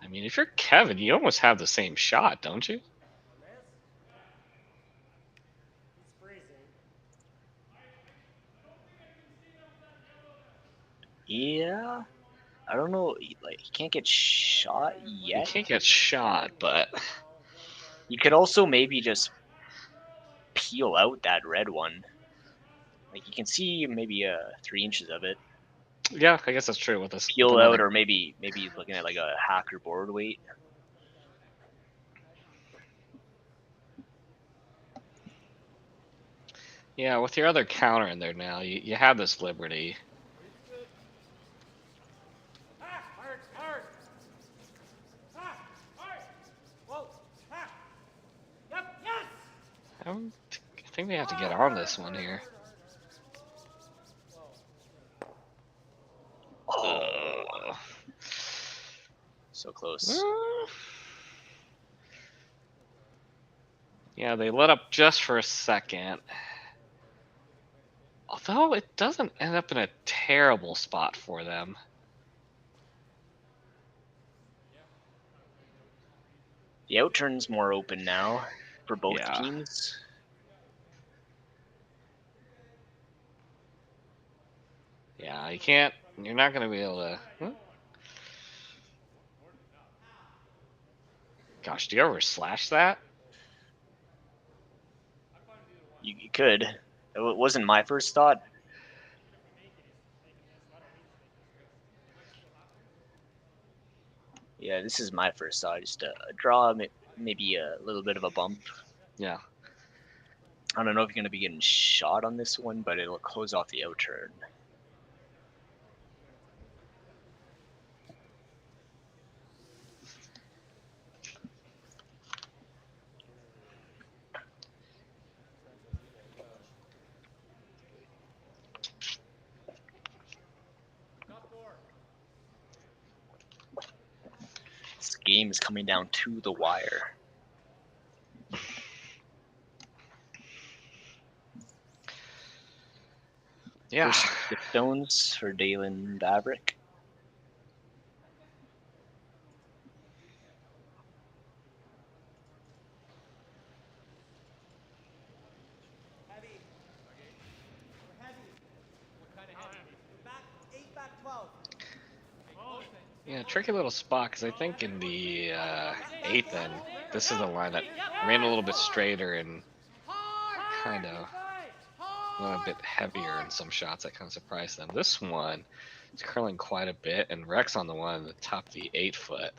I mean, if you're Kevin, you almost have the same shot, don't you? Yeah, I don't know. Like, he can't get shot yet. He can't get shot, but you could also maybe just peel out that red one. Like, you can see maybe 3 inches of it. Yeah, I guess that's true with this. Peel out, or maybe looking at like a hacker board weight. Yeah, with your other counter in there now, you have this liberty. I think they have to get on this one here. Oh. So close. Yeah, they let up just for a second. Although it doesn't end up in a terrible spot for them. The outturn's more open now for both teams. Yeah, you're not going to be able to... Gosh, do you ever slash that? You could. It wasn't my first thought. Yeah, this is my first thought. Just a draw, maybe a little bit of a bump. Yeah. I don't know if you're going to be getting shot on this one, but it'll close off the outturn. This game is coming down to the wire. Yeah. First, the stones for Daylan Vavrek. Yeah, tricky little spot, because I think in the 8th end, this is the line that ran a little bit straighter and kind of went a bit heavier in some shots that kind of surprised them. This one is curling quite a bit, and Rex on the one at the top of the 8-foot.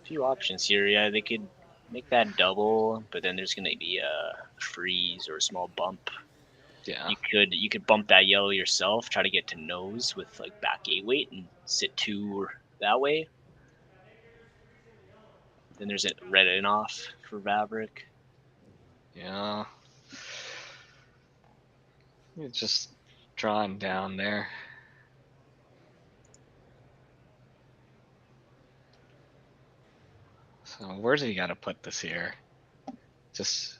Few options here. Yeah, they could make that double, but then there's going to be a freeze or a small bump. Yeah. You could bump that yellow yourself, try to get to nose with like back 8 weight and sit 2 that way. Then there's a red Enoch for Vavrek. Yeah. It's just drawn down there. So where's he got to put this here? Just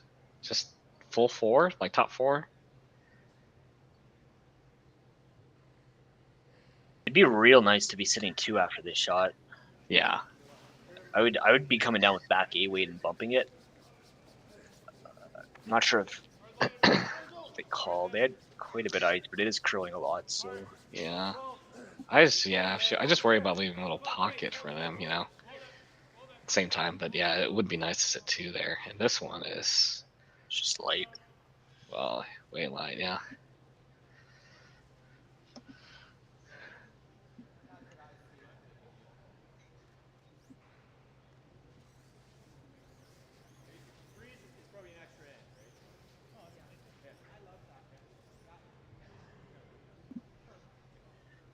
full 4, like top 4. It'd be real nice to be sitting 2 after this shot. Yeah. I would be coming down with back A weight and bumping it. I'm not sure if they called. They had quite a bit of ice, but it is curling a lot. So yeah, I just worry about leaving a little pocket for them, you know. At the same time, but yeah, it would be nice to sit 2 there. And this one is just light. Well, way light, yeah.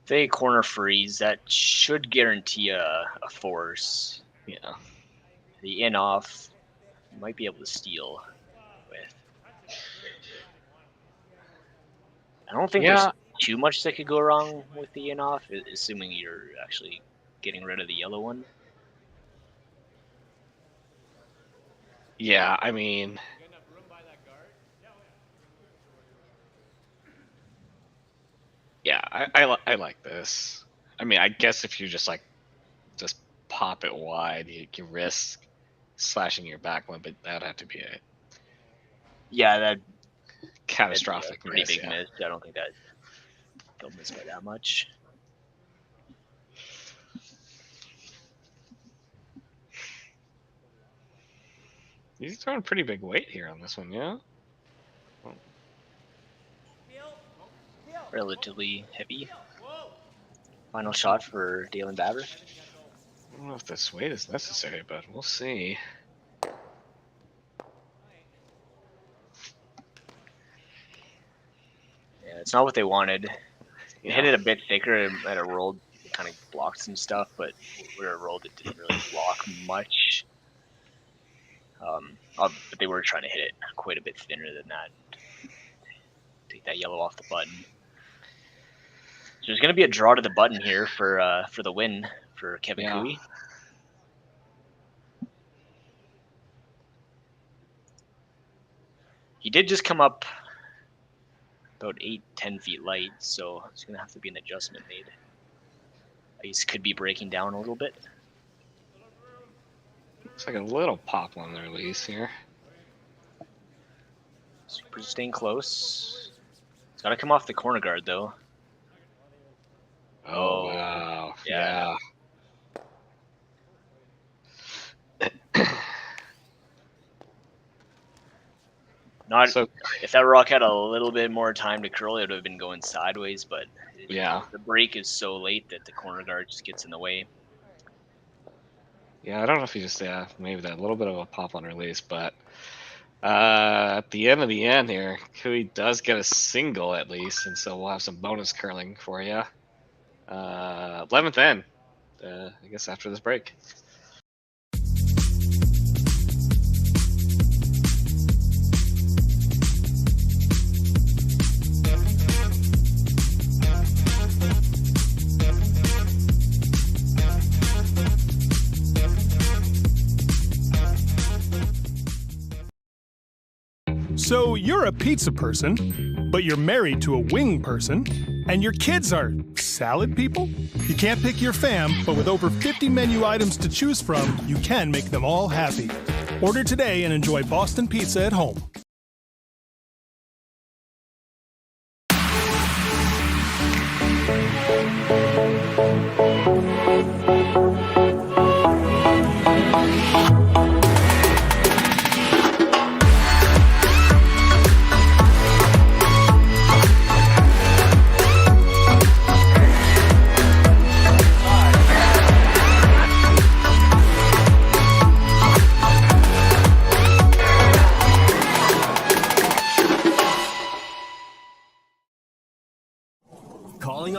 If they corner freeze, that should guarantee a force. Yeah. The in-off might be able to steal with. I don't think there's too much that could go wrong with the in-off, assuming you're actually getting rid of the yellow one. Yeah, I mean... Yeah, I like this. I mean, I guess if you just pop it wide, you can risk slashing your back one, but that'd have to be a catastrophic pretty miss. Big miss. I don't think they'll miss by that much. He's throwing pretty big weight here on this one, yeah. Relatively heavy. Final shot for Daylan Vavrek. I don't know if this weight is necessary, but we'll see. Yeah, it's not what they wanted. It hit it a bit thicker and it rolled, kind of blocked some stuff, but where it rolled, it didn't really block much. But they were trying to hit it quite a bit thinner than that. Take that yellow off the button. So there's going to be a draw to the button here for the win for Kevin Cree. He did just come up about 8-10 feet light, so it's going to have to be an adjustment made. Ice could be breaking down a little bit. Looks like a little pop on the release here. Super staying close. It's got to come off the corner guard, though. Oh, wow. Yeah. Not so, if that rock had a little bit more time to curl, it would have been going sideways, but the break is so late that the corner guard just gets in the way. Yeah, I don't know if you just maybe that little bit of a pop on release, but at the end of the end here, Kui does get a single at least, and so we'll have some bonus curling for you. 11th end, I guess after this break. So you're a pizza person, but you're married to a wing person, and your kids are salad people? You can't pick your fam, but with over 50 menu items to choose from, you can make them all happy. Order today and enjoy Boston Pizza at home.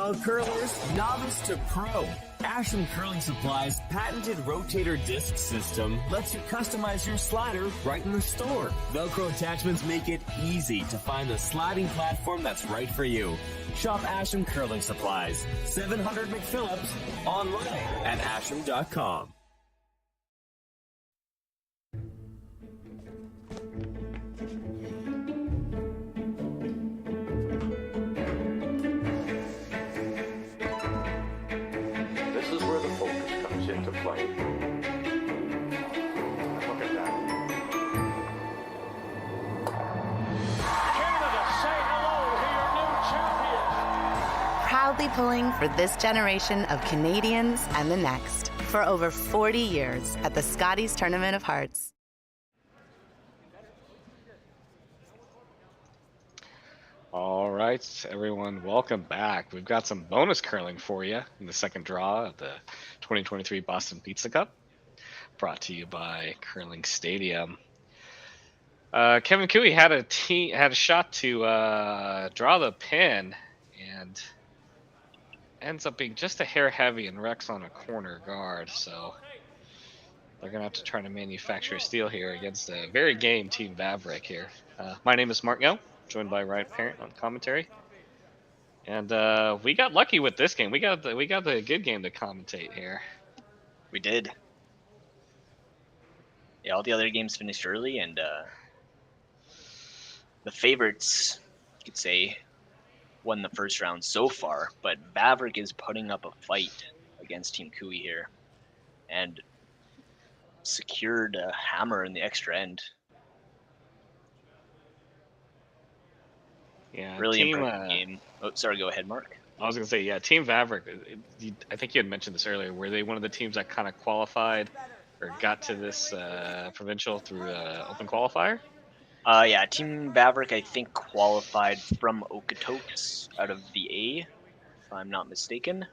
all curlers, novice to pro. Ashland Curling Supply's patented rotator disc system lets you customize your slider right in the store. Velcro attachments make it easy to find the sliding platform that's right for you. Shop Ashland Curling Supplies, 700 McPhillips, online at ashland.com. This is where the focus comes into play. Look at that. Canada, say hello to your new champions. Proudly pulling for this generation of Canadians and the next for over 40 years at the Scotties Tournament of Hearts. All right, everyone, welcome back. We've got some bonus curling for you in the second draw of the 2023 Boston Pizza Cup, brought to you by Curling Stadium. Kevin Cooey had a shot to draw the pin, and ends up being just a hair heavy and wrecks on a corner guard. So they're gonna have to try to manufacture a steal here against a very game Team Vavrek here. My name is Mark Yo, joined by Ryan Parent on commentary, and we got lucky with this game. We got the good game to commentate here. We did. Yeah, all the other games finished early, and the favorites, you could say, won the first round so far. But Vavrek is putting up a fight against Team Cooey here, and secured a hammer in the extra end. Yeah, really impressive game. Oh, sorry, go ahead, Mark. I was gonna say, yeah, Team Vavrek. I think you had mentioned this earlier. Were they one of the teams that kind of qualified or got to this provincial through open qualifier? Yeah, Team Vavrek, I think, qualified from Okotoks out of the A, if I'm not mistaken.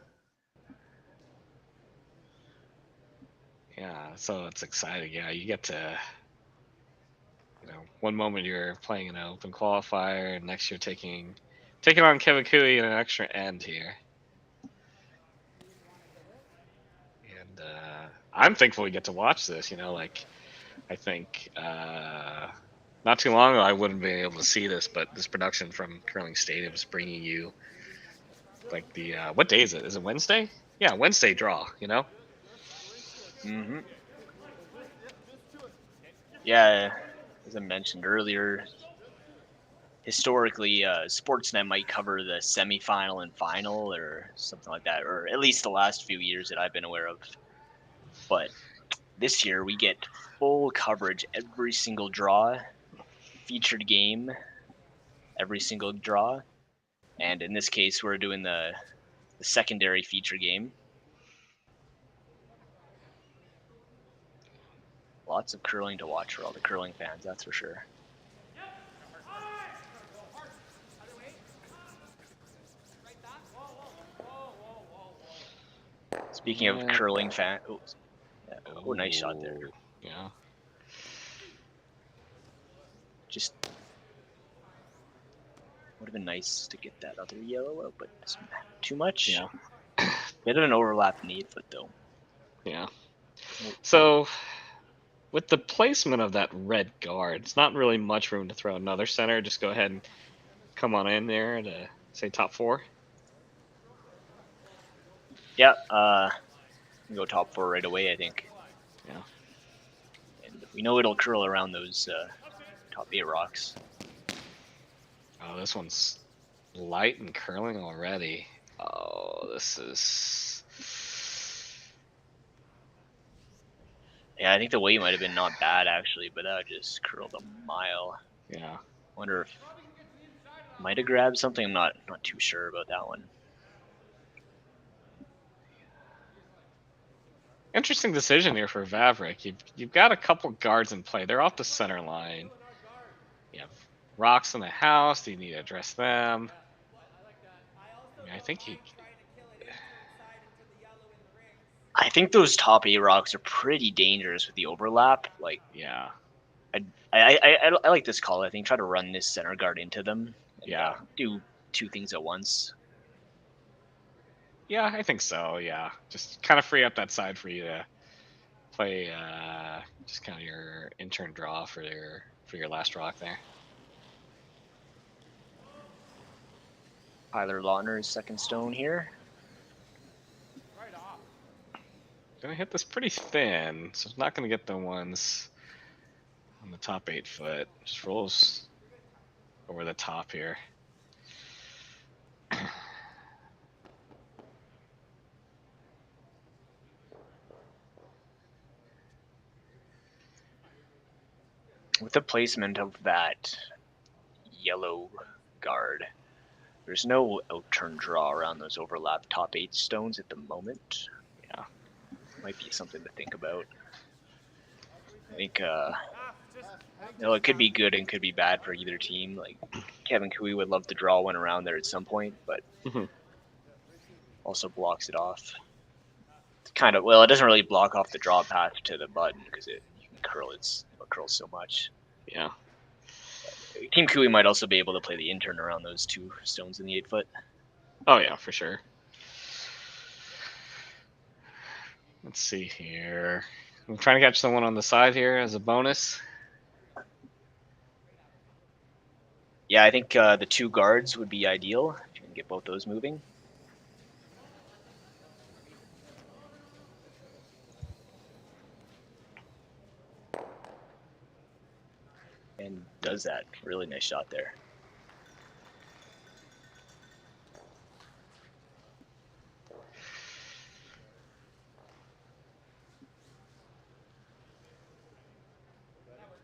Yeah, so it's exciting. Yeah, you get to, one moment you're playing in an open qualifier, and next you're taking on Kevin Cooey in an extra end here. And I'm thankful we get to watch this. I think not too long ago I wouldn't be able to see this, but this production from Curling Stadium is bringing you like the what day is it? Is it Wednesday? Yeah, Wednesday draw. Mm-hmm. Yeah, as I mentioned earlier, historically, Sportsnet might cover the semifinal and final or something like that, or at least the last few years that I've been aware of. But this year we get full coverage every single draw, featured game, every single draw, and in this case we're doing the secondary feature game. Lots of curling to watch for all the curling fans, that's for sure. Speaking of curling fan, oh, nice shot there. Yeah. Just would have been nice to get that other yellow out, but it's too much. Yeah. Bit of an overlap in the 8 foot though. Yeah. So with the placement of that red guard, it's not really much room to throw another center. Just go ahead and come on in there to say top 4. Yeah, go top 4 right away, I think. Yeah. And we know it'll curl around those top 8 rocks. Oh, this one's light and curling already. Oh, this is... Yeah, I think the weight might have been not bad, actually, but that just curled a mile. Yeah. Wonder if might have grabbed something. I'm not too sure about that one. Interesting decision here for Vavrek. You've got a couple guards in play. They're off the center line. You have rocks in the house. Do you need to address them? I think I think those top 8 rocks are pretty dangerous with the overlap. Like, yeah, I like this call. I think try to run this center guard into them. And, yeah, do 2 things at once. Yeah, I think so. Yeah, just kind of free up that side for you to play. Just kind of your in-turn draw for your last rock there. Tyler Lautner's second stone here. Gonna hit this pretty thin, so it's not gonna get the ones on the top 8 foot. Just rolls over the top here. With the placement of that yellow guard, there's no out-turn draw around those overlap top 8 stones at the moment. Yeah, might be something to think about. I think it could be good and could be bad for either team. Like Kevin Cooey would love to draw one around there at some point, but also blocks it off. It's kind of, well, it doesn't really block off the draw path to the button because you can curl it curls so much. Yeah. Team Cooey might also be able to play the intern around those 2 stones in the 8 foot. Oh yeah, for sure. Let's see here. I'm trying to catch someone on the side here as a bonus. Yeah, I think the 2 guards would be ideal if you can get both those moving. And does that. Really nice shot there.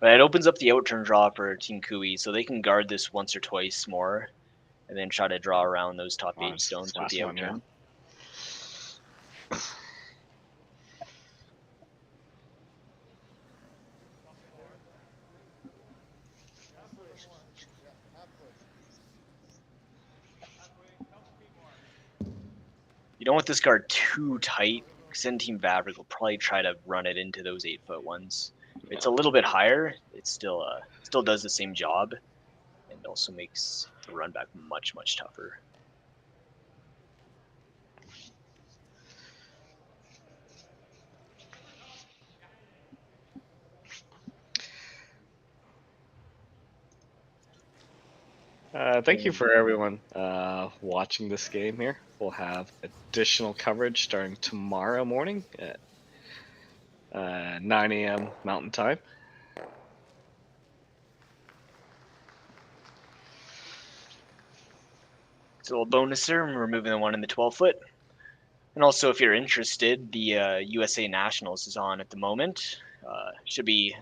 But it opens up the out-turn draw for Team Cooey, so they can guard this once or twice more, and then try to draw around those top 8 stones with the out-turn. You don't want this guard too tight, because then Team Vavrek will probably try to run it into those 8 foot ones. If it's a little bit higher, it still does the same job, and also makes the run back much, much tougher. Thank you for everyone watching this game here. We'll have additional coverage starting tomorrow morning at 9 a.m. Mountain Time. It's a little bonus there, we're moving the one in the 12 foot. And also, if you're interested, the USA Nationals is on at the moment. Should be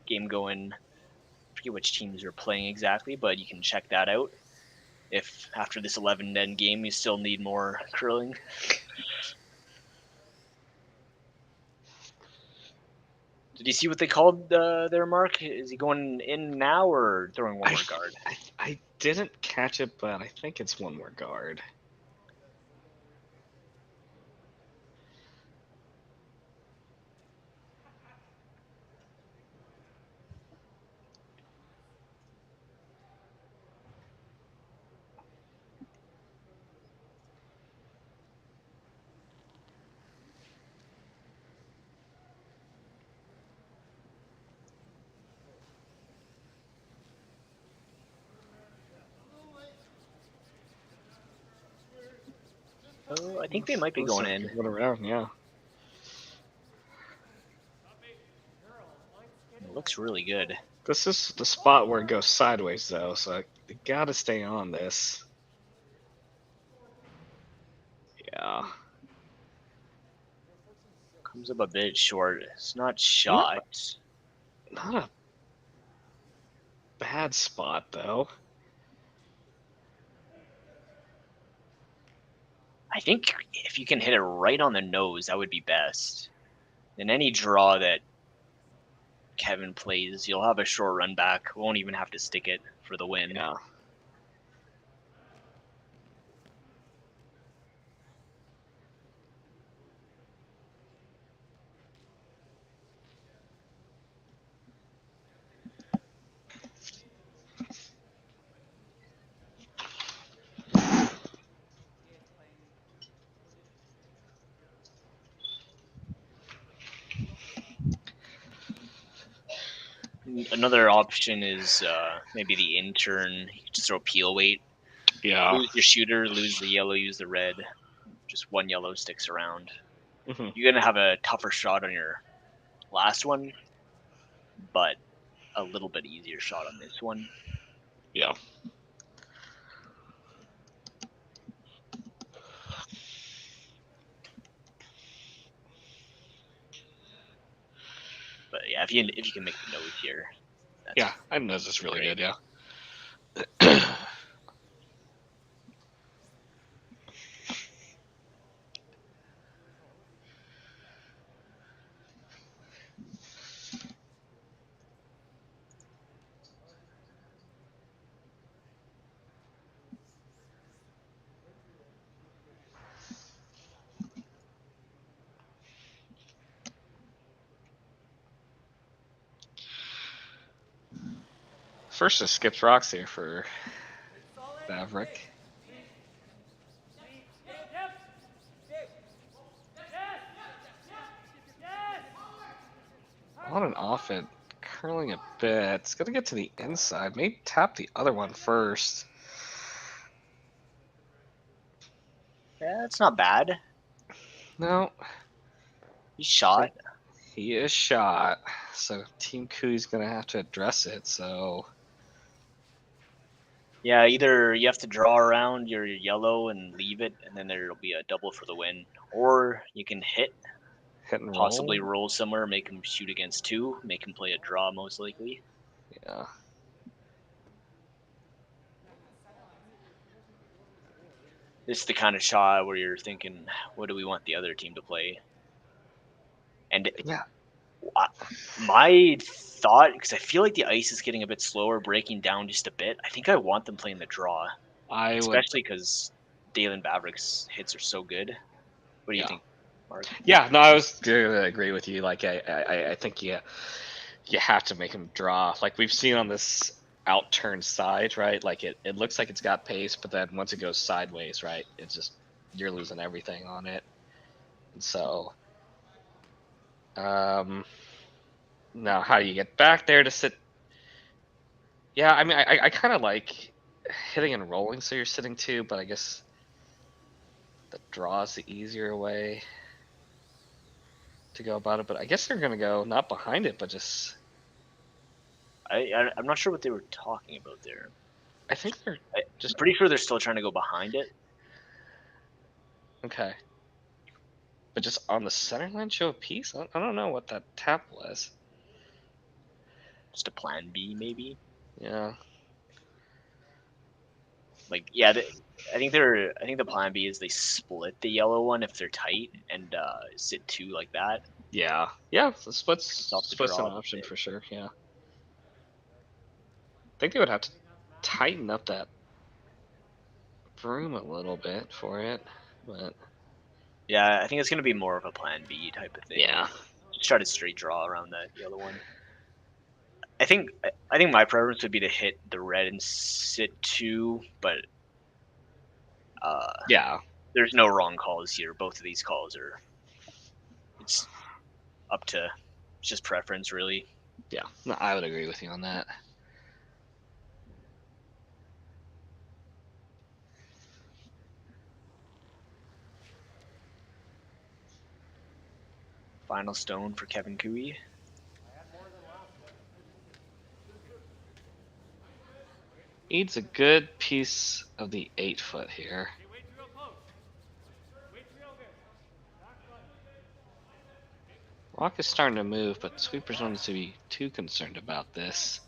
game going. I forget which teams are playing exactly, but you can check that out. If after this 11-10 game you still need more curling. Did you see what they called there, Mark? Is he going in now or throwing one more guard? I didn't catch it, but I think it's one more guard. Oh, I think they might be going in. Going around, yeah. It looks really good. This is the spot where it goes sideways, though, so you gotta stay on this. Yeah. Comes up a bit short. It's not shot. Not a bad spot, though. I think if you can hit it right on the nose, that would be best. In any draw that Kevin plays, you'll have a short run back. Won't even have to stick it for the win. Yeah. Another option is maybe the intern. You can just throw peel weight. Yeah. Lose your shooter, lose the yellow, use the red. Just one yellow sticks around. Mhm. You're gonna have a tougher shot on your last one, but a little bit easier shot on this one. Yeah. But yeah, if you can make the nose here, Yeah, I know this is really great. good. Yeah. First, just skips rocks here for Vavrek. On and off it, curling a bit. It's gonna get to the inside. Maybe tap the other one first. Yeah, it's not bad. No. He's shot. He is shot. So Team Kui's gonna have to address it. So Yeah, either you have to draw around your yellow and leave it, and then there'll be a double for the win, or you can hit and possibly roll somewhere, make him shoot against 2, make him play a draw most likely. Yeah. This is the kind of shot where you're thinking, what do we want the other team to play? And yeah, my thought, because I feel like the ice is getting a bit slower, breaking down just a bit. I think I want them playing the draw, especially because Daylan Vavrek's hits are so good. What do you think, Mark? Yeah, no, I was gonna agree with you. Like, I think you have to make him draw. Like we've seen on this out-turn side, right? Like it looks like it's got pace, but then once it goes sideways, right, it's just you're losing everything on it. And so, now how do you get back there to sit? Yeah, I mean, I kind of like hitting and rolling, so you're sitting 2, but I guess the draw is the easier way to go about it. But I guess they're gonna go not behind it, but just. I'm not sure what they were talking about there. I think they're just pretty sure they're still trying to go behind it. Okay. But just on the center line, show a piece? I don't know what that tap was. Just a plan B, maybe? Yeah. Like, yeah, I think the plan B is they split the yellow one if they're tight and sit 2 like that. Yeah. Yeah, so split's an option for sure, yeah. I think they would have to tighten up that broom a little bit for it, but yeah, I think it's gonna be more of a plan B type of thing. Yeah. Just try to straight draw around that yellow one. I think my preference would be to hit the red and sit 2, but yeah, there's no wrong calls here. Both of these calls it's up to just preference, really. Yeah, no, I would agree with you on that. Final stone for Kevin Kui. Needs a good piece of the 8-foot here. Rock is starting to move, but Sweepers don't seem to be too concerned about this.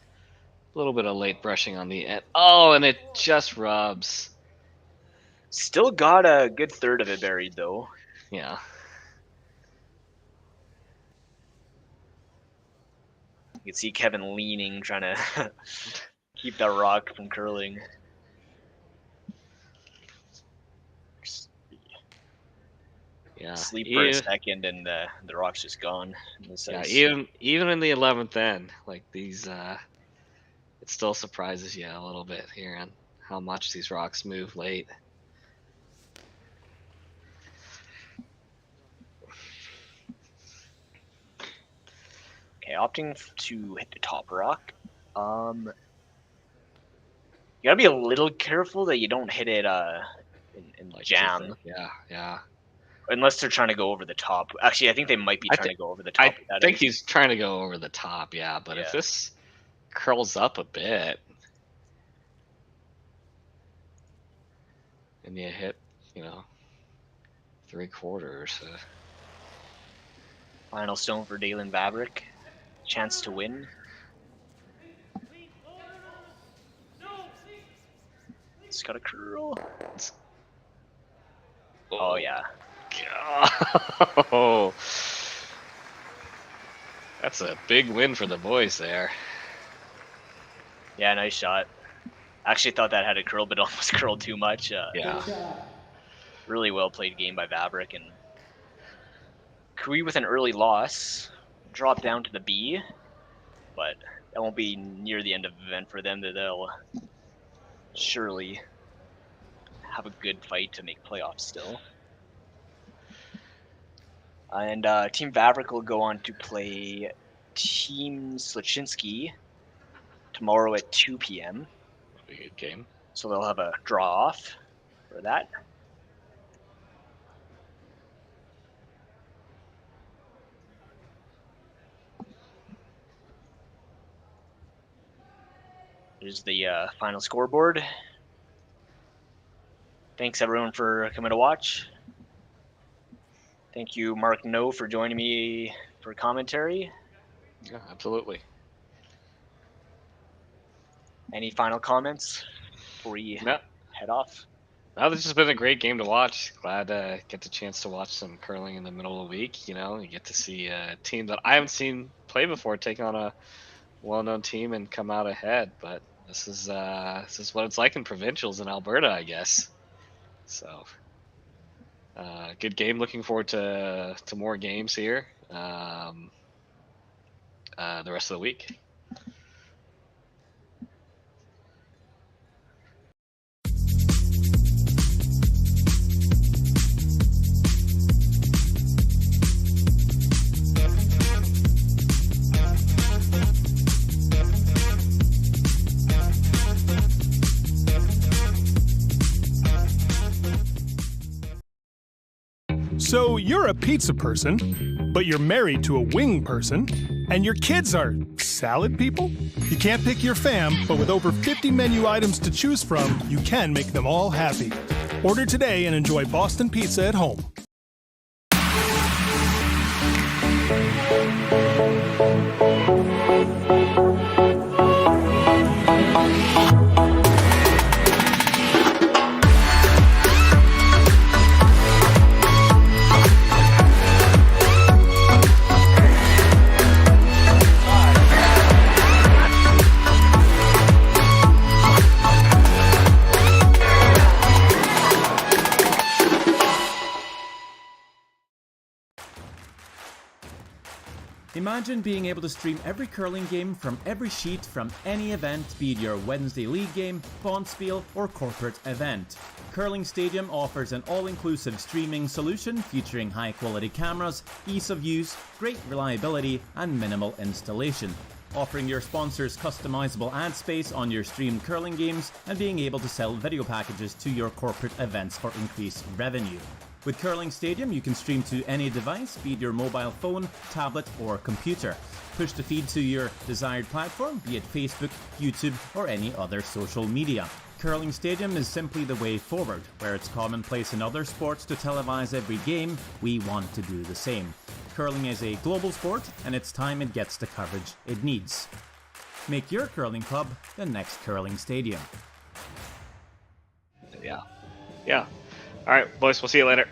A little bit of late brushing on the end. Oh, and it just rubs. Still got a good third of it buried, though. Yeah. You can see Kevin leaning, trying to keep that rock from curling. Yeah. Sleep for a second, and the rock's just gone. Yeah, even in the 11th end, like these, it still surprises you a little bit here on how much these rocks move late. Okay, opting to hit the top rock. You gotta be a little careful that you don't hit it in Like jam. Yeah. Unless they're trying to go over the top. Actually, I think they might be trying to go over the top. I think he's trying to go over the top, yeah. But if this curls up a bit, and you hit, 3/4. Final stone for Daylan Vavrek. Chance to win. It's got a curl. Oh, yeah. Oh, that's a big win for the boys there. Yeah, nice shot. Actually thought that had a curl, but almost curled too much. Yeah. Really well played game by Vavrek, and Cree with an early loss, drop down to the B, but that won't be near the end of the event for them. That they'll surely have a good fight to make playoffs still. And Team Vavrek will go on to play Team Sluchinski tomorrow at 2 p.m. A good game. So they'll have a draw off for that. There's the final scoreboard. Thanks everyone for coming to watch. Thank you, Mark No, for joining me for commentary. Yeah, absolutely. Any final comments before we head off? No, this has been a great game to watch. Glad to get the chance to watch some curling in the middle of the week. You get to see a team that I haven't seen play before take on a well-known team and come out ahead. But this is what it's like in provincials in Alberta, I guess. So, good game. Looking forward to more games here the rest of the week. So you're a pizza person, but you're married to a wing person, and your kids are salad people? You can't pick your fam, but with over 50 menu items to choose from, you can make them all happy. Order today and enjoy Boston Pizza at home. Imagine being able to stream every curling game from every sheet from any event, be it your Wednesday league game, bonspiel, or corporate event. Curling Stadium offers an all-inclusive streaming solution featuring high-quality cameras, ease of use, great reliability, and minimal installation. Offering your sponsors customizable ad space on your streamed curling games and being able to sell video packages to your corporate events for increased revenue. With Curling Stadium, you can stream to any device, be it your mobile phone, tablet, or computer. Push the feed to your desired platform, be it Facebook, YouTube, or any other social media. Curling Stadium is simply the way forward. Where it's commonplace in other sports to televise every game, we want to do the same. Curling is a global sport, and it's time it gets the coverage it needs. Make your curling club the next Curling Stadium. Yeah. All right, boys, we'll see you later.